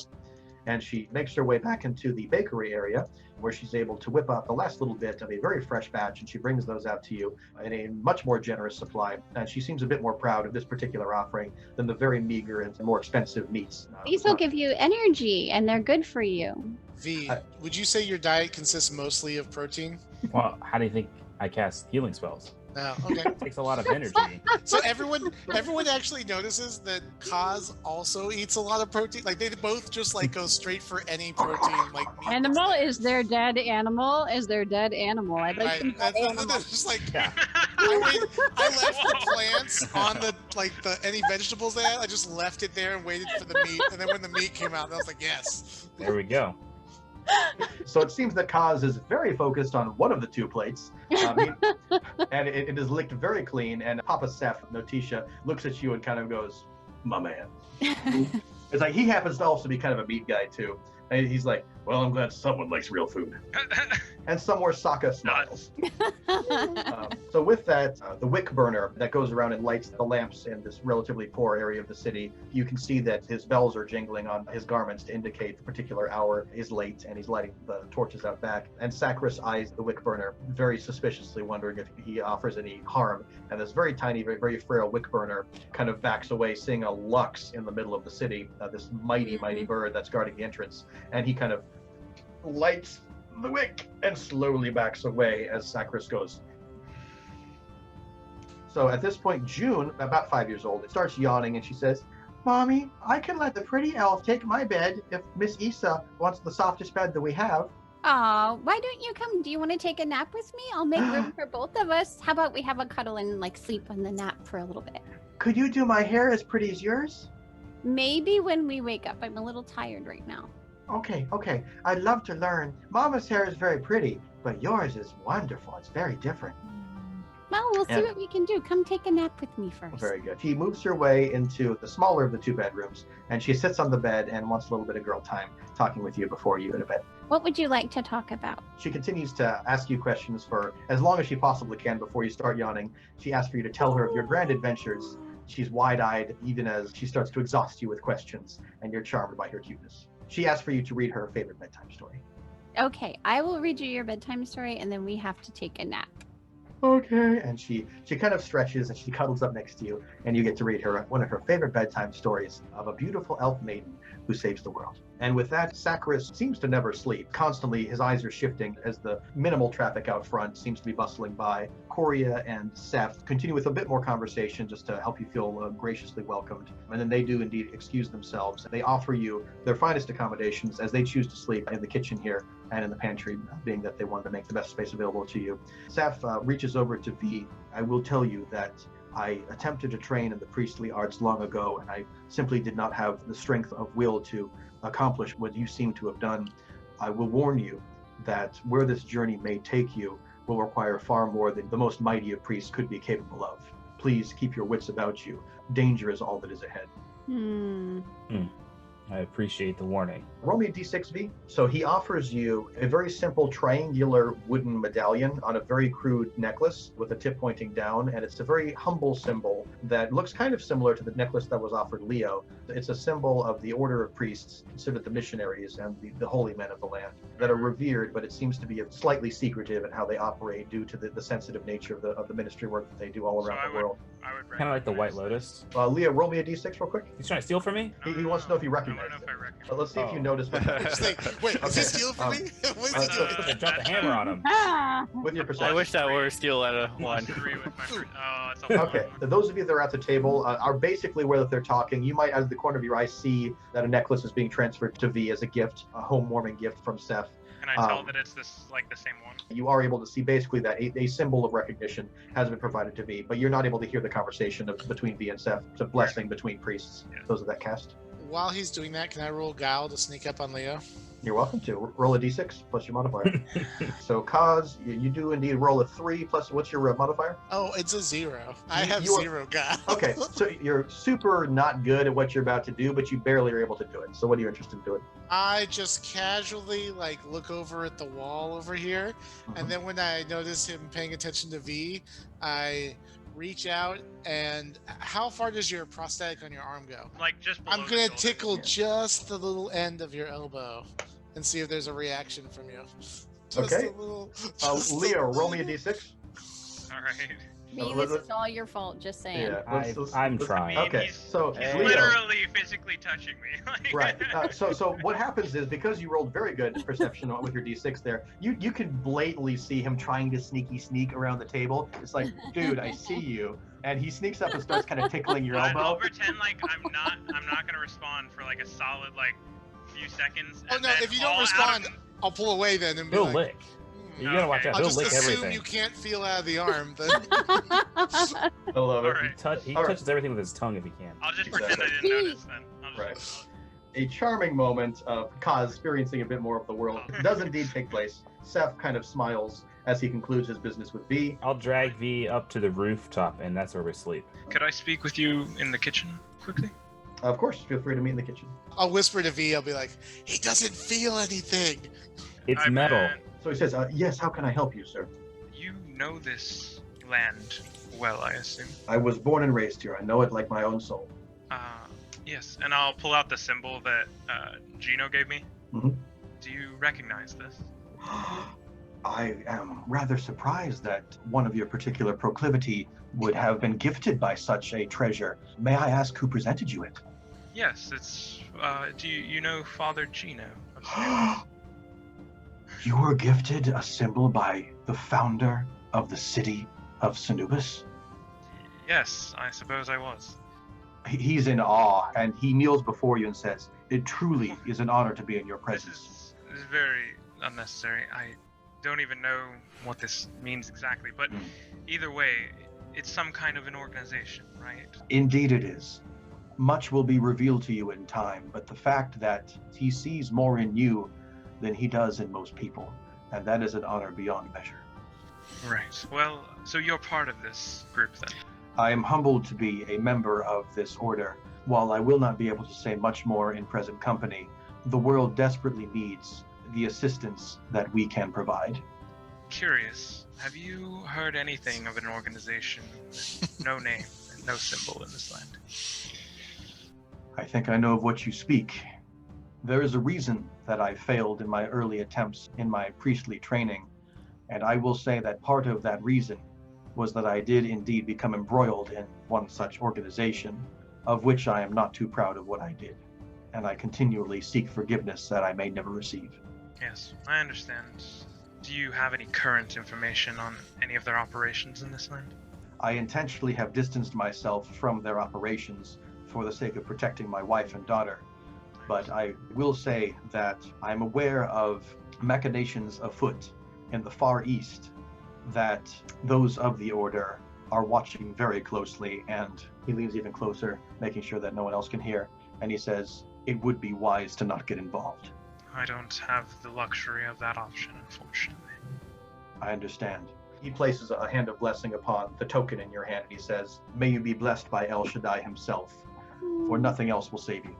And she makes her way back into the bakery area, where she's able to whip out the last little bit of a very fresh batch, and she brings those out to you in a much more generous supply. And she seems a bit more proud of this particular offering than the very meager and more expensive meats. These will give you energy, and they're good for you. V, would you say your diet consists mostly of protein? Well, how do you think I cast healing spells? No, okay. It takes a lot of energy. So everyone actually notices that Kaz also eats a lot of protein. Like they both just like go straight for any protein. Like animal is their dead animal. Is their dead animal. I'd like some dead animal. Just like I left the plants on the any vegetables they had. I just left it there and waited for the meat. And then when the meat came out, I was like, yes. There we go. So it seems that Kaz is very focused on one of the two plates, and it is licked very clean. And Papa Seth, Notitia, looks at you and kind of goes, "My man." It's like he happens to also be kind of a meat guy too. And he's like, "Well, I'm glad someone likes real food." And somewhere Sokka smiles. So with that, the wick burner that goes around and lights the lamps in this relatively poor area of the city, you can see that his bells are jingling on his garments to indicate the particular hour is late, and he's lighting the torches out back. And Sacris eyes the wick burner very suspiciously, wondering if he offers any harm. And this very tiny, very, very frail wick burner kind of backs away, seeing a lux in the middle of the city, this mighty, mighty bird that's guarding the entrance. And he kind of lights the wick and slowly backs away as Sacris goes. So at this point, June, about 5 years old, starts yawning, and she says, "Mommy, I can let the pretty elf take my bed if Miss Issa wants the softest bed that we have." Aw, why don't you come? Do you want to take a nap with me? I'll make room for both of us. How about we have a cuddle and sleep on the nap for a little bit? Could you do my hair as pretty as yours? Maybe when we wake up. I'm a little tired right now. Okay. I'd love to learn. Mama's hair is very pretty, but yours is wonderful. It's very different. Well, we'll see what we can do. Come take a nap with me first. Very good. She moves her way into the smaller of the two bedrooms, and she sits on the bed and wants a little bit of girl time, talking with you before you go to bed. What would you like to talk about? She continues to ask you questions for as long as she possibly can before you start yawning. She asks for you to tell her of your grand adventures. She's wide-eyed even as she starts to exhaust you with questions, and you're charmed by her cuteness. She asks for you to read her favorite bedtime story. Okay, I will read you your bedtime story, and then we have to take a nap. Okay. And she kind of stretches and she cuddles up next to you, and you get to read her one of her favorite bedtime stories of a beautiful elf maiden who saves the world. And with that, Sacris seems to never sleep. Constantly, his eyes are shifting as the minimal traffic out front seems to be bustling by. Korea and Seth continue with a bit more conversation just to help you feel graciously welcomed. And then they do indeed excuse themselves. They offer you their finest accommodations as they choose to sleep in the kitchen here and in the pantry, being that they wanted to make the best space available to you. Seth reaches over to V. "I will tell you that I attempted to train in the priestly arts long ago, and I simply did not have the strength of will to accomplish what you seem to have done. I will warn you that where this journey may take you will require far more than the most mighty of priests could be capable of. Please keep your wits about you. Danger is all that is ahead." I appreciate the warning. Roll me a d6, V. So he offers you a very simple triangular wooden medallion on a very crude necklace with a tip pointing down, and it's a very humble symbol that looks kind of similar to the necklace that was offered Leo. It's a symbol of the order of priests, considered the missionaries and the holy men of the land, that are revered, but it seems to be slightly secretive in how they operate due to the sensitive nature of the ministry work that they do all around the world. I would Kind of like the White Lotus. Leah, roll me a d6 real quick. He's trying to steal from me? He wants to know if you I recognize want to know if I recognize. Let's see if you notice what Just like, wait, is he stealing from me? What is he Supposed doing? to drop the hammer on him. Ah! with your I perception. wish that were a steal out of one. Agree with my oh, it's a Okay, those of you that are at the table are basically where they're talking. You might, out of the corner of your eye, see that a necklace is being transferred to V as a gift, a home-warming gift from Seth. Can I tell that it's this like the same one? You are able to see basically that a symbol of recognition has been provided to V, but you're not able to hear the conversation between V and Seth. It's a blessing between priests. Yeah. Those of that cast. While he's doing that, can I roll Guile to sneak up on Leo? You're welcome to. Roll a d6 plus your modifier. So, Kaz, you do indeed roll a 3 plus what's your modifier? Oh, it's a 0. I have You are- 0 Guile. Okay, so you're super not good at what you're about to do, but you barely are able to do it. So what are you interested in doing? I just casually like look over at the wall over here, and then when I notice him paying attention to V, I reach out and how far does your prosthetic on your arm go? Like just below I'm the gonna shoulder. tickle just the little end of your elbow and see if there's a reaction from you. Just Okay. a little, just a Leo, roll me a little- d6. All right. Me, this is all your fault, just saying. Yeah, I'm trying. Okay, so He's Leo. literally physically touching me. Like, Right. So what happens is because you rolled very good perception with your d6 there, you can blatantly see him trying to sneak around the table. It's like, dude, I see you, and he sneaks up and starts kind of tickling your I'll elbow. pretend like I'm not gonna respond for like a solid like few seconds. Oh and no! then If you all don't out respond, of- I'll pull away then and be He'll like, lick. You gotta watch out. I'll He'll just lick assume everything. you can't feel out of the arm. Then I love it. Alright. He All right. touches everything with his tongue if he can. I'll just pretend I didn't notice then. I'll just, A charming moment of Kaz experiencing a bit more of the world does indeed take place. Seth kind of smiles as he concludes his business with V. I'll drag V up to the rooftop, and that's where we sleep. Could I speak with you in the kitchen quickly? Of course, feel free to meet in the kitchen. I'll whisper to V. I'll be like, "He doesn't feel anything." It's Hi, metal. man. So he says, yes, how can I help you, sir? You know this land well, I assume. I was born and raised here. I know it like my own soul. Yes, and I'll pull out the symbol that Gino gave me. Mhm. Do you recognize this? I am rather surprised that one of your particular proclivity would have been gifted by such a treasure. May I ask who presented you it? Yes, it's. Do you know Father Gino? You were gifted a symbol by the founder of the city of Sanubis? Yes, I suppose I was. He's in awe, and he kneels before you and says, it truly is an honor to be in your presence. This is very unnecessary. I don't even know what this means exactly, but either way, it's some kind of an organization, right? Indeed it is. Much will be revealed to you in time, but the fact that he sees more in you than he does in most people, and that is an honor beyond measure. Right. Well, so you're part of this group then? I am humbled to be a member of this order. While I will not be able to say much more in present company, the world desperately needs the assistance that we can provide. Curious. Have you heard anything of an organization with no name and no symbol in this land? I think I know of what you speak. There is a reason that I failed in my early attempts in my priestly training, and I will say that part of that reason was that I did indeed become embroiled in one such organization, of which I am not too proud of what I did, and I continually seek forgiveness that I may never receive. Yes, I understand. Do you have any current information on any of their operations in this land? I intentionally have distanced myself from their operations for the sake of protecting my wife and daughter, but I will say that I'm aware of machinations afoot in the Far East that those of the Order are watching very closely, and he leans even closer, making sure that no one else can hear, and he says, it would be wise to not get involved. I don't have the luxury of that option, unfortunately. I understand. He places a hand of blessing upon the token in your hand, and he says, may you be blessed by El Shaddai himself, for nothing else will save you.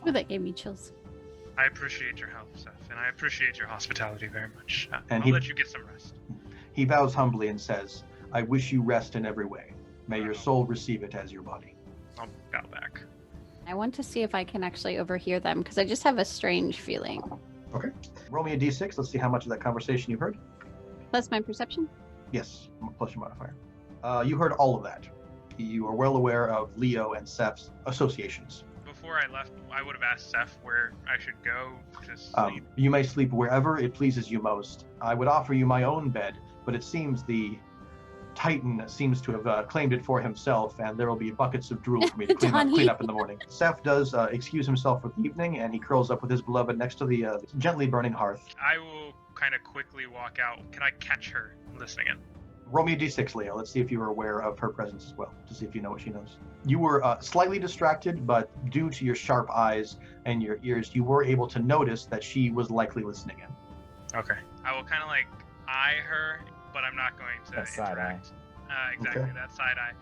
Oh, that gave me chills. I appreciate your help, Seth, and I appreciate your hospitality very much. And I'll let you get some rest. He bows humbly and says, I wish you rest in every way. May your soul receive it as your body. I'll bow back. I want to see if I can actually overhear them because I just have a strange feeling. Okay. Roll me a d6. Let's see how much of that conversation you've heard. Plus my perception? Yes, plus your modifier. You heard all of that. You are well aware of Leo and Seph's associations. Before I left, I would have asked Seph where I should go to sleep. You may sleep wherever it pleases you most. I would offer you my own bed, but it seems the Titan seems to have claimed it for himself, and there will be buckets of drool for me to clean up in the morning. Seph does excuse himself for the evening, and he curls up with his beloved next to the gently burning hearth. I will kind of quickly walk out. Can I catch her listening in? Roll me a d6, Leo. Let's see if you are aware of her presence as well, to see if you know what she knows. You were slightly distracted, but due to your sharp eyes and your ears, you were able to notice that she was likely listening in. Okay. I will kind of like eye her, but I'm not going to that side eye. Exactly, Okay. that side eye.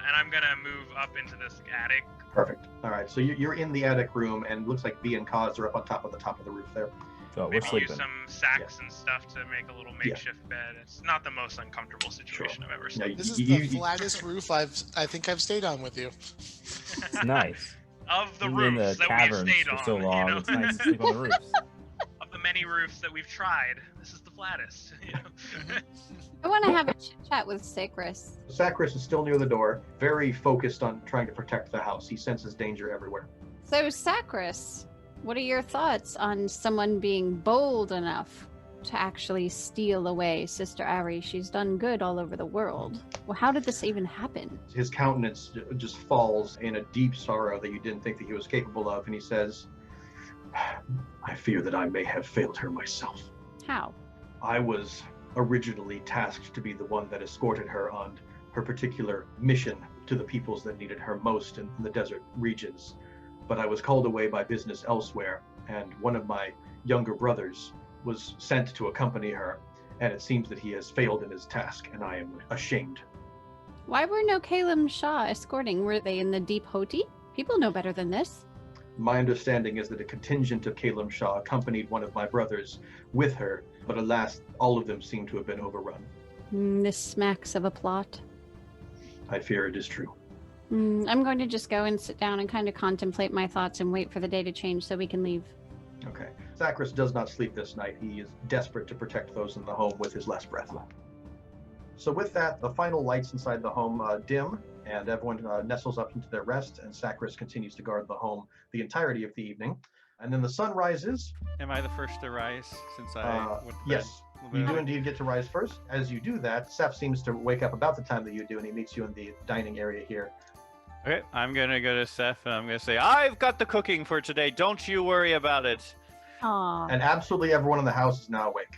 And I'm going to move up into this attic. Perfect. All right, so you're in the attic room, and it looks like B and Kaz are up on top of the roof there. So Maybe we're sleeping. use some sacks and stuff to make a little makeshift bed. It's not the most uncomfortable situation I've ever seen. This is the flattest roof I think I've stayed on with you. It's nice. Of the You've been in roofs the that we've caverns stayed for on, so long, you know? it's nice to sleep on the roofs. Of the many roofs that we've tried, this is the flattest. You know? I want to have a chit chat with Sacris. Sacris is still near the door, very focused on trying to protect the house. He senses danger everywhere. So, Sacris, what are your thoughts on someone being bold enough to actually steal away Sister Ari? She's done good all over the world. Well, how did this even happen? His countenance just falls in a deep sorrow that you didn't think that he was capable of, and he says, I fear that I may have failed her myself. How? I was originally tasked to be the one that escorted her on her particular mission to the peoples that needed her most in the desert regions. But I was called away by business elsewhere, and one of my younger brothers was sent to accompany her, and it seems that he has failed in his task, and I am ashamed. Why were no Kalem Shah escorting? Were they in the deep Hoti? People know better than this. My understanding is that a contingent of Kalem Shah accompanied one of my brothers with her, but alas, all of them seem to have been overrun. This smacks of a plot. I fear it is true. I'm going to just go and sit down and kind of contemplate my thoughts and wait for the day to change so we can leave. Okay. Sacris does not sleep this night. He is desperate to protect those in the home with his last breath. So with that, the final lights inside the home dim, and everyone nestles up into their rest, and Sacris continues to guard the home the entirety of the evening. And then the sun rises. Am I the first to rise since I went to bed? Yes, you do indeed get to rise first. As you do that, Seph seems to wake up about the time that you do, and he meets you in the dining area here. Okay, I'm gonna go to Seth and I'm gonna say, I've got the cooking for today. Don't you worry about it. Aww. And absolutely everyone in the house is now awake.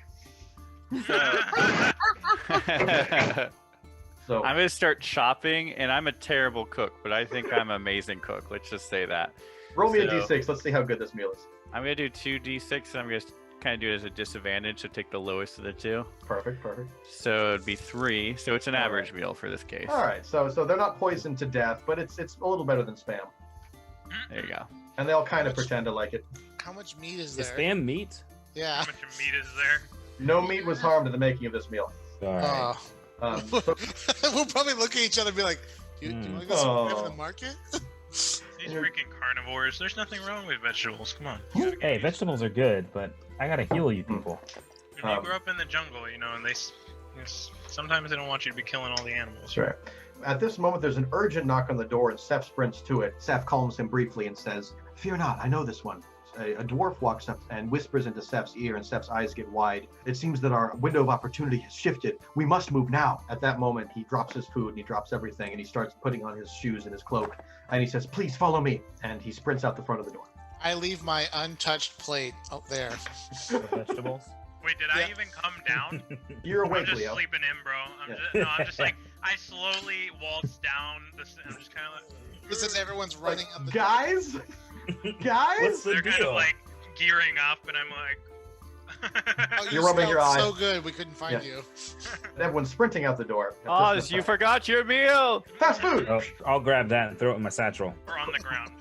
So I'm gonna start chopping, and I'm a terrible cook, but I think I'm an amazing cook. Let's just say that. Roll me a d6. Let's see how good this meal is. I'm gonna do 2d6, and I'm gonna kind of do it as a disadvantage, so take the lowest of the two. Perfect. So it'd be 3. So it's an average meal for this case. All right, so they're not poisoned to death, but it's a little better than spam. There you go. And they all kind of pretend to like it. How much meat is Is there? spam meat? Yeah. How much meat is there? No meat was harmed in the making of this meal. All right. We'll probably look at each other and be like, do you want to go spam in the market? These freaking carnivores. There's nothing wrong with vegetables. Come on. Hey, vegetables are good, but I gotta heal you people. You grew up in the jungle, you know, and sometimes they don't want you to be killing all the animals. That's right. At this moment, there's an urgent knock on the door, and Seph sprints to it. Seph calms him briefly and says, "Fear not, I know this one." A dwarf walks up and whispers into Seph's ear, and Seph's eyes get wide. It seems that our window of opportunity has shifted. We must move now. At that moment, he drops his food and he drops everything, and he starts putting on his shoes and his cloak. And he says, "Please follow me." And he sprints out the front of the door. I leave my untouched plate out there. Vegetables? Wait, did I even come down? You're awake, I'm just Leo. sleeping in, bro. I'm just like, I slowly waltz down. I'm just kind of like... This is everyone's running up the Guys? Guys? What's the They're deal? kind of like gearing up, and I'm like... Oh, You're rubbing your smelled eye. so good, we couldn't find you. Everyone's sprinting out the door. Oz, you forgot your meal! Fast food! Oh, I'll grab that and throw it in my satchel. We're on the ground.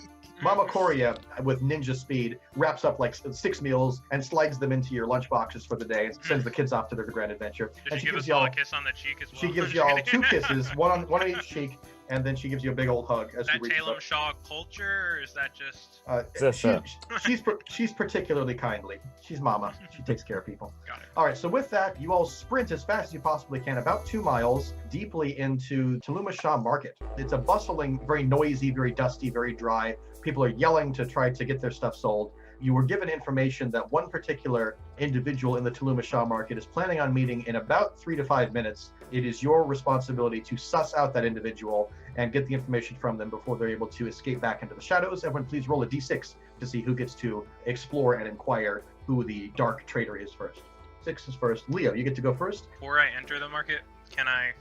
Mama Korea, with ninja speed, wraps up like 6 meals and slides them into your lunch boxes for the day and sends the kids off to their grand adventure. Did And she give gives us y'all all a kiss on the cheek as well? She gives y'all 2 kisses, one on each cheek, and then she gives you a big old hug as Is she that reaches Talem up. Shaw culture, or is that just... She's particularly kindly. She's mama. She takes care of people. Got it. All right, so with that, you all sprint as fast as you possibly can, about 2 miles deeply into Telluma Market. It's a bustling, very noisy, very dusty, very dry. People are yelling to try to get their stuff sold. You were given information that one particular individual in the Telluma Market is planning on meeting in about 3 to 5 minutes. It is your responsibility to suss out that individual and get the information from them before they're able to escape back into the shadows. Everyone, please roll a d6 to see who gets to explore and inquire who the dark trader is first. 6 is first. Leo, you get to go first. Before I enter the market, can I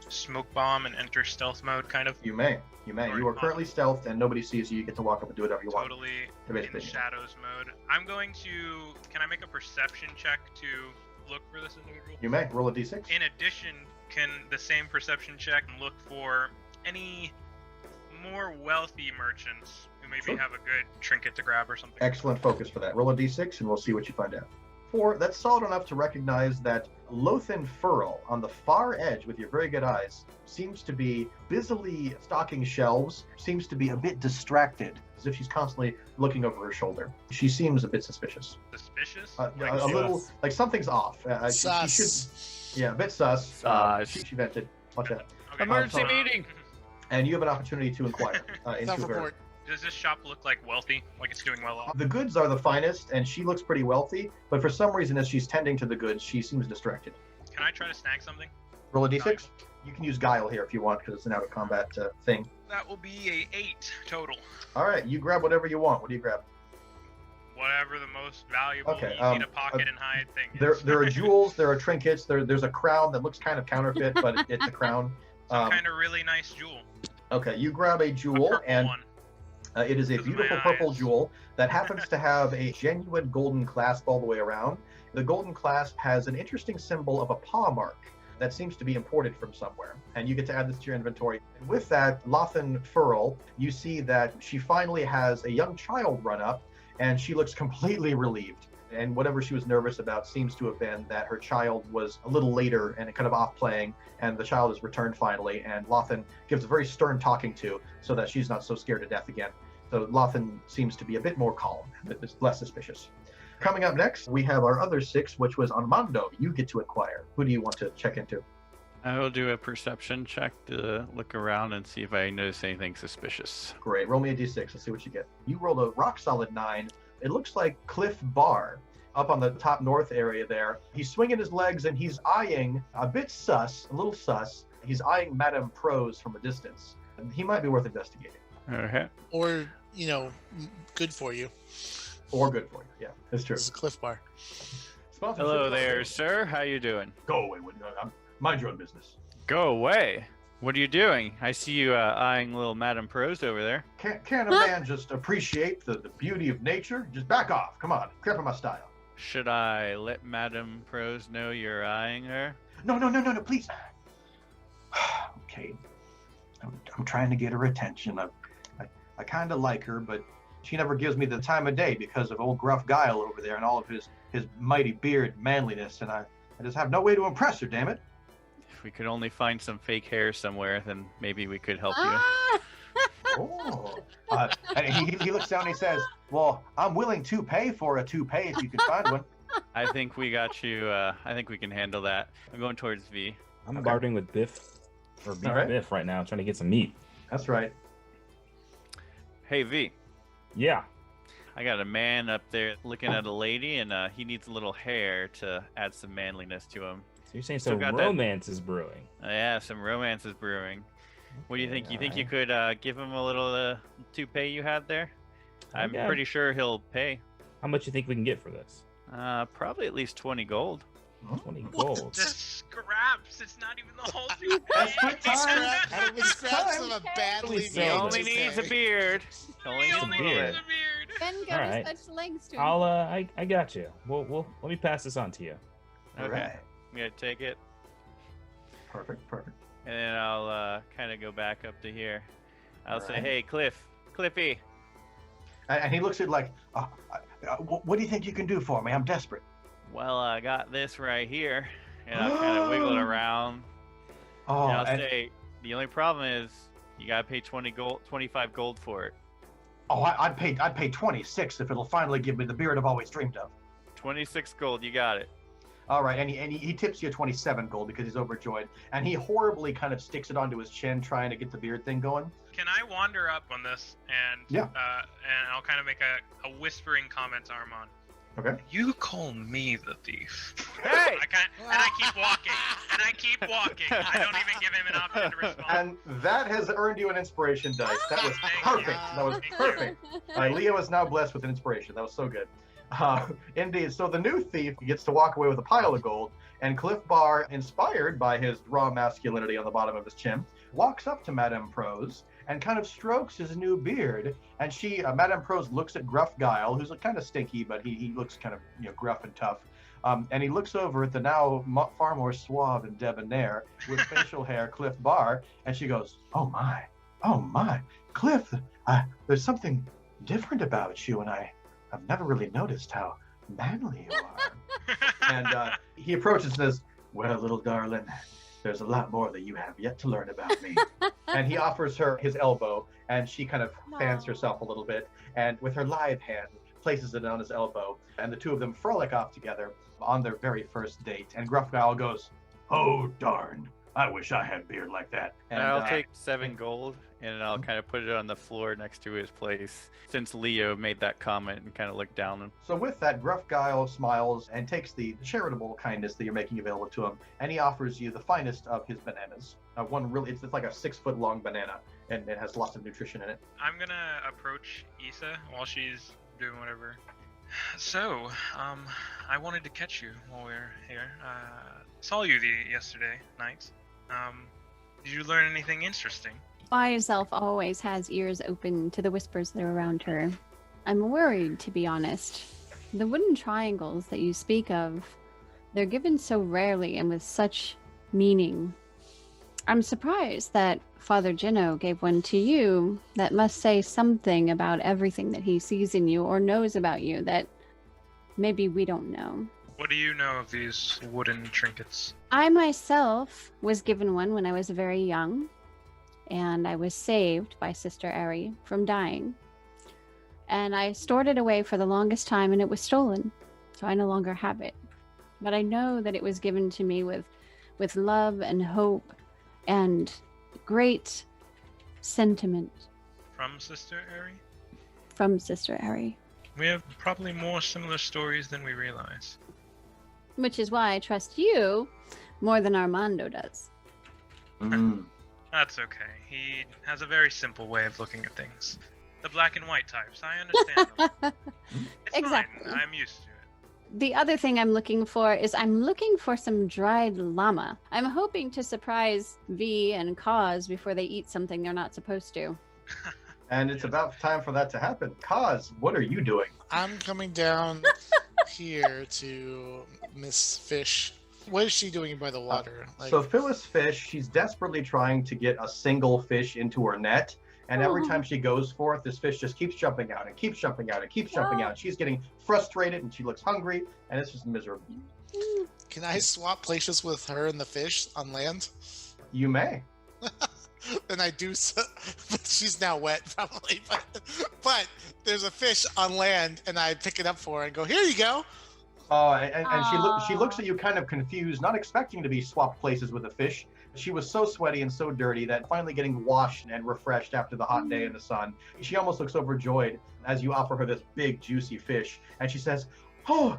smoke bomb and enter stealth mode, kind of? You may. You are currently stealthed and nobody sees you. You get to walk up and do whatever you want. Totally in shadows mode. I'm going to... Can I make a perception check to look for this individual? You may. Roll a d6. In addition, can the same perception check look for any more wealthy merchants who maybe have a good trinket to grab or something? Excellent focus for that. Roll a d6 and we'll see what you find out. 4, that's solid enough to recognize that Lothan Furl on the far edge with your very good eyes seems to be busily stocking shelves, seems to be a bit distracted, as if she's constantly looking over her shoulder. She seems a bit suspicious. Suspicious? A little, like something's off. Sus. A bit sus. She vented. Watch out. Okay. Emergency meeting! And you have an opportunity to inquire into her. Does this shop look like wealthy? Like it's doing well off? The goods are the finest, and she looks pretty wealthy, but for some reason, as she's tending to the goods, she seems distracted. Can I try to snag something? Roll a d6. You can use Guile here if you want, because it's an out-of-combat thing. That will be a 8 total. All right, you grab whatever you want. What do you grab? Whatever the most valuable, Okay, easy to pocket and hide thing is. There are jewels, there are trinkets, there's a crown that looks kind of counterfeit, but it's a crown. Kind of really nice jewel. Okay, you grab a jewel, and one. It is a beautiful purple jewel that happens to have a genuine golden clasp all the way around. The golden clasp has an interesting symbol of a paw mark that seems to be imported from somewhere, and you get to add this to your inventory. And with that, Lothan Furl, you see that she finally has a young child run up, and she looks completely relieved. And whatever she was nervous about seems to have been that her child was a little later and kind of off playing, and the child has returned finally, and Lothan gives a very stern talking to so that she's not so scared to death again. So Lothan seems to be a bit more calm, less suspicious. Coming up next, we have our other 6, which was Armando. You get to inquire. Who do you want to check into? I will do a perception check to look around and see if I notice anything suspicious. Great. Roll me a d6. Let's see what you get. You rolled a rock-solid 9. It looks like Cliff Bar up on the top north area there. He's swinging his legs and he's eyeing, a bit sus, a little sus, he's eyeing Madame Prose from a distance. He might be worth investigating. Okay. Or, good for you. Or good for you, yeah, that's true. This is a Cliff Bar. Hello there, sir. How you doing? Go away. Mind your own business. Go away? What are you doing? I see you eyeing little Madame Prose over there. Can't a man just appreciate the beauty of nature? Just back off. Come on. Crap in my style. Should I let Madame Prose know you're eyeing her? No, please. Okay. I'm trying to get her attention. I kind of like her, but she never gives me the time of day because of old gruff Guile over there and all of his mighty beard manliness, and I just have no way to impress her, damn it. If we could only find some fake hair somewhere, then maybe we could help you. And he looks down and he says, well, I'm willing to pay for a toupee if you can find one. I think we got you. I think we can handle that. I'm going towards V. I'm bartering with Biff right now, trying to get some meat. That's right. Hey, V. Yeah. I got a man up there looking at a lady, and he needs a little hair to add some manliness to him. So you're saying some romance is brewing? Yeah, some romance is brewing. What do you think? You think you could give him a little toupee you had there? I'm pretty sure he'll pay. How much you think we can get for this? Probably at least 20 gold. 20 gold. The scraps. It's not even the whole toupee. Scraps of a badly He only needs a beard. Only needs a beard. Ben got such legs to him. I got you. We'll let me pass this on to you. Okay. I'm gonna take it. Perfect. And then I'll kind of go back up to here. I'll say, hey, Cliffy. And he looks at like, what do you think you can do for me? I'm desperate. Well, I got this right here. And I'll kind of wiggle it around. And I'll say, the only problem is You gotta pay 25 gold for it. Oh, I'd pay 26 if it'll finally give me the beard I've always dreamed of. 26 gold, you got it. All right, and he tips you 27 gold because he's overjoyed, and he horribly kind of sticks it onto his chin, trying to get the beard thing going. Can I wander up on this and and I'll kind of make a whispering comment to Armand. Okay. You call me the thief. Hey! I keep walking. I don't even give him an option to respond. And that has earned you an inspiration dice. That was perfect. That was perfect. Leo is now blessed with an inspiration. That was so good. Indeed. So the new thief gets to walk away with a pile of gold, and Cliff Bar, inspired by his raw masculinity on the bottom of his chin, walks up to Madame Prose and kind of strokes his new beard. And Madame Prose looks at Gruff Guile, who's kind of stinky, but he looks kind of gruff and tough. And he looks over at the now far more suave and debonair with facial hair Cliff Bar, and she goes, oh my, Cliff, there's something different about you, and I've never really noticed how manly you are. And he approaches and says, well, little darling, there's a lot more that you have yet to learn about me. And he offers her his elbow, and she kind of fans herself a little bit, and with her lithe hand, places it on his elbow, and the two of them frolic off together on their very first date. And Gruff Guile goes, oh, darn, I wish I had beard like that. And I'll take 7 gold, and I'll kind of put it on the floor next to his place, since Leo made that comment and kind of looked down. So with that, Gruff Guile smiles and takes the charitable kindness that you're making available to him, and he offers you the finest of his bananas. It's like a 6-foot-long banana, and it has lots of nutrition in it. I'm gonna approach Issa while she's doing whatever. So, I wanted to catch you while we were here. Saw you yesterday night. Did you learn anything interesting? Wise Elf always has ears open to the whispers that are around her. I'm worried, to be honest. The wooden triangles that you speak of, they're given so rarely and with such meaning. I'm surprised that Father Gino gave one to you. That must say something about everything that he sees in you or knows about you that maybe we don't know. What do you know of these wooden trinkets? I myself was given one when I was very young, and I was saved by Sister Ari from dying. And I stored it away for the longest time, and it was stolen, so I no longer have it. But I know that it was given to me with love and hope and great sentiment. From Sister Ari? From Sister Ari. We have probably more similar stories than we realize. Which is why I trust you more than Armando does. That's okay. He has a very simple way of looking at things. The black and white types, I understand them. It's exactly. fine. I'm used to it. The other thing I'm looking for is I'm looking for some dried llama. I'm hoping to surprise V and Kaz before they eat something they're not supposed to. And it's about time for that to happen. Kaz, what are you doing? I'm coming down here to Miss Fish. What is she doing by the water? So Phyllis Fish, she's desperately trying to get a single fish into her net. And every time she goes for it, this fish just keeps jumping out and keeps jumping out and keeps jumping out. She's getting frustrated and she looks hungry, and it's just miserable. Can I swap places with her and the fish on land? You may. And I do so, but she's now wet probably. But there's a fish on land, and I pick it up for her and go, here you go. And she looks at you kind of confused, not expecting to be swapped places with a fish. She was so sweaty and so dirty that finally getting washed and refreshed after the hot day in the sun, she almost looks overjoyed as you offer her this big, juicy fish. And she says, oh,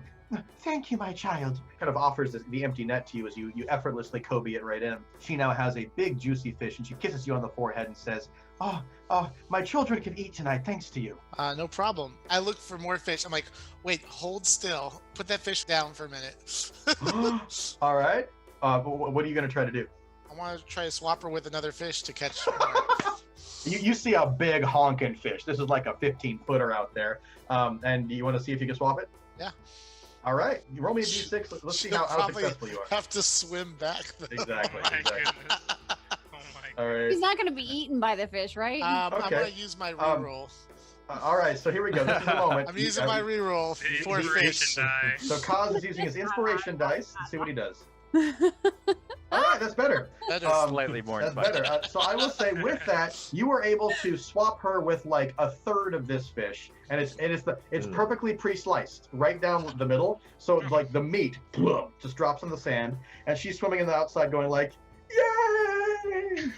thank you, my child. Kind of offers the empty net to you as you effortlessly Kobe it right in. She now has a big, juicy fish, and she kisses you on the forehead and says, oh, my children can eat tonight thanks to you. No problem. I look for more fish. I'm like, wait, hold still. Put that fish down for a minute. All right. What are you going to try to do? I want to try to swap her with another fish to catch more. You see a big honking fish. This is like a 15-footer out there. And do you want to see if you can swap it? Yeah. All right. You roll me a d6. Let's see how successful you are. Have to swim back. Exactly. Oh All right. He's not going to be eaten by the fish, right? I'm going to use my reroll. All right, so here we go. This is the moment. I'm using my reroll for fish. Die. So Kaz is using his inspiration dice. Let's see what he does. All right, that's better. That is Slightly more. That's better. So I will say, with that, you were able to swap her with like a third of this fish, and it's perfectly pre-sliced right down the middle. So like the meat just drops in the sand, and she's swimming in the outside, going like, "Yay!"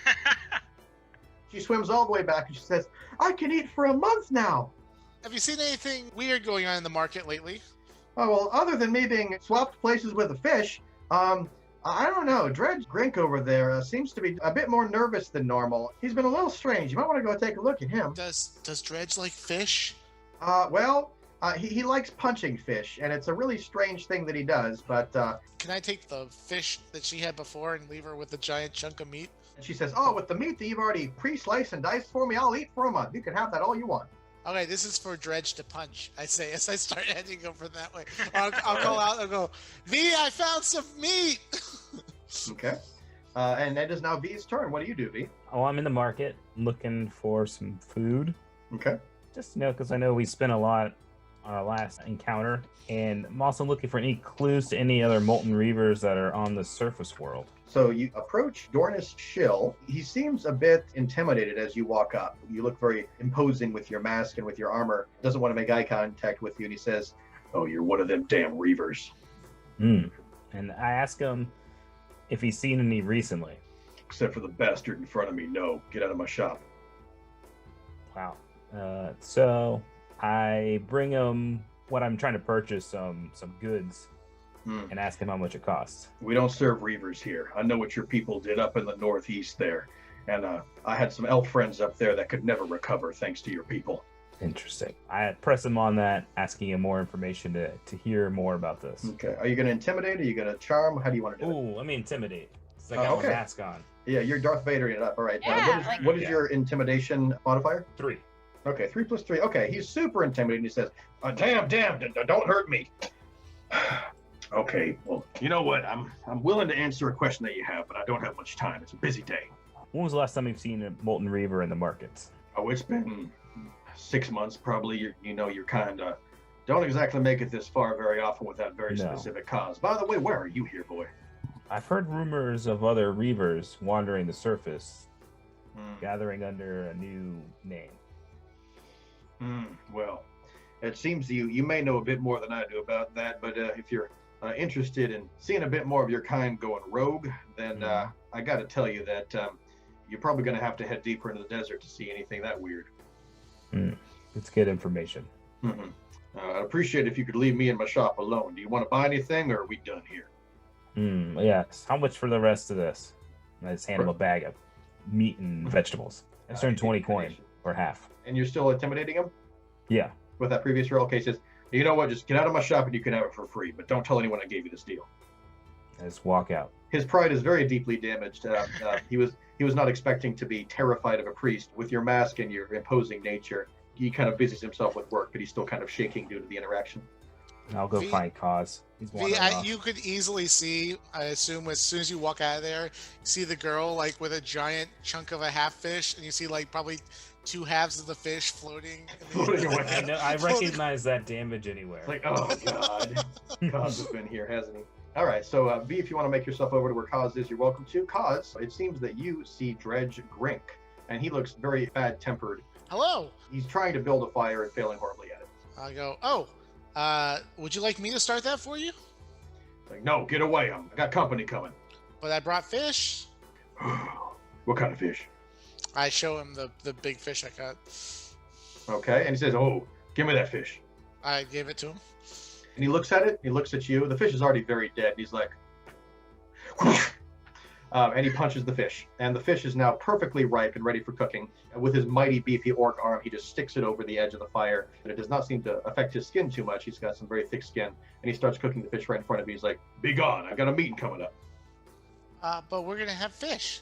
She swims all the way back, and she says, "I can eat for a month now." Have you seen anything weird going on in the market lately? Oh well, other than me being swapped places with a fish, I don't know. Dredge Grink over there seems to be a bit more nervous than normal. He's been a little strange. You might want to go take a look at him. Does Dredge like fish? He likes punching fish, and it's a really strange thing that he does. But can I take the fish that she had before and leave her with a giant chunk of meat? She says, "Oh, with the meat that you've already pre-sliced and diced for me, I'll eat for a month. You can have that all you want." Okay, this is for Dredge to punch, I say, as I start heading over that way. I'll call out and go, V, I found some meat! Okay. And it is now V's turn. What do you do, V? Oh, I'm in the market looking for some food. Okay. Just, because I know we spent a lot on our last encounter, and I'm also looking for any clues to any other Molten Reavers that are on the surface world. So you approach Dornis Shill. He seems a bit intimidated as you walk up. You look very imposing with your mask and with your armor. Doesn't want to make eye contact with you, and he says, "Oh, you're one of them damn Reavers." And I ask him if he's seen any recently. Except for the bastard in front of me, no. Get out of my shop. Wow. So I bring him what I'm trying to purchase, some goods, and ask him how much it costs. We don't serve Reavers here. I know what your people did up in the northeast there. And I had some elf friends up there that could never recover thanks to your people. Interesting. I press him on that, asking him more information to hear more about this. Okay. Are you going to intimidate? Are you going to charm? How do you want to do it? Ooh, let me intimidate. It's like I have a mask on. Yeah, you're Darth Vadering it up. All right. Yeah, what is your intimidation modifier? 3. Okay, 3 + 3. Okay, he's super intimidating. He says, damn, don't hurt me. Okay, well, you know what? I'm willing to answer a question that you have, but I don't have much time. It's a busy day. When was the last time you've seen a Molten Reaver in the markets? Oh, it's been 6 months, probably. You're kind of don't exactly make it this far very often without very specific cause. By the way, where are you here, boy? I've heard rumors of other Reavers wandering the surface, gathering under a new name. Well, it seems you may know a bit more than I do about that, but if you're interested in seeing a bit more of your kind going rogue, then I got to tell you that you're probably going to have to head deeper into the desert to see anything that weird. It's good information. I'd appreciate it if you could leave me in my shop alone. Do you want to buy anything, or are we done here? Yes. How much for the rest of this? I just hand him a bag of meat and vegetables. I turned 20 coin, or half. And you're still intimidating him? Yeah. With that previous roll? Okay, he says, you know what, just get out of my shop and you can have it for free, but don't tell anyone I gave you this deal. I just walk out. His pride is very deeply damaged. He was not expecting to be terrified of a priest. With your mask and your imposing nature, he kind of busies himself with work, but he's still kind of shaking due to the interaction. I'll go find Cause. You could easily see, I assume, as soon as you walk out of there, you see the girl like with a giant chunk of a half fish, and you see like probably 2 halves of the fish floating away. I recognize that damage anywhere. It's like, oh god, Cause has been here, hasn't he? All right, so V, if you want to make yourself over to where Cause is, you're welcome to. Cause, it seems that you see Dredge Grink, and he looks very bad-tempered. Hello. He's trying to build a fire and failing horribly at it. I go, would you like me to start that for you? Like, no, get away. I got company coming. But I brought fish. What kind of fish? I show him the big fish I caught. Okay, and he says, oh, give me that fish. I gave it to him. And he looks at it, he looks at you. The fish is already very dead. And he's like, and he punches the fish. And the fish is now perfectly ripe and ready for cooking. And with his mighty, beefy orc arm, he just sticks it over the edge of the fire. And it does not seem to affect his skin too much. He's got some very thick skin. And he starts cooking the fish right in front of me. He's like, be gone. I got a meeting coming up. But we're going to have fish.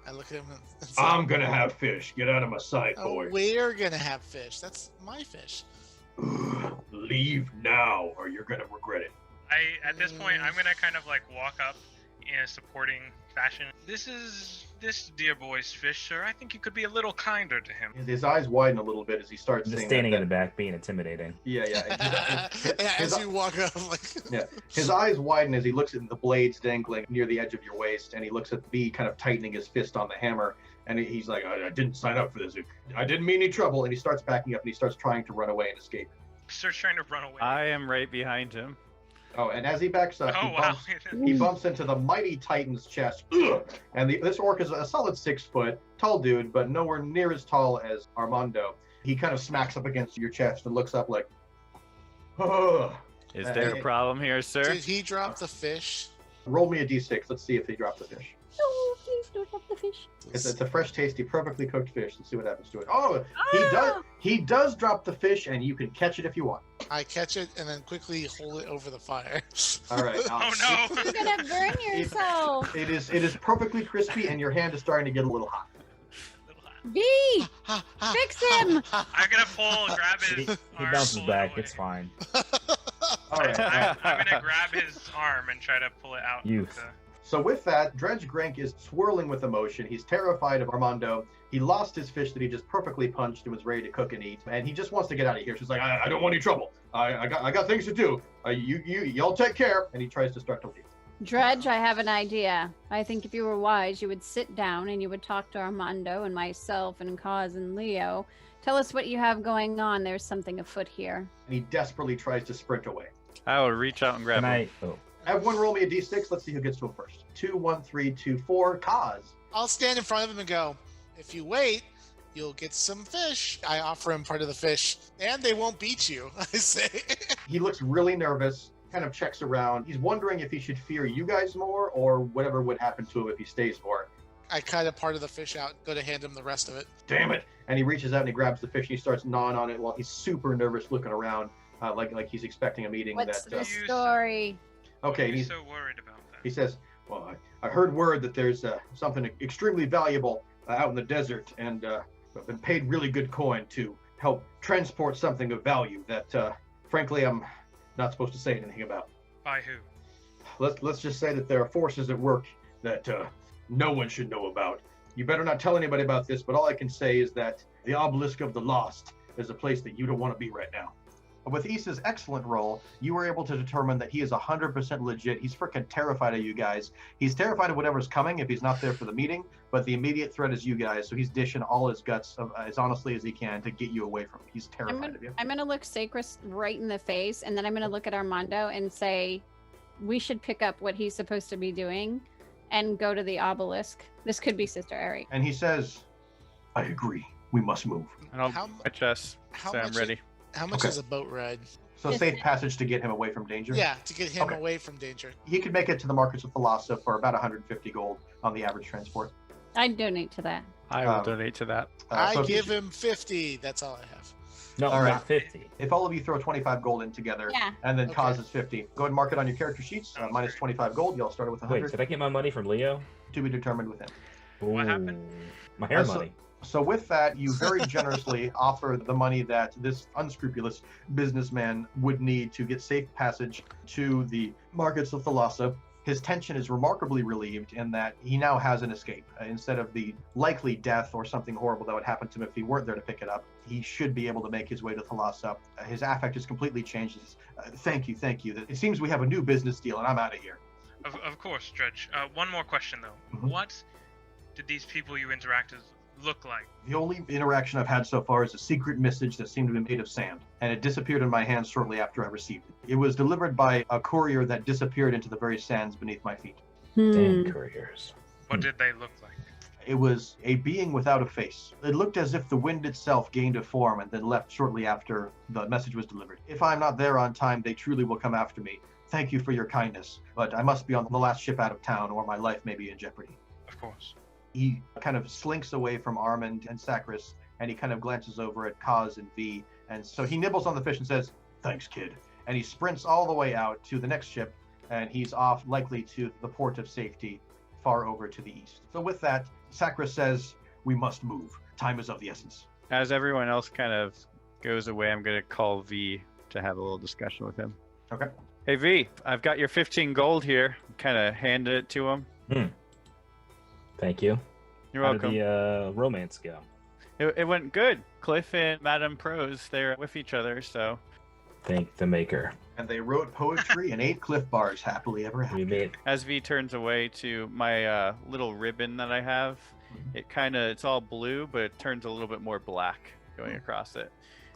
I look at him and say, I'm going to have fish. Get out of my sight, boy. We're going to have fish. That's my fish. Leave now, or you're going to regret it. At this point, I'm going to kind of like walk up in a supporting fashion. This is this dear boy's fish, sir. I think you could be a little kinder to him. His eyes widen a little bit as he starts Just saying standing that. in the back, being intimidating. Yeah. As you walk up, like. Yeah. His eyes widen as he looks at the blades dangling near the edge of your waist, and he looks at V kind of tightening his fist on the hammer, and he's like, I didn't sign up for this. I didn't mean any trouble. And he starts backing up, and he starts trying to run away and escape. Starts trying to run away. I am right behind him. Oh, and as he backs up, he bumps into the mighty Titan's chest. Ugh! And this orc is a solid 6 foot, tall dude, but nowhere near as tall as Armando. He kind of smacks up against your chest and looks up like, ugh. Is there a problem here, sir? Did he drop the fish? Roll me a d6. Let's see if he dropped the fish. No, please don't drop the fish. It's a fresh, tasty, perfectly cooked fish. Let's see what happens to it. Oh, he does drop the fish, and you can catch it if you want. I catch it and then quickly hold it over the fire. All right. Oh no! You're gonna burn yourself. It is perfectly crispy, and your hand is starting to get a little hot. V, fix him. I'm gonna grab his He arm. bounces pull it back. away. It's fine. All right. I'm gonna grab his arm and try to pull it out. Youth. So with that, Dredge Grank is swirling with emotion. He's terrified of Armando. He lost his fish that he just perfectly punched and was ready to cook and eat, and he just wants to get out of here. She's like, I don't want any trouble. I got things to do. Y'all take care. And he tries to start to leave. Dredge, I have an idea. I think if you were wise, you would sit down and you would talk to Armando and myself and Kaz and Leo. Tell us what you have going on. There's something afoot here. And he desperately tries to sprint away. I will reach out and grab him. Everyone roll me a d6. Let's see who gets to him first. 2, 1, 3, 2, 4. Kaz. I'll stand in front of him and go, if you wait, you'll get some fish. I offer him part of the fish, and they won't beat you, I say. He looks really nervous, kind of checks around. He's wondering if he should fear you guys more or whatever would happen to him if he stays more. I cut a part of the fish out, go to hand him the rest of it. Damn it. And he reaches out and he grabs the fish and he starts gnawing on it while he's super nervous looking around, like he's expecting a meeting. What's the story? Okay. He's so worried about that. He says, well, I heard word that there's something extremely valuable out in the desert, and I've been paid really good coin to help transport something of value that, frankly, I'm not supposed to say anything about. By who? Let's just say that there are forces at work that no one should know about. You better not tell anybody about this, but all I can say is that the Obelisk of the Lost is a place that you don't want to be right now. With Issa's excellent roll, you were able to determine that he is 100% legit. He's freaking terrified of you guys. He's terrified of whatever's coming if he's not there for the meeting, but the immediate threat is you guys, so he's dishing all his guts as honestly as he can to get you away from him. He's terrified of you. I'm going to look Sacris right in the face, and then I'm going to look at Armando and say, we should pick up what he's supposed to be doing and go to the obelisk. This could be Sister Ari. And he says, I agree. We must move. And I'll my chest, so I'm ready. How much is a boat ride? So safe passage to get him away from danger? Yeah, to get him away from danger. He could make it to the markets of Thalassa for about 150 gold on the average transport. I'd donate to that. I will donate to that. I give him 50. That's all I have. No, all right. not 50. If all of you throw 25 gold in together, and then Kaz is 50, go ahead and mark it on your character sheets. Minus 25 gold. Y'all started with 100. Wait, did I get my money from Leo? To be determined with him. What happened? My hair money. So with that, you very generously offer the money that this unscrupulous businessman would need to get safe passage to the markets of Thalassa. His tension is remarkably relieved in that he now has an escape. Instead of the likely death or something horrible that would happen to him if he weren't there to pick it up, he should be able to make his way to Thalassa. His affect is completely changed. Thank you. It seems we have a new business deal, and I'm out of here. Of course, Dredge. One more question, though. Mm-hmm. What did these people you interacted with look like? The only interaction I've had so far is a secret message that seemed to be made of sand, and it disappeared in my hands shortly after I received it. It was delivered by a courier that disappeared into the very sands beneath my feet. Damn couriers. What did they look like? It was a being without a face. It looked as if the wind itself gained a form and then left shortly after the message was delivered. If I'm not there on time, they truly will come after me. Thank you for your kindness, but I must be on the last ship out of town or my life may be in jeopardy. Of course. He kind of slinks away from Armand and Sacris, and he kind of glances over at Kaz and V, and so he nibbles on the fish and says, thanks, kid. And he sprints all the way out to the next ship, and he's off likely to the port of safety, far over to the east. So with that, Sacris says, we must move. Time is of the essence. As everyone else kind of goes away, I'm going to call V to have a little discussion with him. Okay. Hey, V, I've got your 15 gold here. Kind of handed it to him. Thank you. You're How welcome. did the romance go? It went good. Cliff and Madame Prose, they're with each other, so. Thank the maker. And they wrote poetry and ate Cliff Bars happily ever after. We made As V turns away to my little ribbon that I have, it's all blue, but it turns a little bit more black going across it.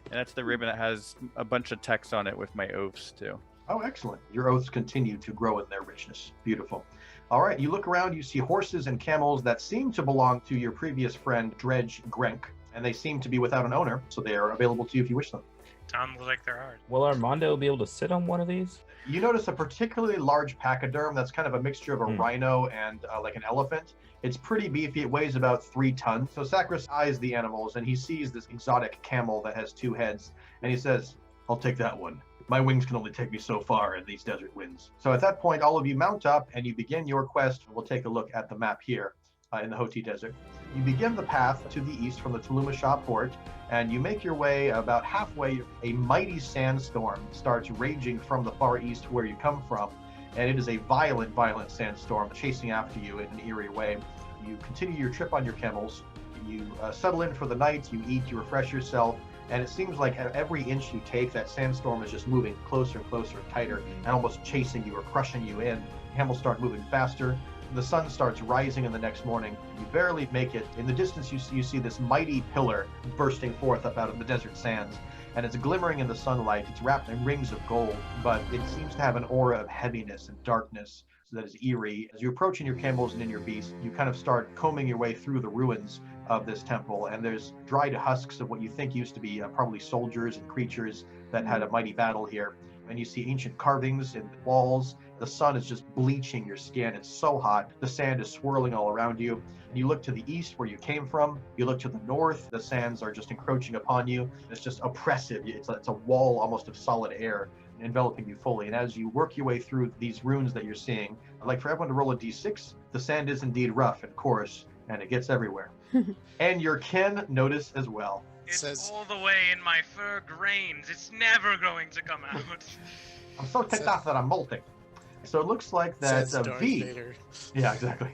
And that's the ribbon that has a bunch of text on it with my oaths too. Oh, excellent. Your oaths continue to grow in their richness. Beautiful. All right, you look around, you see horses and camels that seem to belong to your previous friend, Dredge Grenk, and they seem to be without an owner, so they are available to you if you wish them. Sounds like they're hard. Will Armando be able to sit on one of these? You notice a particularly large pachyderm that's kind of a mixture of a rhino and like an elephant. It's pretty beefy. It weighs about 3 tons. So Sacris eyes the animals and he sees this exotic camel that has 2 heads. And he says, I'll take that one. My wings can only take me so far in these desert winds. So at that point, all of you mount up and you begin your quest. We'll take a look at the map here in the Hoti Desert. You begin the path to the east from the Telluma Shop port, and you make your way about halfway. A mighty sandstorm starts raging from the far east where you come from, and it is a violent, violent sandstorm chasing after you in an eerie way. You continue your trip on your camels. You settle in for the night. You eat. You refresh yourself. And it seems like at every inch you take, that sandstorm is just moving closer and closer, tighter, and almost chasing you or crushing you in. Camels start moving faster. The sun starts rising in the next morning. You barely make it. In the distance, you see this mighty pillar bursting forth up out of the desert sands. And it's glimmering in the sunlight. It's wrapped in rings of gold, but it seems to have an aura of heaviness and darkness that is eerie. As you approach in your camels and in your beast, you kind of start combing your way through the ruins of this temple, and there's dried husks of what you think used to be probably soldiers and creatures that had a mighty battle here. And you see ancient carvings in the walls. The sun is just bleaching your skin. It's so hot. The sand is swirling all around you. And you look to the east where you came from. You look to the north. The sands are just encroaching upon you. It's just oppressive. It's a wall almost of solid air enveloping you fully. And as you work your way through these ruins that you're seeing, I'd like for everyone to roll a d6. The sand is indeed rough and coarse, and it gets everywhere. And your kin notice as well. It's all the way in my fur grains. It's never going to come out. I'm so ticked off that I'm molting. So it looks like that V. Vader. Yeah, exactly.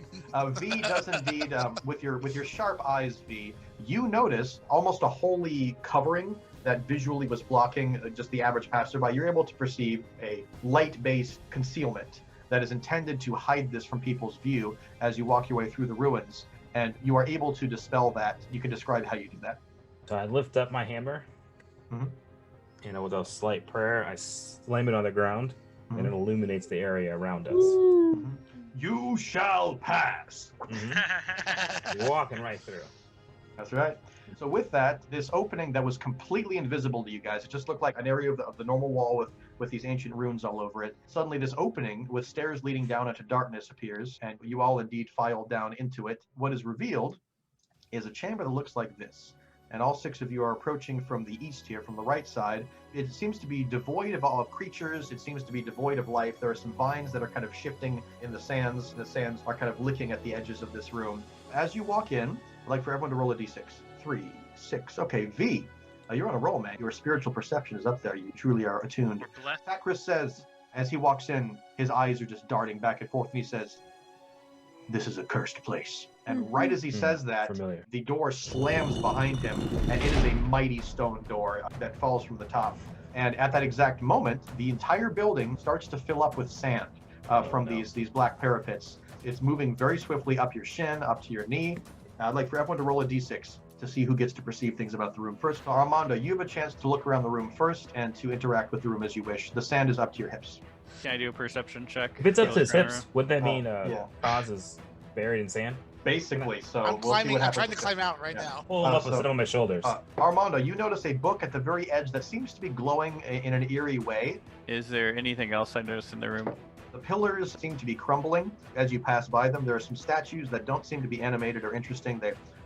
V does indeed, with your sharp eyes, V, you notice almost a holy covering that visually was blocking just the average passerby. You're able to perceive a light-based concealment that is intended to hide this from people's view as you walk your way through the ruins, and you are able to dispel that. You can describe how you do that. So I lift up my hammer, and with a slight prayer, I slam it on the ground, and it illuminates the area around us. You shall pass. Walking right through. That's right. So with that, this opening that was completely invisible to you guys, it just looked like an area of the normal wall with these ancient runes all over it. Suddenly this opening with stairs leading down into darkness appears, and you all indeed file down into it. What is revealed is a chamber that looks like this. And all 6 of you are approaching from the east here, from the right side. It seems to be devoid of all creatures. It seems to be devoid of life. There are some vines that are kind of shifting in the sands. The sands are kind of licking at the edges of this room. As you walk in, I'd like for everyone to roll a d6. 3, 6. Okay, V, you're on a roll, man. Your spiritual perception is up there. You truly are attuned. Sacris says, as he walks in, his eyes are just darting back and forth, and he says, "This is a cursed place." And right as he says that, the door slams behind him, and it is a mighty stone door that falls from the top. And at that exact moment, the entire building starts to fill up with sand from these black parapets. It's moving very swiftly up your shin, up to your knee. I'd like for everyone to roll a d6 to see who gets to perceive things about the room first. Armando, you have a chance to look around the room first and to interact with the room as you wish. The sand is up to your hips. Can I do a perception check? If it's up to his hips, would that mean Oz is buried in sand? Basically, so I'm we'll see what happens. I'm trying to climb out right now. Pull him up and sit on my shoulders. Armando, you notice a book at the very edge that seems to be glowing in an eerie way. Is there anything else I noticed in the room? The pillars seem to be crumbling as you pass by them. There are some statues that don't seem to be animated or interesting.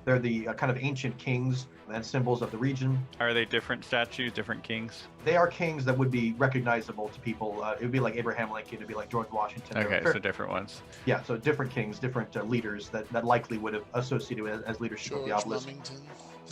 They're the kind of ancient kings and symbols of the region. Are they different statues, different kings? They are kings that would be recognizable to people. It would be like Abraham Lincoln, it would be like George Washington. Okay, so different ones. Yeah, so different kings, different leaders that likely would have associated with as leadership of the Obelisk.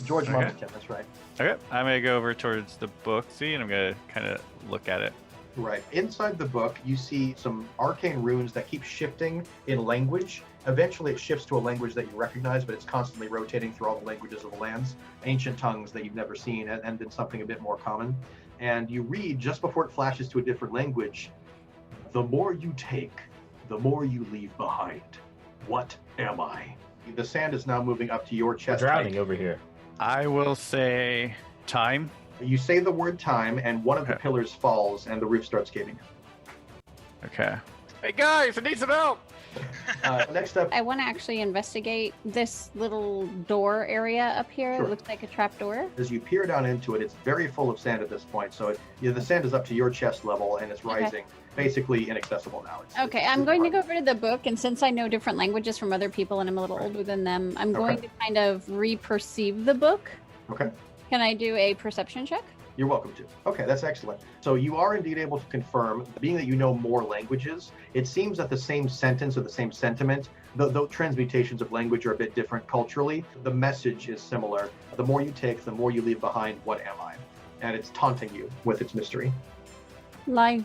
George Mummington, that's right. Okay, I'm going to go over towards the book, and I'm going to kind of look at it. Right. Inside the book, you see some arcane runes that keep shifting in language. Eventually, it shifts to a language that you recognize, but it's constantly rotating through all the languages of the lands, ancient tongues that you've never seen, and then something a bit more common. And you read, just before it flashes to a different language, the more you take, the more you leave behind. What am I? The sand is now moving up to your chest. Drowning over here. I will say time. You say the word time, and one of the pillars falls, and the roof starts caving in. Okay. Hey guys, I need some help! Next up, I want to actually investigate this little door area up here. Sure. It looks like a trap door. as you peer down into it, it's very full of sand at this point. So the sand is up to your chest level, and it's rising. Basically inaccessible now. Okay, I'm going to go over to the book, and since I know different languages from other people and I'm a little older than them, I'm going to kind of re-perceive the book. Okay. Can I do a perception check? You're welcome to. Okay, that's excellent. So you are indeed able to confirm, being that you know more languages, it seems that the same sentence or the same sentiment, though transmutations of language are a bit different culturally, the message is similar. The more you take, the more you leave behind. What am I? And it's taunting you with its mystery. Life.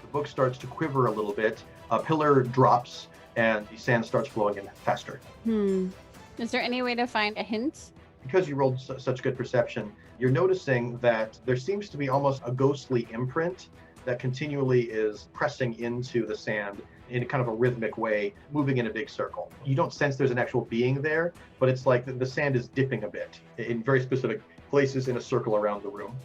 The book starts to quiver a little bit. A pillar drops, and the sand starts flowing in faster. Is there any way to find a hint? Because you rolled such good perception, you're noticing that there seems to be almost a ghostly imprint that continually is pressing into the sand in a kind of a rhythmic way, moving in a big circle. You don't sense there's an actual being there, but it's like the sand is dipping a bit in very specific places in a circle around the room.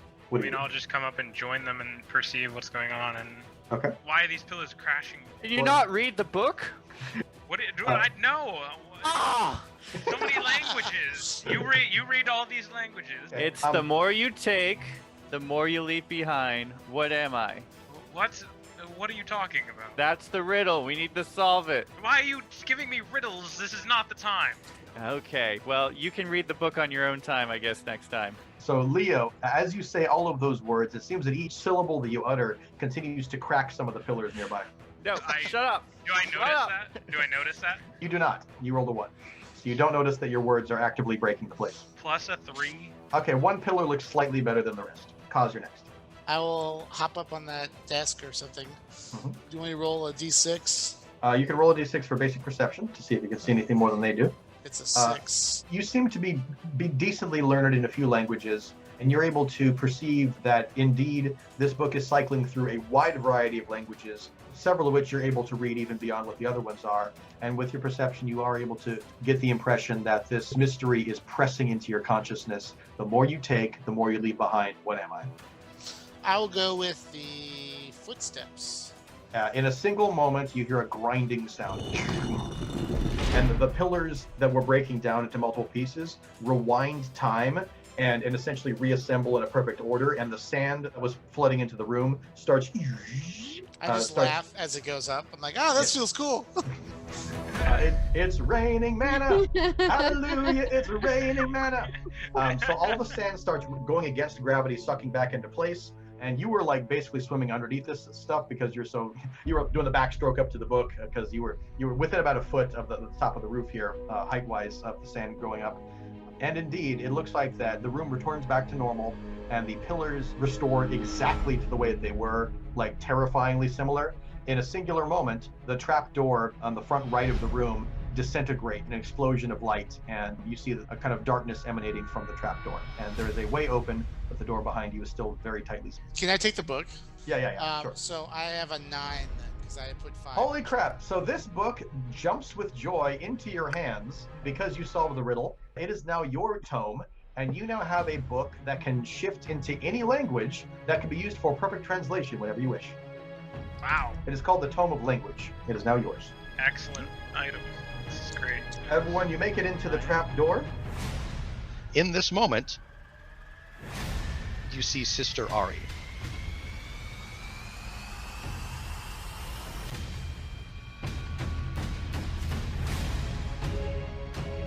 I'll just come up and join them and perceive what's going on. And okay. Why are these pillars crashing? Did you not read the book? What do I know? So many languages. You read all these languages. It's the more you take, the more you leave behind. What am I? What are you talking about? That's the riddle. We need to solve it. Why are you giving me riddles? This is not the time. Okay, well, you can read the book on your own time, I guess, next time. So, Leo, as you say all of those words, it seems that each syllable that you utter continues to crack some of the pillars nearby. No, shut up. Do I notice that? Do I notice that? You do not. You rolled a 1. So you don't notice that your words are actively breaking the place. Plus a 3. Okay, one pillar looks slightly better than the rest. Cause, you're next. I will hop up on that desk or something. Do you want me to roll a d6? You can roll a d6 for basic perception to see if you can see anything more than they do. It's a 6. You seem to be decently learned in a few languages, and you're able to perceive that indeed this book is cycling through a wide variety of languages, several of which you're able to read even beyond what the other ones are. And with your perception, you are able to get the impression that this mystery is pressing into your consciousness. The more you take, the more you leave behind. What am I? I'll go with the footsteps. In a single moment, you hear a grinding sound. And the pillars that were breaking down into multiple pieces rewind time and essentially reassemble in a perfect order. And the sand that was flooding into the room starts... I just laugh as it goes up. I'm like, this feels cool. It's raining mana. Hallelujah, it's raining mana. So all the sand starts going against gravity, sucking back into place. And you were like basically swimming underneath this stuff because you were doing the backstroke up to the book because you were within about a foot of the top of the roof here, height-wise, of the sand growing up. And indeed, it looks like that the room returns back to normal and the pillars restore exactly to the way that they were, like terrifyingly similar. In a singular moment, the trap door on the front right of the room disintegrate, an explosion of light, and you see a kind of darkness emanating from the trap door. And there is a way open, but the door behind you is still very tightly sealed. Can I take the book? Yeah, sure. So I have a 9 then, because I put 5. Holy crap. So this book jumps with joy into your hands because you solved the riddle. It is now your tome, and you now have a book that can shift into any language that can be used for perfect translation whenever you wish. Wow. It is called the Tome of Language. It is now yours. Excellent item. This is great. Everyone, you make it into the trap door. In this moment, you see Sister Ari.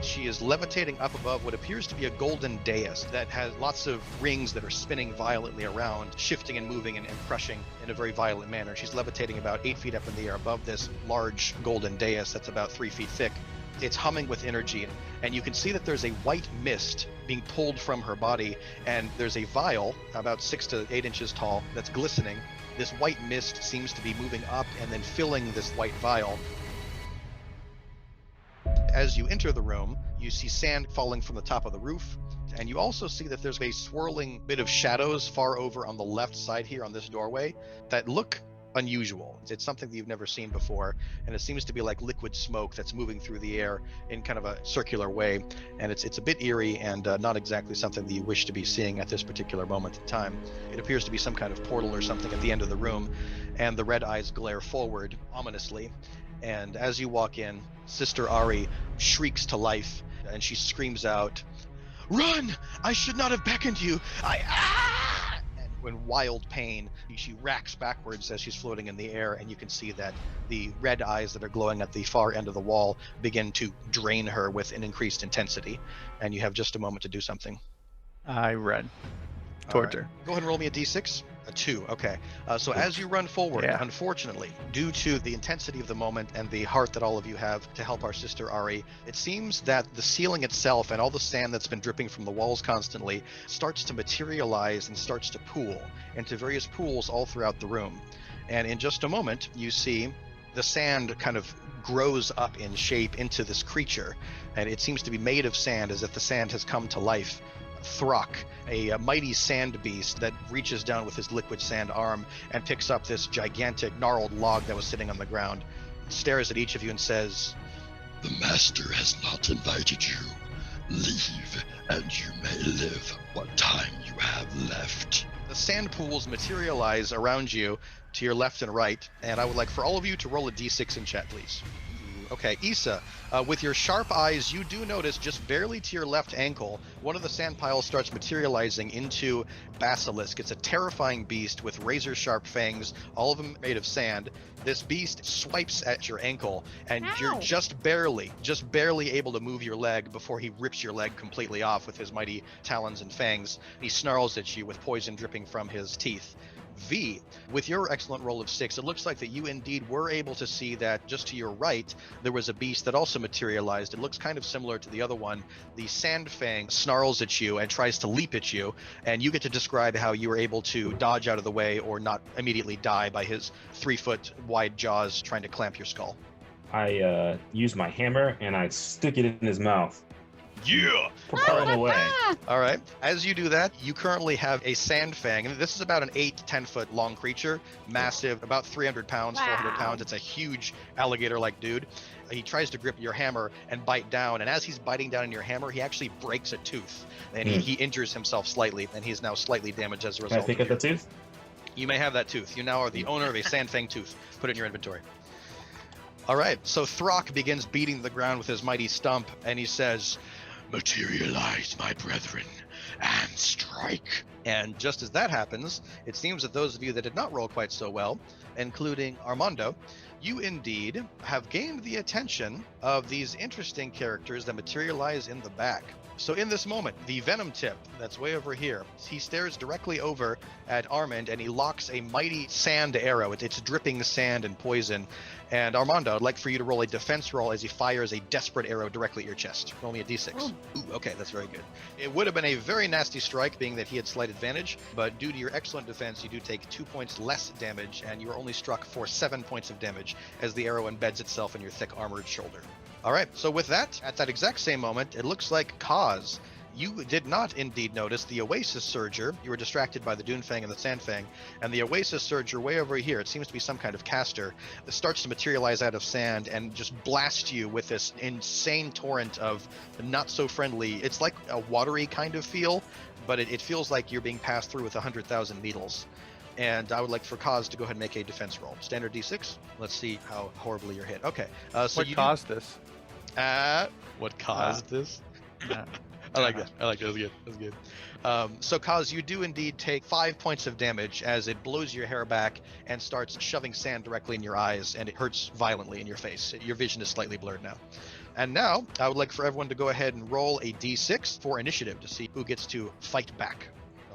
She is levitating up above what appears to be a golden dais that has lots of rings that are spinning violently around, shifting and moving and crushing in a very violent manner. She's levitating about 8 feet up in the air above this large golden dais that's about 3 feet thick. It's humming with energy, and you can see that there's a white mist being pulled from her body, and there's a vial about 6 to 8 inches tall that's glistening, This white mist seems to be moving up and then filling this white vial. As you enter the room, you see sand falling from the top of the roof, and you also see that there's a swirling bit of shadows far over on the left side here on this doorway that look unusual. It's something that you've never seen before, and it seems to be like liquid smoke that's moving through the air in kind of a circular way, and it's a bit eerie and not exactly something that you wish to be seeing at this particular moment in time. It appears to be some kind of portal or something at the end of the room, and the red eyes glare forward ominously. And as you walk in, Sister Ari shrieks to life, and she screams out, "Run! I should not have beckoned you! And in wild pain, she racks backwards as she's floating in the air, and you can see that the red eyes that are glowing at the far end of the wall begin to drain her with an increased intensity. And you have just a moment to do something. I run towards her. Go ahead and roll me a d6. A 2, okay. So as you run forward, unfortunately, due to the intensity of the moment and the heart that all of you have to help our sister Ari, it seems that the ceiling itself and all the sand that's been dripping from the walls constantly starts to materialize and starts to pool into various pools all throughout the room. And in just a moment, you see the sand kind of grows up in shape into this creature, and it seems to be made of sand, as if the sand has come to life. Throck, a mighty sand beast that reaches down with his liquid sand arm and picks up this gigantic gnarled log that was sitting on the ground, stares at each of you and says, "The master has not invited you. Leave, and you may live what time you have left." The sand pools materialize around you to your left and right, and I would like for all of you to roll a d6 in chat, please. Okay, Issa, with your sharp eyes, you do notice just barely to your left ankle, one of the sand piles starts materializing into Basilisk. It's a terrifying beast with razor-sharp fangs, all of them made of sand. This beast swipes at your ankle, and you're just barely able to move your leg before he rips your leg completely off with his mighty talons and fangs. He snarls at you with poison dripping from his teeth. V, with your excellent roll of 6, it looks like that you indeed were able to see that just to your right there was a beast that also materialized. It looks kind of similar to the other one. The sand fang snarls at you and tries to leap at you, and you get to describe how you were able to dodge out of the way or not immediately die by his 3-foot wide jaws trying to clamp your skull. I use my hammer and I stick it in his mouth. Yeah! Propel him away. All right. As you do that, you currently have a sand fang. And this is about an 8 to 10 foot long creature, massive, about 300 pounds, 400 pounds. It's a huge alligator-like dude. He tries to grip your hammer and bite down. And as he's biting down in your hammer, he actually breaks a tooth. And he injures himself slightly, and he's now slightly damaged as a result. Can I pick up the tooth? You may have that tooth. You now are the owner of a sand fang tooth. Put it in your inventory. All right. So Throck begins beating the ground with his mighty stump, and he says, "Materialize, my brethren, and strike." And just as that happens, it seems that those of you that did not roll quite so well, including Armando, you indeed have gained the attention of these interesting characters that materialize in the back. So in this moment, the Venom Tip, that's way over here, he stares directly over at Armand and he locks a mighty sand arrow. It's dripping sand and poison. And Armando, I'd like for you to roll a defense roll as he fires a desperate arrow directly at your chest. Roll me a d6. Ooh, okay, that's very good. It would have been a very nasty strike, being that he had slight advantage, but due to your excellent defense, you do take 2 points less damage, and you are only struck for 7 points of damage as the arrow embeds itself in your thick armored shoulder. All right, so with that, at that exact same moment, it looks like Kaz, you did not indeed notice the Oasis Surger. You were distracted by the Dunefang and the Sandfang, and the Oasis Surger way over here, it seems to be some kind of caster, that starts to materialize out of sand and just blast you with this insane torrent of not so friendly, it's like a watery kind of feel, but it feels like you're being passed through with 100,000 needles. And I would like for Kaz to go ahead and make a defense roll. Standard d6. Let's see how horribly you're hit. Okay. So what caused this? What caused this? I like that. I like that. That's good. That's good. So Kaz, you do indeed take 5 points of damage as it blows your hair back and starts shoving sand directly in your eyes, and it hurts violently in your face. Your vision is slightly blurred now. And now, I would like for everyone to go ahead and roll a d6 for initiative to see who gets to fight back.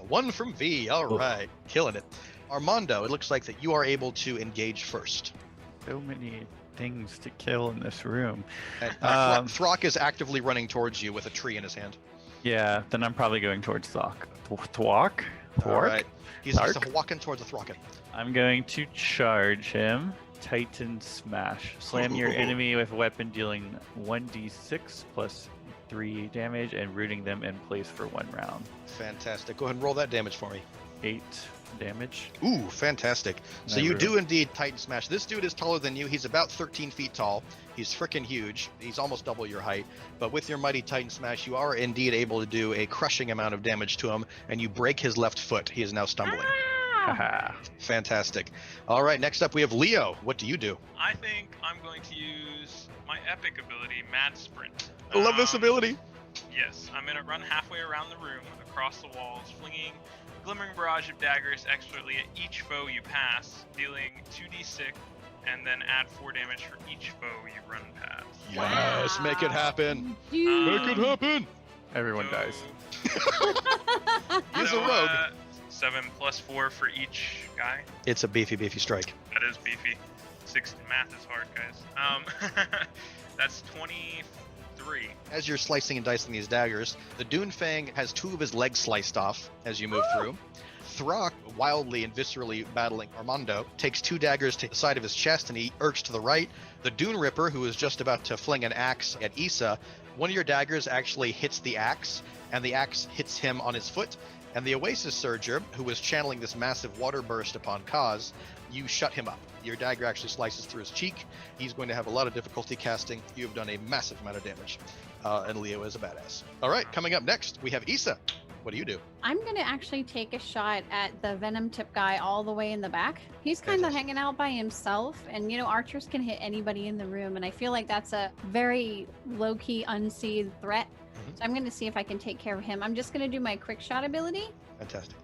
1 from V. All right. Killing it. Armando, it looks like that you are able to engage first. So many things to kill in this room. Throck is actively running towards you with a tree in his hand. Yeah, then I'm probably going towards Throck. Thwock? All right. He's walking towards the Throcken. I'm going to charge him. Titan Smash. Slam your enemy with a weapon dealing 1d6 plus 3 damage and rooting them in place for 1 round. Fantastic. Go ahead and roll that damage for me. 8 damage. Ooh, fantastic. So you do indeed Titan Smash. This dude is taller than you. He's about 13 feet tall. He's freaking huge. He's almost double your height. But with your mighty Titan Smash, you are indeed able to do a crushing amount of damage to him, and you break his left foot. He is now stumbling. Fantastic. All right, next up we have Leo. What do you do? I think I'm going to use my epic ability, Mad Sprint. I love this ability. Yes, I'm going to run halfway around the room, across the walls, flinging a glimmering barrage of daggers expertly at each foe you pass, dealing 2d6, and then add 4 damage for each foe you run past. Yes, make it happen. Make it happen. Everyone dies. He's a rogue. 7 plus 4 for each guy. It's a beefy strike. That is beefy. Math is hard, guys. That's 23. As you're slicing and dicing these daggers, the Dune Fang has 2 of his legs sliced off as you move through. Throck, wildly and viscerally battling Armando, takes 2 daggers to the side of his chest and he irks to the right. The Dune Ripper, who is just about to fling an axe at Issa, one of your daggers actually hits the axe, and the axe hits him on his foot. And the Oasis Surger, who was channeling this massive water burst upon Kaz, you shut him up. Your dagger actually slices through his cheek. He's going to have a lot of difficulty casting. You have done a massive amount of damage. And Leo is a badass. All right, coming up next, we have Issa. What do you do? I'm going to actually take a shot at the Venom Tip guy all the way in the back. He's kind of hanging out by himself. And, archers can hit anybody in the room. And I feel like that's a very low-key, unseen threat. So I'm going to see if I can take care of him. I'm just going to do my quick shot ability. Fantastic.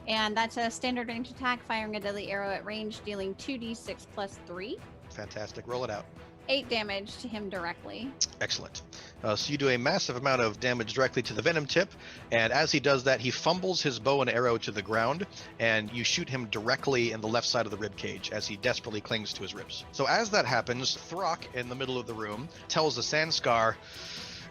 And that's a standard range attack, firing a deadly arrow at range, dealing 2d6 plus 3. Fantastic. Roll it out. 8 damage to him directly. Excellent. So you do a massive amount of damage directly to the Venom Tip, and as he does that, he fumbles his bow and arrow to the ground, and you shoot him directly in the left side of the rib cage as he desperately clings to his ribs. So as that happens, Throck, in the middle of the room, tells the Sandscar,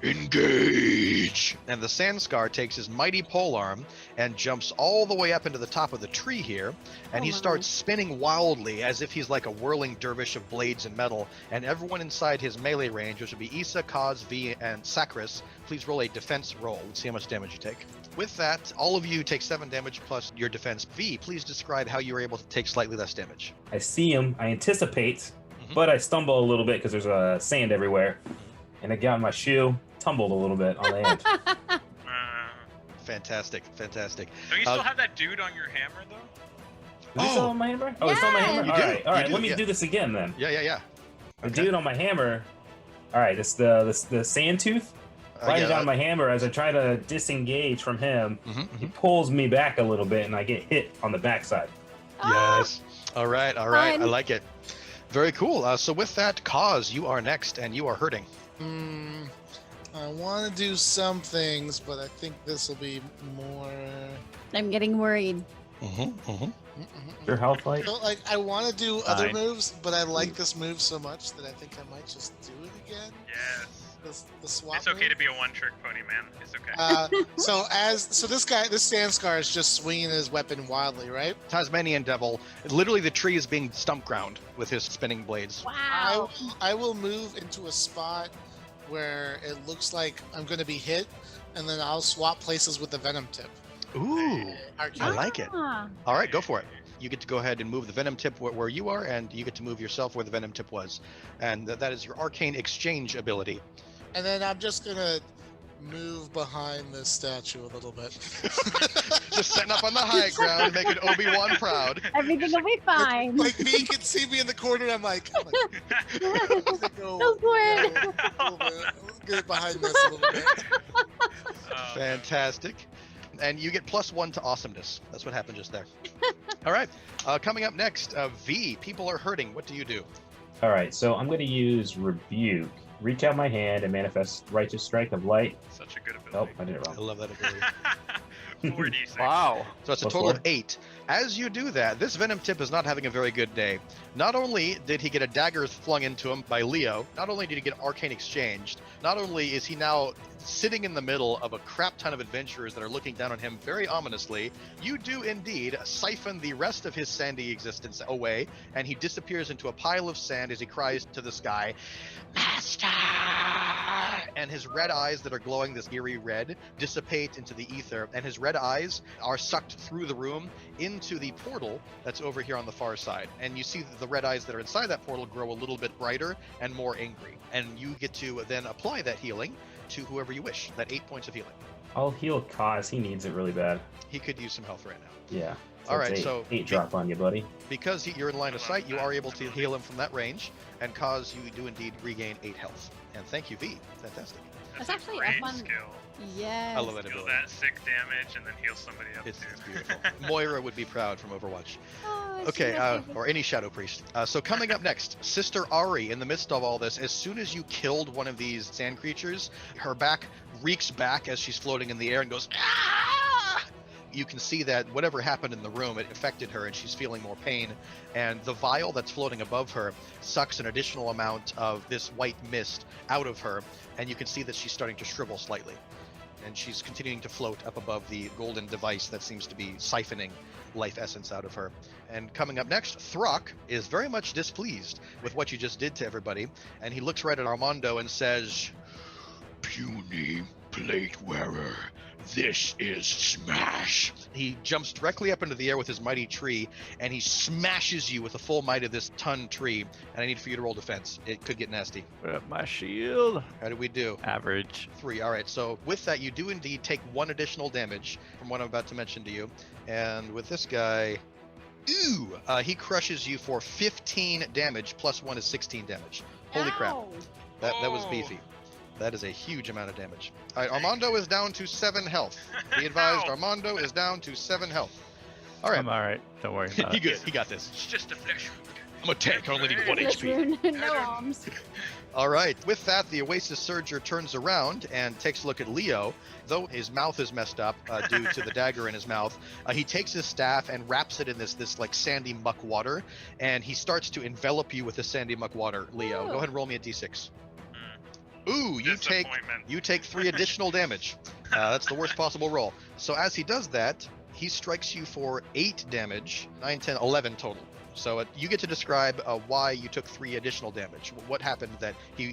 "Engage!" And the Sandscar takes his mighty polearm and jumps all the way up into the top of the tree here, and he starts spinning wildly as if he's like a whirling dervish of blades and metal, and everyone inside his melee range, which would be Issa, Kaz, V, and Sakris, please roll a defense roll. Let's see how much damage you take. With that, all of you take 7 damage plus your defense. V, please describe how you were able to take slightly less damage. I see him, I anticipate, but I stumble a little bit because there's sand everywhere, and I got my shoe, tumbled a little bit on the end. Fantastic. Don't you still have that dude on your hammer, though? Is it still on my hammer? Oh, it's on my hammer? All right. Let me do this again, then. Yeah. The dude on my hammer. All right, it's the sand tooth. Right on my hammer as I try to disengage from him. He pulls me back a little bit, and I get hit on the backside. Yes. All right. I like it. Very cool. So with that, Kaz, you are next, and you are hurting. I want to do some things, but I think this will be more. I'm getting worried. Your health light? So, I want to do other moves, but I like this move so much that I think I might just do it again. Yes. The swap. It's okay move. to be a one-trick pony, man. It's okay. So this Sandscar is just swinging his weapon wildly, right? Tasmanian Devil. Literally, the tree is being stump ground with his spinning blades. Wow. I will move into a spot where it looks like I'm going to be hit, and then I'll swap places with the Venom Tip. Ooh, I like it. All right, go for it. You get to go ahead and move the Venom Tip where you are, and you get to move yourself where the Venom Tip was. And that is your Arcane Exchange ability. And then I'm just going to move behind this statue a little bit. Just setting up on the high ground, making Obi-Wan proud. Everything will be fine. Like he can see me in the corner, and I'm like Go for it. Get behind this a little bit. Fantastic. And you get +1 to awesomeness. That's what happened just there. All right. Coming up next, V, people are hurting. What do you do? All right, so I'm going to use Rebuke. Reach out my hand and manifest Righteous Strike of Light. Such a good ability. Oh, I did it wrong. I love that ability. 4d6. Wow. So it's a total of 8. As you do that, this Venom Tip is not having a very good day. Not only did he get a dagger flung into him by Leo, not only did he get Arcane exchanged, not only is he now sitting in the middle of a crap ton of adventurers that are looking down on him very ominously, you do indeed siphon the rest of his sandy existence away, and he disappears into a pile of sand as he cries to the sky, Master! And his red eyes that are glowing this eerie red dissipate into the ether, and his red eyes are sucked through the room into the portal that's over here on the far side. And you see that the red eyes that are inside that portal grow a little bit brighter and more angry. And you get to then apply that healing to whoever you wish, that 8 points of healing. I'll heal Kaz. He needs it really bad. He could use some health right now. Yeah. All right, it's so 8 drop on you, buddy. Because you're in line of sight, you are able to heal him from that range, and Kaz, you do indeed regain 8 health. And thank you, V. Fantastic. That's actually great F1. skill. Yes. I love that Heal ability. that sick damage and then heal somebody else It's too. beautiful. Moira would be proud from Overwatch. Oh, Okay, she must be- or any Shadow Priest. So coming up next, Sister Ari, in the midst of all this, as soon as you killed one of these sand creatures, her back reeks back as she's floating in the air and goes, ah! You can see that whatever happened in the room, it affected her and she's feeling more pain. And the vial that's floating above her sucks an additional amount of this white mist out of her. And you can see that she's starting to shrivel slightly. And she's continuing to float up above the golden device that seems to be siphoning life essence out of her. And coming up next, Throck is very much displeased with what you just did to everybody. And he looks right at Armando and says, Puny plate wearer, this is smash. He jumps directly up into the air with his mighty tree, and he smashes you with the full might of this ton tree. And I need for you to roll defense. It could get nasty. Put up my shield. How did we do? Average. 3. All right, so with that, you do indeed take 1 additional damage from what I'm about to mention to you. And with this guy, he crushes you for 15 damage, plus 1 is 16 damage. Holy crap. Ow. That was beefy. That is a huge amount of damage. All right, Armando is down to 7 health. Be advised, Armando is down to 7 health. All right. I'm all right. Don't worry about He it. good. He got this. It's just a flesh wound. I'm a tank. I only need 1 Flesh HP. wound, no arms. All right. With that, the Oasis Surger turns around and takes a look at Leo. Though his mouth is messed up due to the dagger in his mouth, he takes his staff and wraps it in this like sandy muck water, and he starts to envelop you with the sandy muck water. Leo, go ahead and roll me a d6. Ooh, you take 3 additional damage. That's the worst possible roll. So as he does that, he strikes you for 8 damage, 9, 10, 11 total. So you get to describe why you took 3 additional damage. What happened that he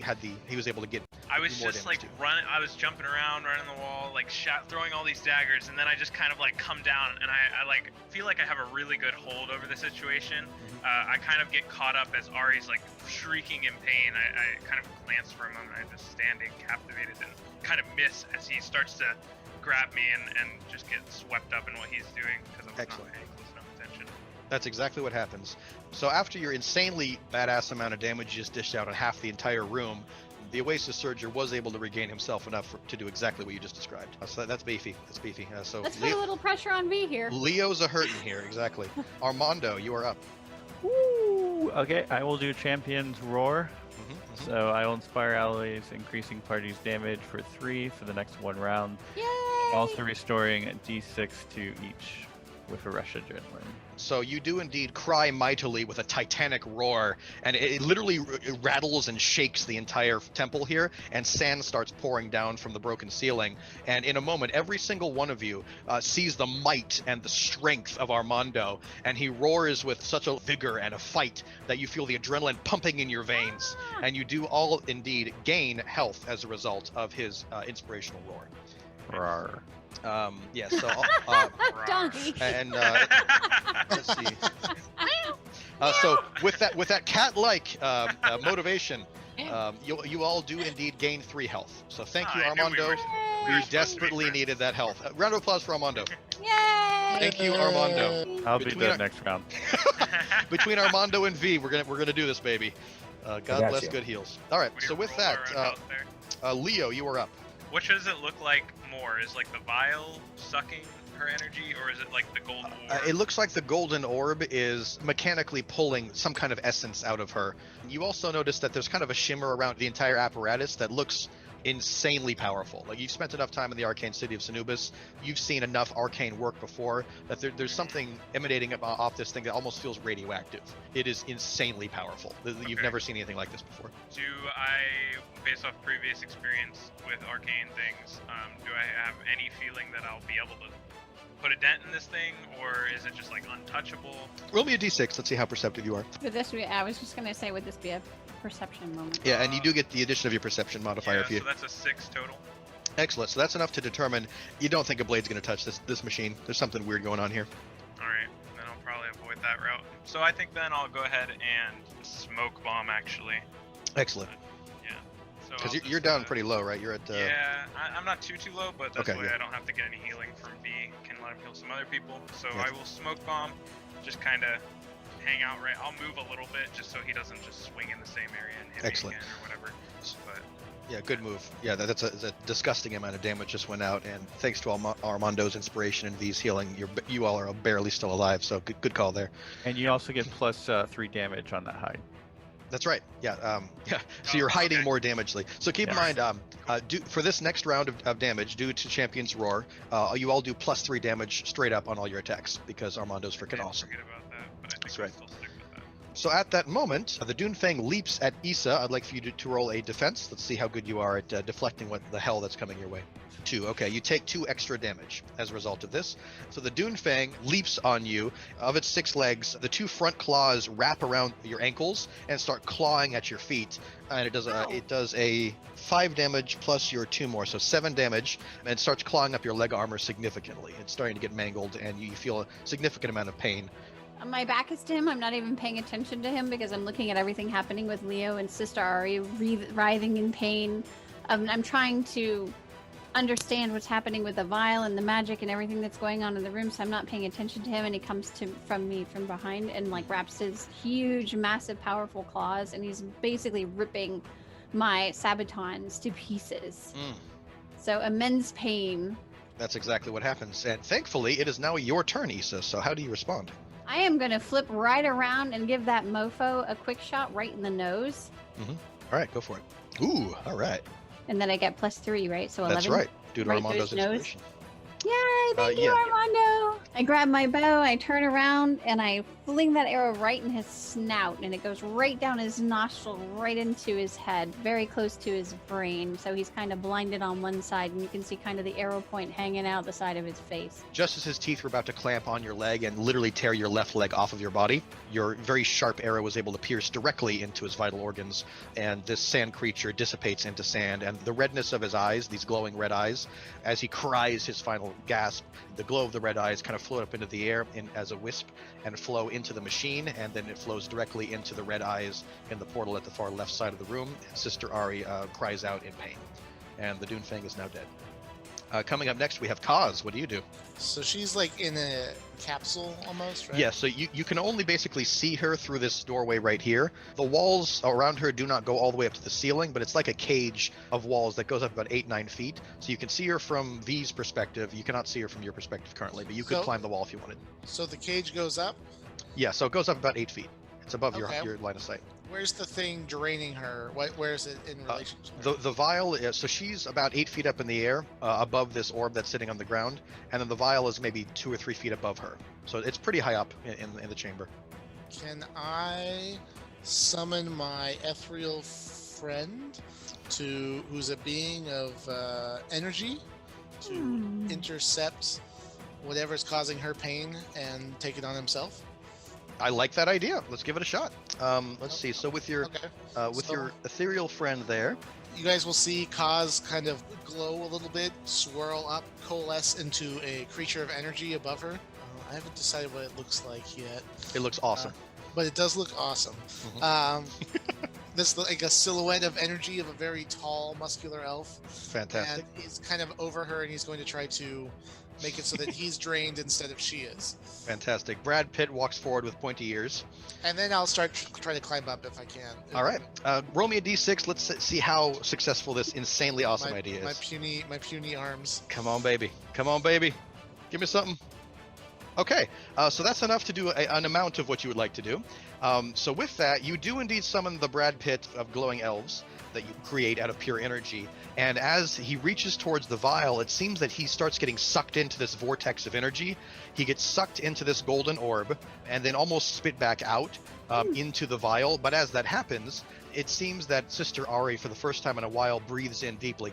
was able to get? I was more just damage like to? running. I was jumping around, running the wall, like throwing all these daggers, and then I just kind of like come down, and I like feel like I have a really good hold over the situation. I kind of get caught up as Ari's like shrieking in pain. I kind of glance for a moment. I just standing captivated and kind of miss as he starts to grab me and just get swept up in what he's doing because I'm not paying close enough attention. That's exactly what happens. So after your insanely badass amount of damage you just dished out on half the entire room, the Oasis Surger was able to regain himself enough to do exactly what you just described. So that's beefy. That's beefy. So Let's put a little pressure on V here. Leo's a hurting here, exactly. Armando, you are up. Woo! Okay, I will do Champion's Roar. So I will inspire allies, increasing party's damage for 3 for the next 1 round. Yay! Also restoring a d6 to each with a rush adrenaline. So you do indeed cry mightily with a titanic roar, and it literally rattles and shakes the entire temple here, and sand starts pouring down from the broken ceiling. And in a moment, every single one of you sees the might and the strength of Armando, and he roars with such a vigor and a fight that you feel the adrenaline pumping in your veins, and you do all indeed gain health as a result of his inspirational roar. Roar. Yeah, so Donkey. and let's see. So with that cat-like motivation, you all do indeed gain 3 health. So thank you, Armando. We desperately needed that health. Round of applause for Armando. Yay! Thank you, Armando. I'll be the next round. Between Armando and V, we're gonna do this, baby. God got bless you. good heals. All right, so with that, Leo, you are up. Which does it look like more? Is like the vial sucking her energy, or is it like the golden orb? It looks like the golden orb is mechanically pulling some kind of essence out of her. You also notice that there's kind of a shimmer around the entire apparatus that looks insanely powerful. Like, you've spent enough time in the arcane city of Sanubis, you've seen enough arcane work before that there's something emanating off this thing that almost feels radioactive. It is insanely powerful. You've never seen anything like this before. Do I, based off previous experience with arcane things, do I have any feeling that I'll be able to put a dent in this thing, or is it just like untouchable? Roll me a d6. Let's see how perceptive you are. Would this be, I was just gonna say, would this be a perception moment? Yeah, and you do get the addition of your perception modifier if you. So that's a 6 total. Excellent. So that's enough to determine you don't think a blade's going to touch this machine. There's something weird going on here. All right, then I'll probably avoid that route. So I think then I'll go ahead and smoke bomb actually. Excellent. Yeah. So Because you're down pretty low, right? You're at. Yeah, I'm not too low, but that's Okay, why yeah. I don't have to get any healing from V. Can let him heal some other people. So Yeah. I will smoke bomb, just kind of hang out right. I'll move a little bit just so he doesn't just swing in the same area and hit Excellent. me again or whatever. But Yeah, good move. Yeah, that's a disgusting amount of damage just went out, and thanks to Armando's inspiration and V's healing, you all are barely still alive. So good call there. And you also get plus 3 damage on that hide. That's right. Yeah. So you're hiding more damage. So keep in mind, for this next round of damage, due to Champion's Roar, you all do plus 3 damage straight up on all your attacks because Armando's freaking awesome. forget about that, but I think That's I'll right. still stick with that. So at that moment, the Dunefang leaps at Issa. I'd like for you to roll a defense. Let's see how good you are at deflecting what the hell that's coming your way. 2. Okay, you take 2 extra damage as a result of this. So the Dunefang leaps on you. Of its 6 legs, the 2 front claws wrap around your ankles and start clawing at your feet. And it does a 5 damage plus your 2 more, so 7 damage, and it starts clawing up your leg armor significantly. It's starting to get mangled, and you feel a significant amount of pain. My back is to him. I'm not even paying attention to him because I'm looking at everything happening with Leo and Sister Ari writhing in pain. I'm trying to understand what's happening with the vial and the magic and everything that's going on in the room, so I'm not paying attention to him, and he comes from me from behind and like wraps his huge, massive, powerful claws, and he's basically ripping my sabatons to pieces. So immense pain. That's exactly what happens. And thankfully, it is now your turn, Issa. So how do you respond? I am gonna flip right around and give that mofo a quick shot right in the nose. All right, go for it. Ooh, all right. And then I get plus 3, right? So 11. That's right. Due to right Armando's through his nose. inspiration. Yay, thank you, yeah. Armando! I grab my bow, I turn around, and I fling that arrow right in his snout, and it goes right down his nostril, right into his head, very close to his brain. So he's kind of blinded on one side, and you can see kind of the arrow point hanging out the side of his face. Just as his teeth were about to clamp on your leg and literally tear your left leg off of your body, your very sharp arrow was able to pierce directly into his vital organs, and this sand creature dissipates into sand, and the redness of his eyes, these glowing red eyes, as he cries his final gasp, the glow of the red eyes kind of float up into the air as a wisp and flow into the machine, and then it flows directly into the red eyes in the portal at the far left side of the room. Sister Ari cries out in pain, and the Dunefang is now dead. Coming up next, we have Kaz. What do you do? So she's like in a capsule almost, right? Yeah, so you can only basically see her through this doorway right here. The walls around her do not go all the way up to the ceiling, but it's like a cage of walls that goes up about 8-9 feet. So you can see her from V's perspective. You cannot see her from your perspective currently, but you could climb the wall if you wanted. So the cage goes up? Yeah, so it goes up about 8 feet. It's above Okay. your line of sight. Where's the thing draining her? Where is it in relation to her? The vial, so she's about 8 feet up in the air above this orb that's sitting on the ground, and then the vial is maybe 2 or 3 feet above her. So it's pretty high up in the chamber. Can I summon my ethereal friend who's a being of energy to intercept whatever's causing her pain and take it on himself? I like that idea. Let's give it a shot. Let's see. So with your your ethereal friend there, you guys will see Kaz kind of glow a little bit, swirl up, coalesce into a creature of energy above her. I haven't decided what it looks like yet. It looks awesome. But it does look awesome. This like a silhouette of energy of a very tall, muscular elf. Fantastic. And he's kind of over her, and he's going to try to make it so that he's drained instead of she is. Fantastic. Brad Pitt walks forward with pointy ears. And then I'll start trying to climb up if I can. All right. Roll me a d6. Let's see how successful this insanely awesome idea is. My puny arms. Come on, baby. Come on, baby. Give me something. Okay, so that's enough to do an amount of what you would like to do. So with that, you do indeed summon the Brad Pitt of glowing elves, that you create out of pure energy. And as he reaches towards the vial, it seems that he starts getting sucked into this vortex of energy. He gets sucked into this golden orb and then almost spit back out into the vial. But as that happens, it seems that Sister Ari, for the first time in a while, breathes in deeply,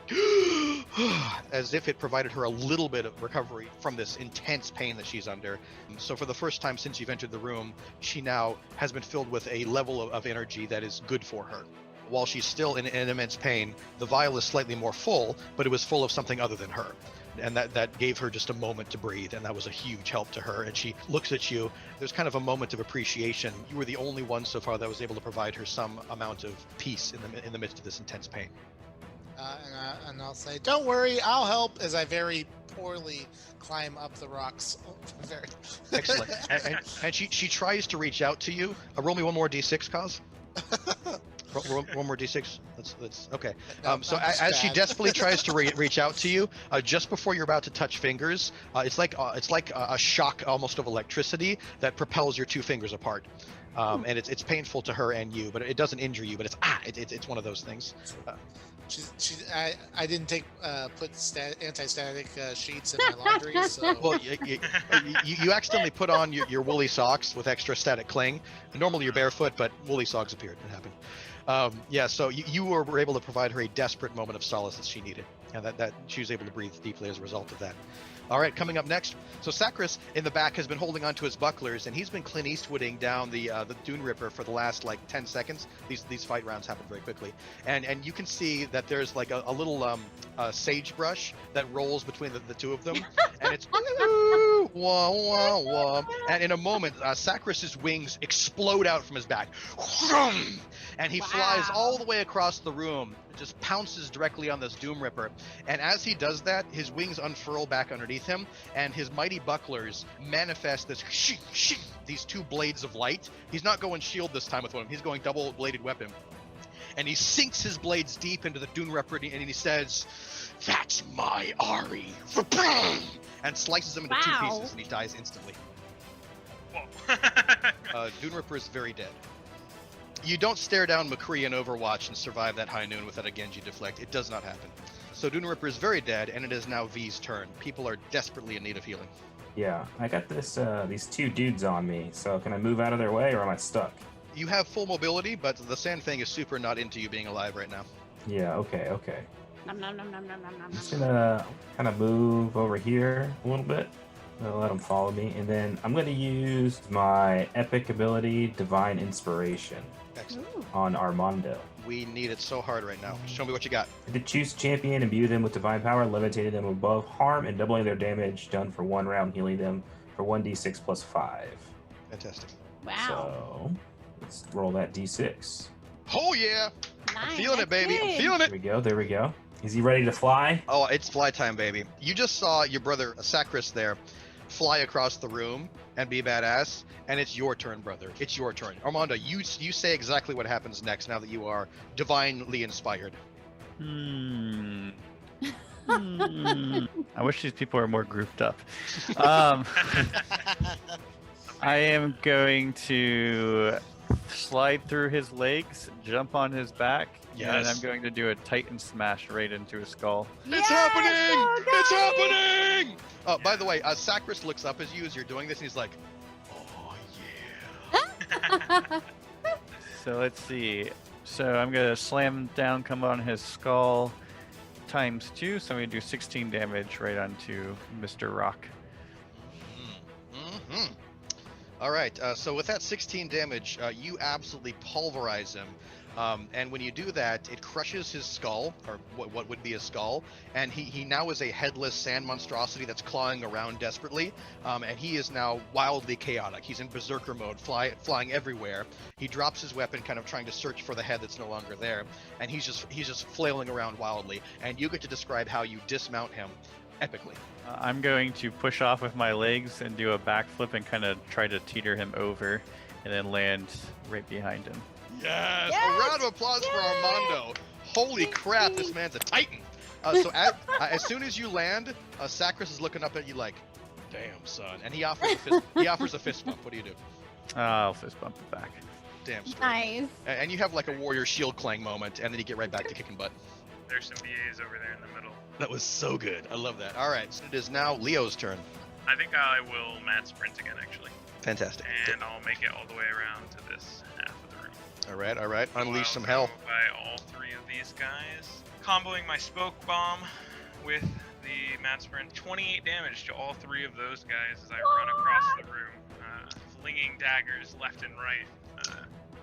as if it provided her a little bit of recovery from this intense pain that she's under. So for the first time since you've entered the room, she now has been filled with a level of energy that is good for her. While she's still in immense pain, the vial is slightly more full, but it was full of something other than her. And that gave her just a moment to breathe, and that was a huge help to her. And she looks at you. There's kind of a moment of appreciation. You were the only one so far that was able to provide her some amount of peace in the midst of this intense pain. And I'll say, "Don't worry, I'll help." As I very poorly climb up the rocks. Very excellent. And she tries to reach out to you. Roll me one more d6, Kaz. One more d6. That's okay. So as she desperately tries to reach out to you, just before you're about to touch fingers, it's like a shock almost of electricity that propels your two fingers apart. And it's painful to her and you, but it doesn't injure you. But it's one of those things. I didn't put anti-static sheets in my laundry. So. Well, you accidentally put on your woolly socks with extra static cling. Normally you're barefoot, but woolly socks appeared. It happened. So you were able to provide her a desperate moment of solace that she needed, and that she was able to breathe deeply as a result of that. All right, coming up next. So Sakris in the back has been holding onto his bucklers, and he's been Clint Eastwooding down the Dune Ripper for the last 10 seconds. These fight rounds happen very quickly, and you can see that there's a little sagebrush that rolls between the two of them, and it's wah wah wah. And in a moment, Sakris's wings explode out from his back, and he flies all the way across the room. Just pounces directly on this Doom Ripper, and as he does that, his wings unfurl back underneath him, and his mighty bucklers manifest these two blades of light. He's not going shield this time with one; he's going double-bladed weapon, and he sinks his blades deep into the Doom Ripper, and he says, "That's my Ari," and slices him into two pieces, and he dies instantly. Doom Ripper is very dead. You don't stare down McCree in Overwatch and survive that high noon without a Genji deflect. It does not happen. So Dune Ripper is very dead, and it is now V's turn. People are desperately in need of healing. Yeah, I got these two dudes on me, so can I move out of their way, or am I stuck? You have full mobility, but the Sand Fang is super not into you being alive right now. Yeah, okay. Nom, nom, nom, nom, nom, nom, nom, I'm just gonna kind of move over here a little bit. I'll let them follow me, and then I'm gonna use my epic ability, Divine Inspiration. Excellent. On Armando. We need it so hard right now. Show me what you got. To choose champion, imbue them with divine power, levitating them above harm, and doubling their damage done for 1 round, healing them for 1d6 plus 5. Fantastic. Wow. So let's roll that d6. Oh yeah! Nice. I'm feeling it, baby. I'm feeling it. There we go. Is he ready to fly? Oh, it's fly time, baby. You just saw your brother Sakris there fly across the room and be badass, and it's your turn, brother. It's your turn. Armando, you say exactly what happens next now that you are divinely inspired. I wish these people were more grouped up. I am going to slide through his legs, jump on his back, and I'm going to do a Titan smash right into his skull. It's happening! It's happening! Oh, by the way, Sakris looks up as you're doing this, and he's like, "Oh yeah." So let's see. So I'm gonna slam down, come on his skull, ×2. So I'm gonna do 16 damage right onto Mr. Rock. Mm-hmm. All right. So with that 16 damage, you absolutely pulverize him. And when you do that, it crushes his skull, or what would be a skull, and he now is a headless sand monstrosity that's clawing around desperately, and he is now wildly chaotic. He's in berserker mode, flying everywhere. He drops his weapon, kind of trying to search for the head that's no longer there, and he's just flailing around wildly. And you get to describe how you dismount him epically. I'm going to push off with my legs and do a backflip and kind of try to teeter him over, and then land right behind him. Yes! A round of applause for Armando. Holy crap, this man's a titan. So as soon as you land, Sakris is looking up at you like, "Damn, son," and he offers a fist bump. What do you do? I'll fist bump it back. Damn straight. Nice. And you have like a warrior shield clang moment, and then you get right back to kicking butt. There's some BAs over there in the middle. That was so good. I love that. All right, so it is now Leo's turn. I think I will mad sprint again, actually. Fantastic. And I'll make it all the way around to this half of the room. All right. Unleash I'll some go hell. By all three of these guys. Comboing my smoke bomb with the mad sprint. 28 damage to all three of those guys as I run across the room, flinging daggers left and right.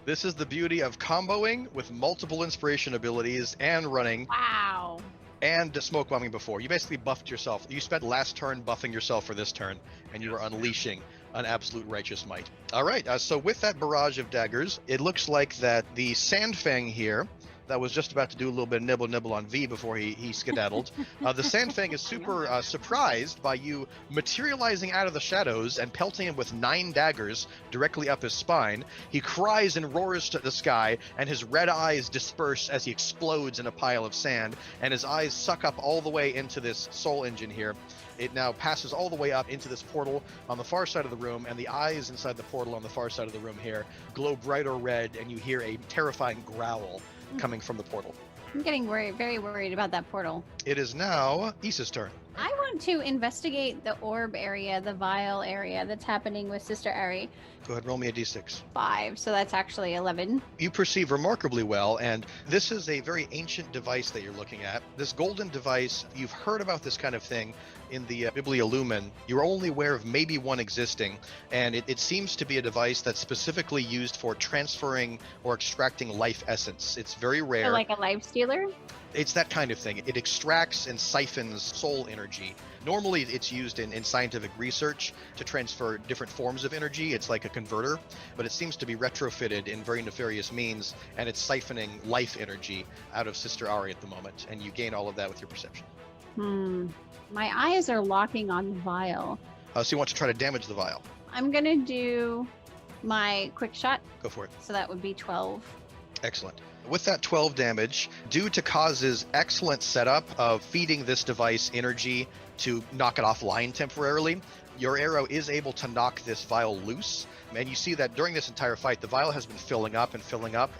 This is the beauty of comboing with multiple inspiration abilities and running. Wow. And smoke bombing before. You basically buffed yourself. You spent last turn buffing yourself for this turn, and you are unleashing an absolute righteous might. All right, so with that barrage of daggers, it looks like that the Sandfang here, that was just about to do a little bit of nibble on V before he skedaddled. The Sandfang is super surprised by you materializing out of the shadows and pelting him with 9 daggers directly up his spine. He cries and roars to the sky, and his red eyes disperse as he explodes in a pile of sand, and his eyes suck up all the way into this soul engine here. It now passes all the way up into this portal on the far side of the room, and the eyes inside the portal on the far side of the room here glow brighter red, and you hear a terrifying growl coming from the portal. I'm getting very worried about that portal. It is now Issa's turn. I want to investigate the orb area, the vial area that's happening with Sister Ari. Go ahead, roll me a d6. 5, so that's actually 11. You perceive remarkably well, and this is a very ancient device that you're looking at. This golden device, you've heard about this kind of thing in the Bibliolumen. You're only aware of maybe one existing, and it seems to be a device that's specifically used for transferring or extracting life essence. It's very rare. So like a life stealer? It's that kind of thing. It extracts and siphons soul energy. Normally, it's used in scientific research to transfer different forms of energy. It's like a converter, but it seems to be retrofitted in very nefarious means, and it's siphoning life energy out of Sister Ari at the moment, and you gain all of that with your perception. My eyes are locking on the vial. So you want to try to damage the vial. I'm going to do my quick shot. Go for it. So that would be 12. Excellent. With that 12 damage, due to Kaz's excellent setup of feeding this device energy to knock it offline temporarily, your arrow is able to knock this vial loose. And you see that during this entire fight, the vial has been filling up,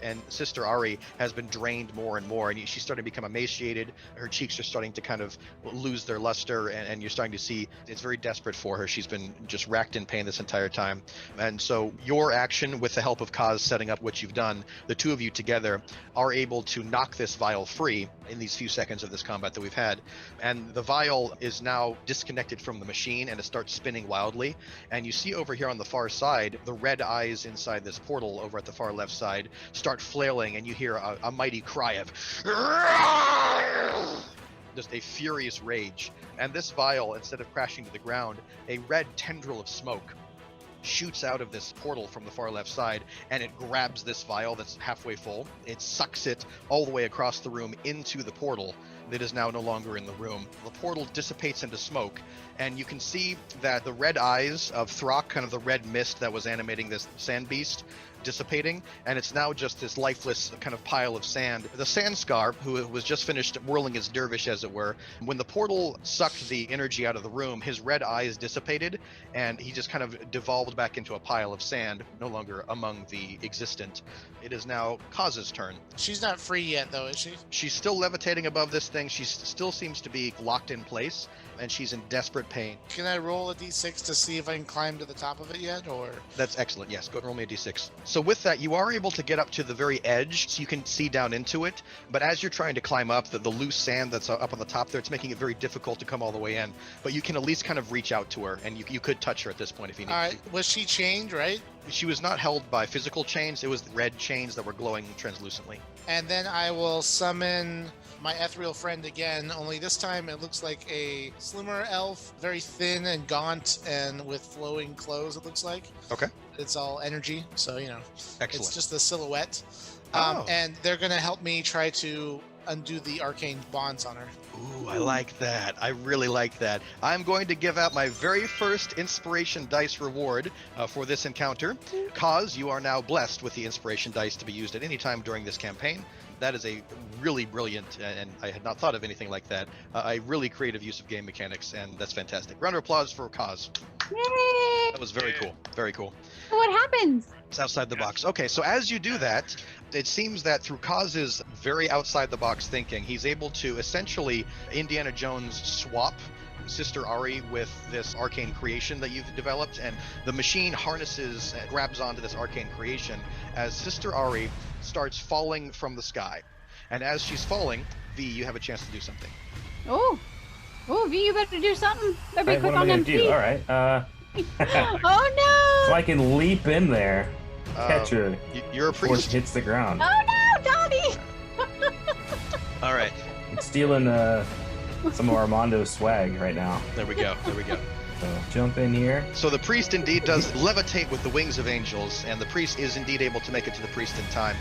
and Sister Ari has been drained more and more, and she's starting to become emaciated. Her cheeks are starting to kind of lose their luster, and you're starting to see it's very desperate for her. She's been just racked in pain this entire time. And so your action, with the help of Kaz setting up what you've done, the two of you together are able to knock this vial free in these few seconds of this combat that we've had. And the vial is now disconnected from the machine, and it starts spinning wildly. And you see over here on the far side, the red eyes inside this portal over at the far left side start flailing, and you hear a mighty cry of just a furious rage. And this vial, instead of crashing to the ground, a red tendril of smoke shoots out of this portal from the far left side, and it grabs this vial that's halfway full. It sucks it all the way across the room into the portal that is now no longer in the room. The portal dissipates into smoke, and you can see that the red eyes of Throck, kind of the red mist that was animating this sand beast, dissipating, and it's now just this lifeless kind of pile of sand. The sand scar, who was just finished whirling his dervish, as it were, when the portal sucked the energy out of the room, his red eyes dissipated, and he just kind of devolved back into a pile of sand, no longer among the existent. It is now Kaz's turn. She's not free yet, though, is she? She's still levitating above this thing. She still seems to be locked in place, and she's in desperate pain. Can I roll a d6 to see if I can climb to the top of it yet, or? That's excellent, yes. Go ahead and roll me a d6. So with that, you are able to get up to the very edge, so you can see down into it, but as you're trying to climb up, the loose sand that's up on the top there, it's making it very difficult to come all the way in, but you can at least kind of reach out to her, and you could touch her at this point if you need to. Was she chained, right? She was not held by physical chains, it was red chains that were glowing translucently. And then I will summon my ethereal friend again, only this time it looks like a slimmer elf, very thin and gaunt and with flowing clothes, it looks like. Okay. It's all energy, so, you know. Excellent. It's just the silhouette. Oh. And they're going to help me try to undo the arcane bonds on her. Ooh, I like that. I really like that. I'm going to give out my very first inspiration dice reward for this encounter. Kaz, you are now blessed with the inspiration dice to be used at any time during this campaign. That is a really brilliant, and I had not thought of anything like that, a really creative use of game mechanics, and that's fantastic. Round of applause for Kaz. Yay! That was very cool. Very cool. What happens? It's outside the box. Okay, so as you do that, it seems that through Kaz's very outside the box thinking, he's able to essentially Indiana Jones swap Sister Ari with this arcane creation that you've developed, and the machine harnesses and grabs onto this arcane creation as Sister Ari starts falling from the sky. And as she's falling, V, you have a chance to do something. Oh, V, you better do something. Better be Right, quick what am I on gonna them do? feet. All right. Oh no! So I can leap in there, catch her. You're a before priest. she hits the ground. Oh no, Donnie! All right. I'm stealing some of Armando's swag right now. There we go. There we go. So jump in here. So the priest indeed does levitate with the wings of angels, and the priest is indeed able to make it to the priest in time.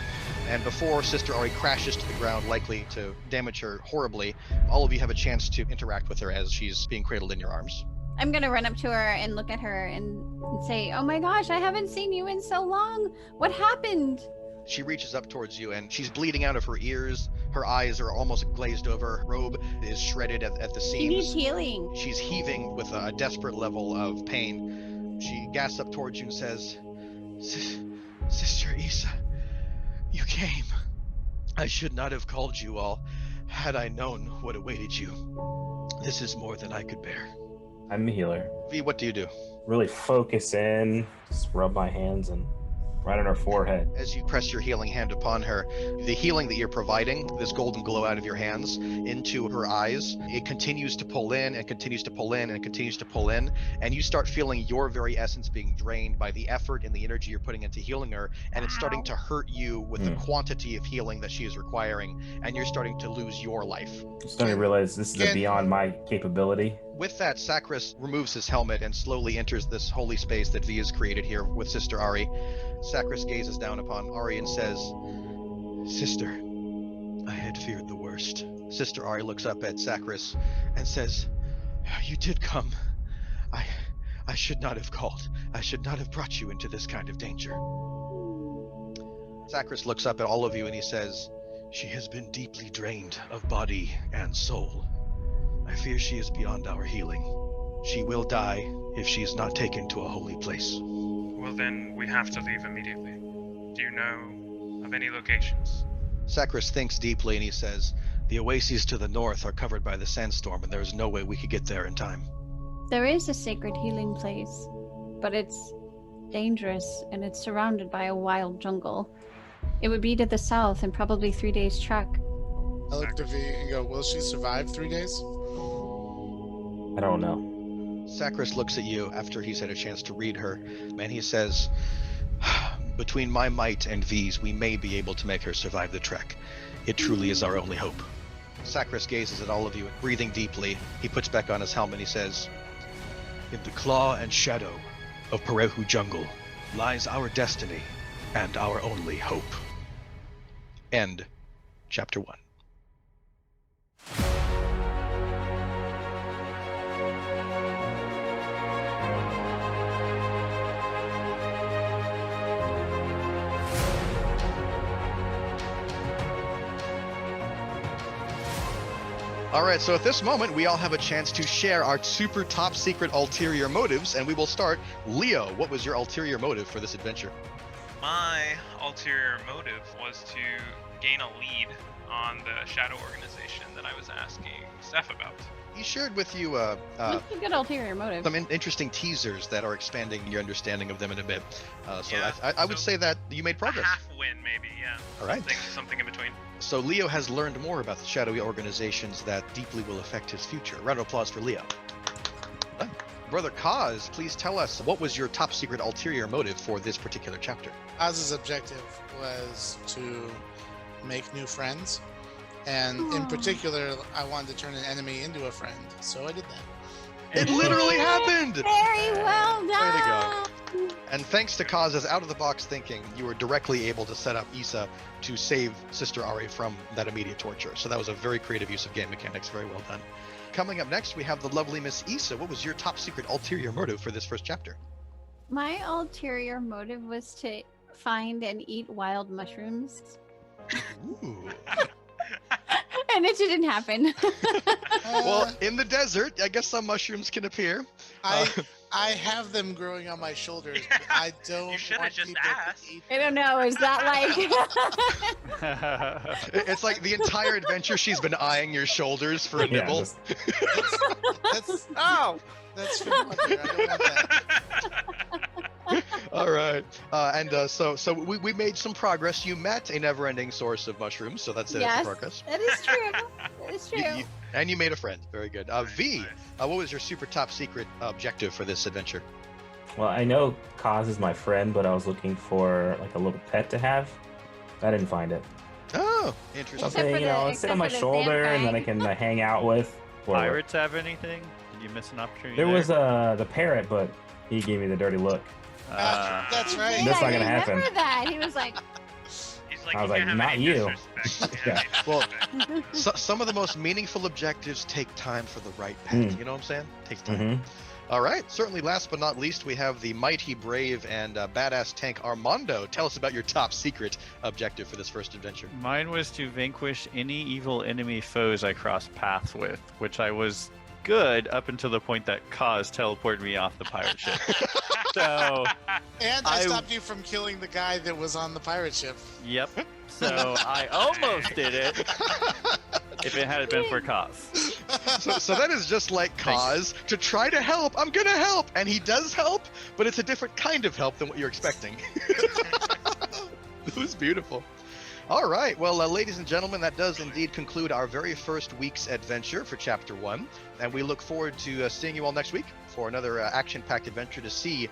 And before Sister Ari crashes to the ground, likely to damage her horribly, all of you have a chance to interact with her as she's being cradled in your arms. I'm gonna run up to her and look at her and say, "Oh my gosh, I haven't seen you in so long. What happened?" She reaches up towards you, and she's bleeding out of her ears. Her eyes are almost glazed over. Her robe is shredded at the seams. She needs healing. She's heaving with a desperate level of pain. She gasps up towards you and says, Sister Isa, you came. I should not have called you all had I known what awaited you. This is more than I could bear. I'm a healer. V, what do you do? Really focus in, just rub my hands and right on her forehead. As you press your healing hand upon her, the healing that you're providing, this golden glow out of your hands, into her eyes, it continues to pull in and continues to pull in and continues to pull in, and you start feeling your very essence being drained by the effort and the energy you're putting into healing her, and it's starting to hurt you with the quantity of healing that she is requiring, and you're starting to lose your life. I'm starting to realize this is beyond my capability. With that, Sakris removes his helmet and slowly enters this holy space that V has created here with Sister Ari. Sakris gazes down upon Ari and says, Sister, I had feared the worst. Sister Ari looks up at Sakris and says, You did come. I should not have called. I should not have brought you into this kind of danger. Sakris looks up at all of you and he says, She has been deeply drained of body and soul. I fear she is beyond our healing. She will die if she is not taken to a holy place. Well, then we have to leave immediately. Do you know of any locations? Sakris thinks deeply and he says, The oases to the north are covered by the sandstorm and there is no way we could get there in time. There is a sacred healing place, but it's dangerous and it's surrounded by a wild jungle. It would be to the south and probably 3 days' trek. I look to V and go, will she survive 3 days? I don't know. Sakris looks at you after he's had a chance to read her, and he says, Between my might and V's, we may be able to make her survive the trek. It truly is our only hope. Sakris gazes at all of you, breathing deeply. He puts back on his helmet and he says, In the claw and shadow of Perehu jungle lies our destiny and our only hope. End chapter 1. All right, so at this moment, we all have a chance to share our super top secret ulterior motives, and we will start. Leo, what was your ulterior motive for this adventure? My ulterior motive was to gain a lead on the shadow organization that I was asking Steph about. He shared with you That's a good ulterior motive. some interesting teasers that are expanding your understanding of them in a bit. Yeah, I would say that you made progress. A half win, maybe, yeah. All right. Something in between. So Leo has learned more about the shadowy organizations that deeply will affect his future. Round of applause for Leo. Done. Brother Kaz, please tell us, what was your top secret ulterior motive for this particular chapter? Kaz's objective was to make new friends, and in particular, I wanted to turn an enemy into a friend, so I did that. It literally happened! Very well done! Way to go. And thanks to Kaz's out-of-the-box thinking, you were directly able to set up Isa to save Sister Ari from that immediate torture. So that was a very creative use of game mechanics. Very well done. Coming up next, we have the lovely Miss Isa. What was your top secret ulterior motive for this first chapter? My ulterior motive was to find and eat wild mushrooms. Ooh. And it didn't happen. Well, in the desert, I guess some mushrooms can appear. I have them growing on my shoulders, but I don't. You should have want just people to asked. eat I don't know. Is that like? It's like the entire adventure she's been eyeing your shoulders for a nibble. That's that's familiar. I don't want that. All right, so we made some progress. You met a never-ending source of mushrooms, so that's Yes, progress. that is true. That is true. And you made a friend. Very good. V, what was your super top secret objective for this adventure? Well, I know Kaz is my friend, but I was looking for like a little pet to have. I didn't find it. Oh, interesting. Something, sit on my shoulder and then I can hang out with. Pirates have anything? Did you miss an opportunity? There was the parrot, but he gave me the dirty look. That's right. That's not gonna happen. Remember that? He was like. I was like, not you. Yeah. Well, some of the most meaningful objectives take time for the right pet. You know what I'm saying? Takes time. Mm-hmm. All right. Certainly, last but not least, we have the mighty, brave, and badass tank Armando. Tell us about your top secret objective for this first adventure. Mine was to vanquish any evil enemy foes I crossed paths with, which I was good up until the point that Kaz teleported me off the pirate ship. So, and I stopped you from killing the guy that was on the pirate ship. Yep. So I almost did it if it hadn't been for Kaz. So that is just like Kaz to try to help. I'm gonna help, and he does help, but it's a different kind of help than what you're expecting. It was beautiful. All right, well, ladies and gentlemen, that does indeed conclude our very first week's adventure for Chapter 1, and we look forward to seeing you all next week for another action-packed adventure to see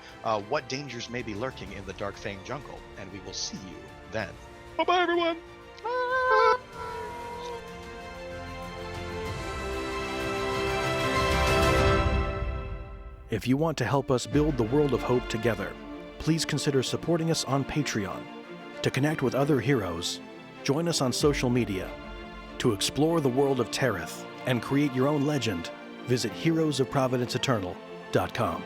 what dangers may be lurking in the Dark Fang jungle, and we will see you then. Bye-bye, everyone! If you want to help us build the world of hope together, please consider supporting us on Patreon. To connect with other heroes, join us on social media. To explore the world of Terrath and create your own legend, visit heroesofprovidenceeternal.com.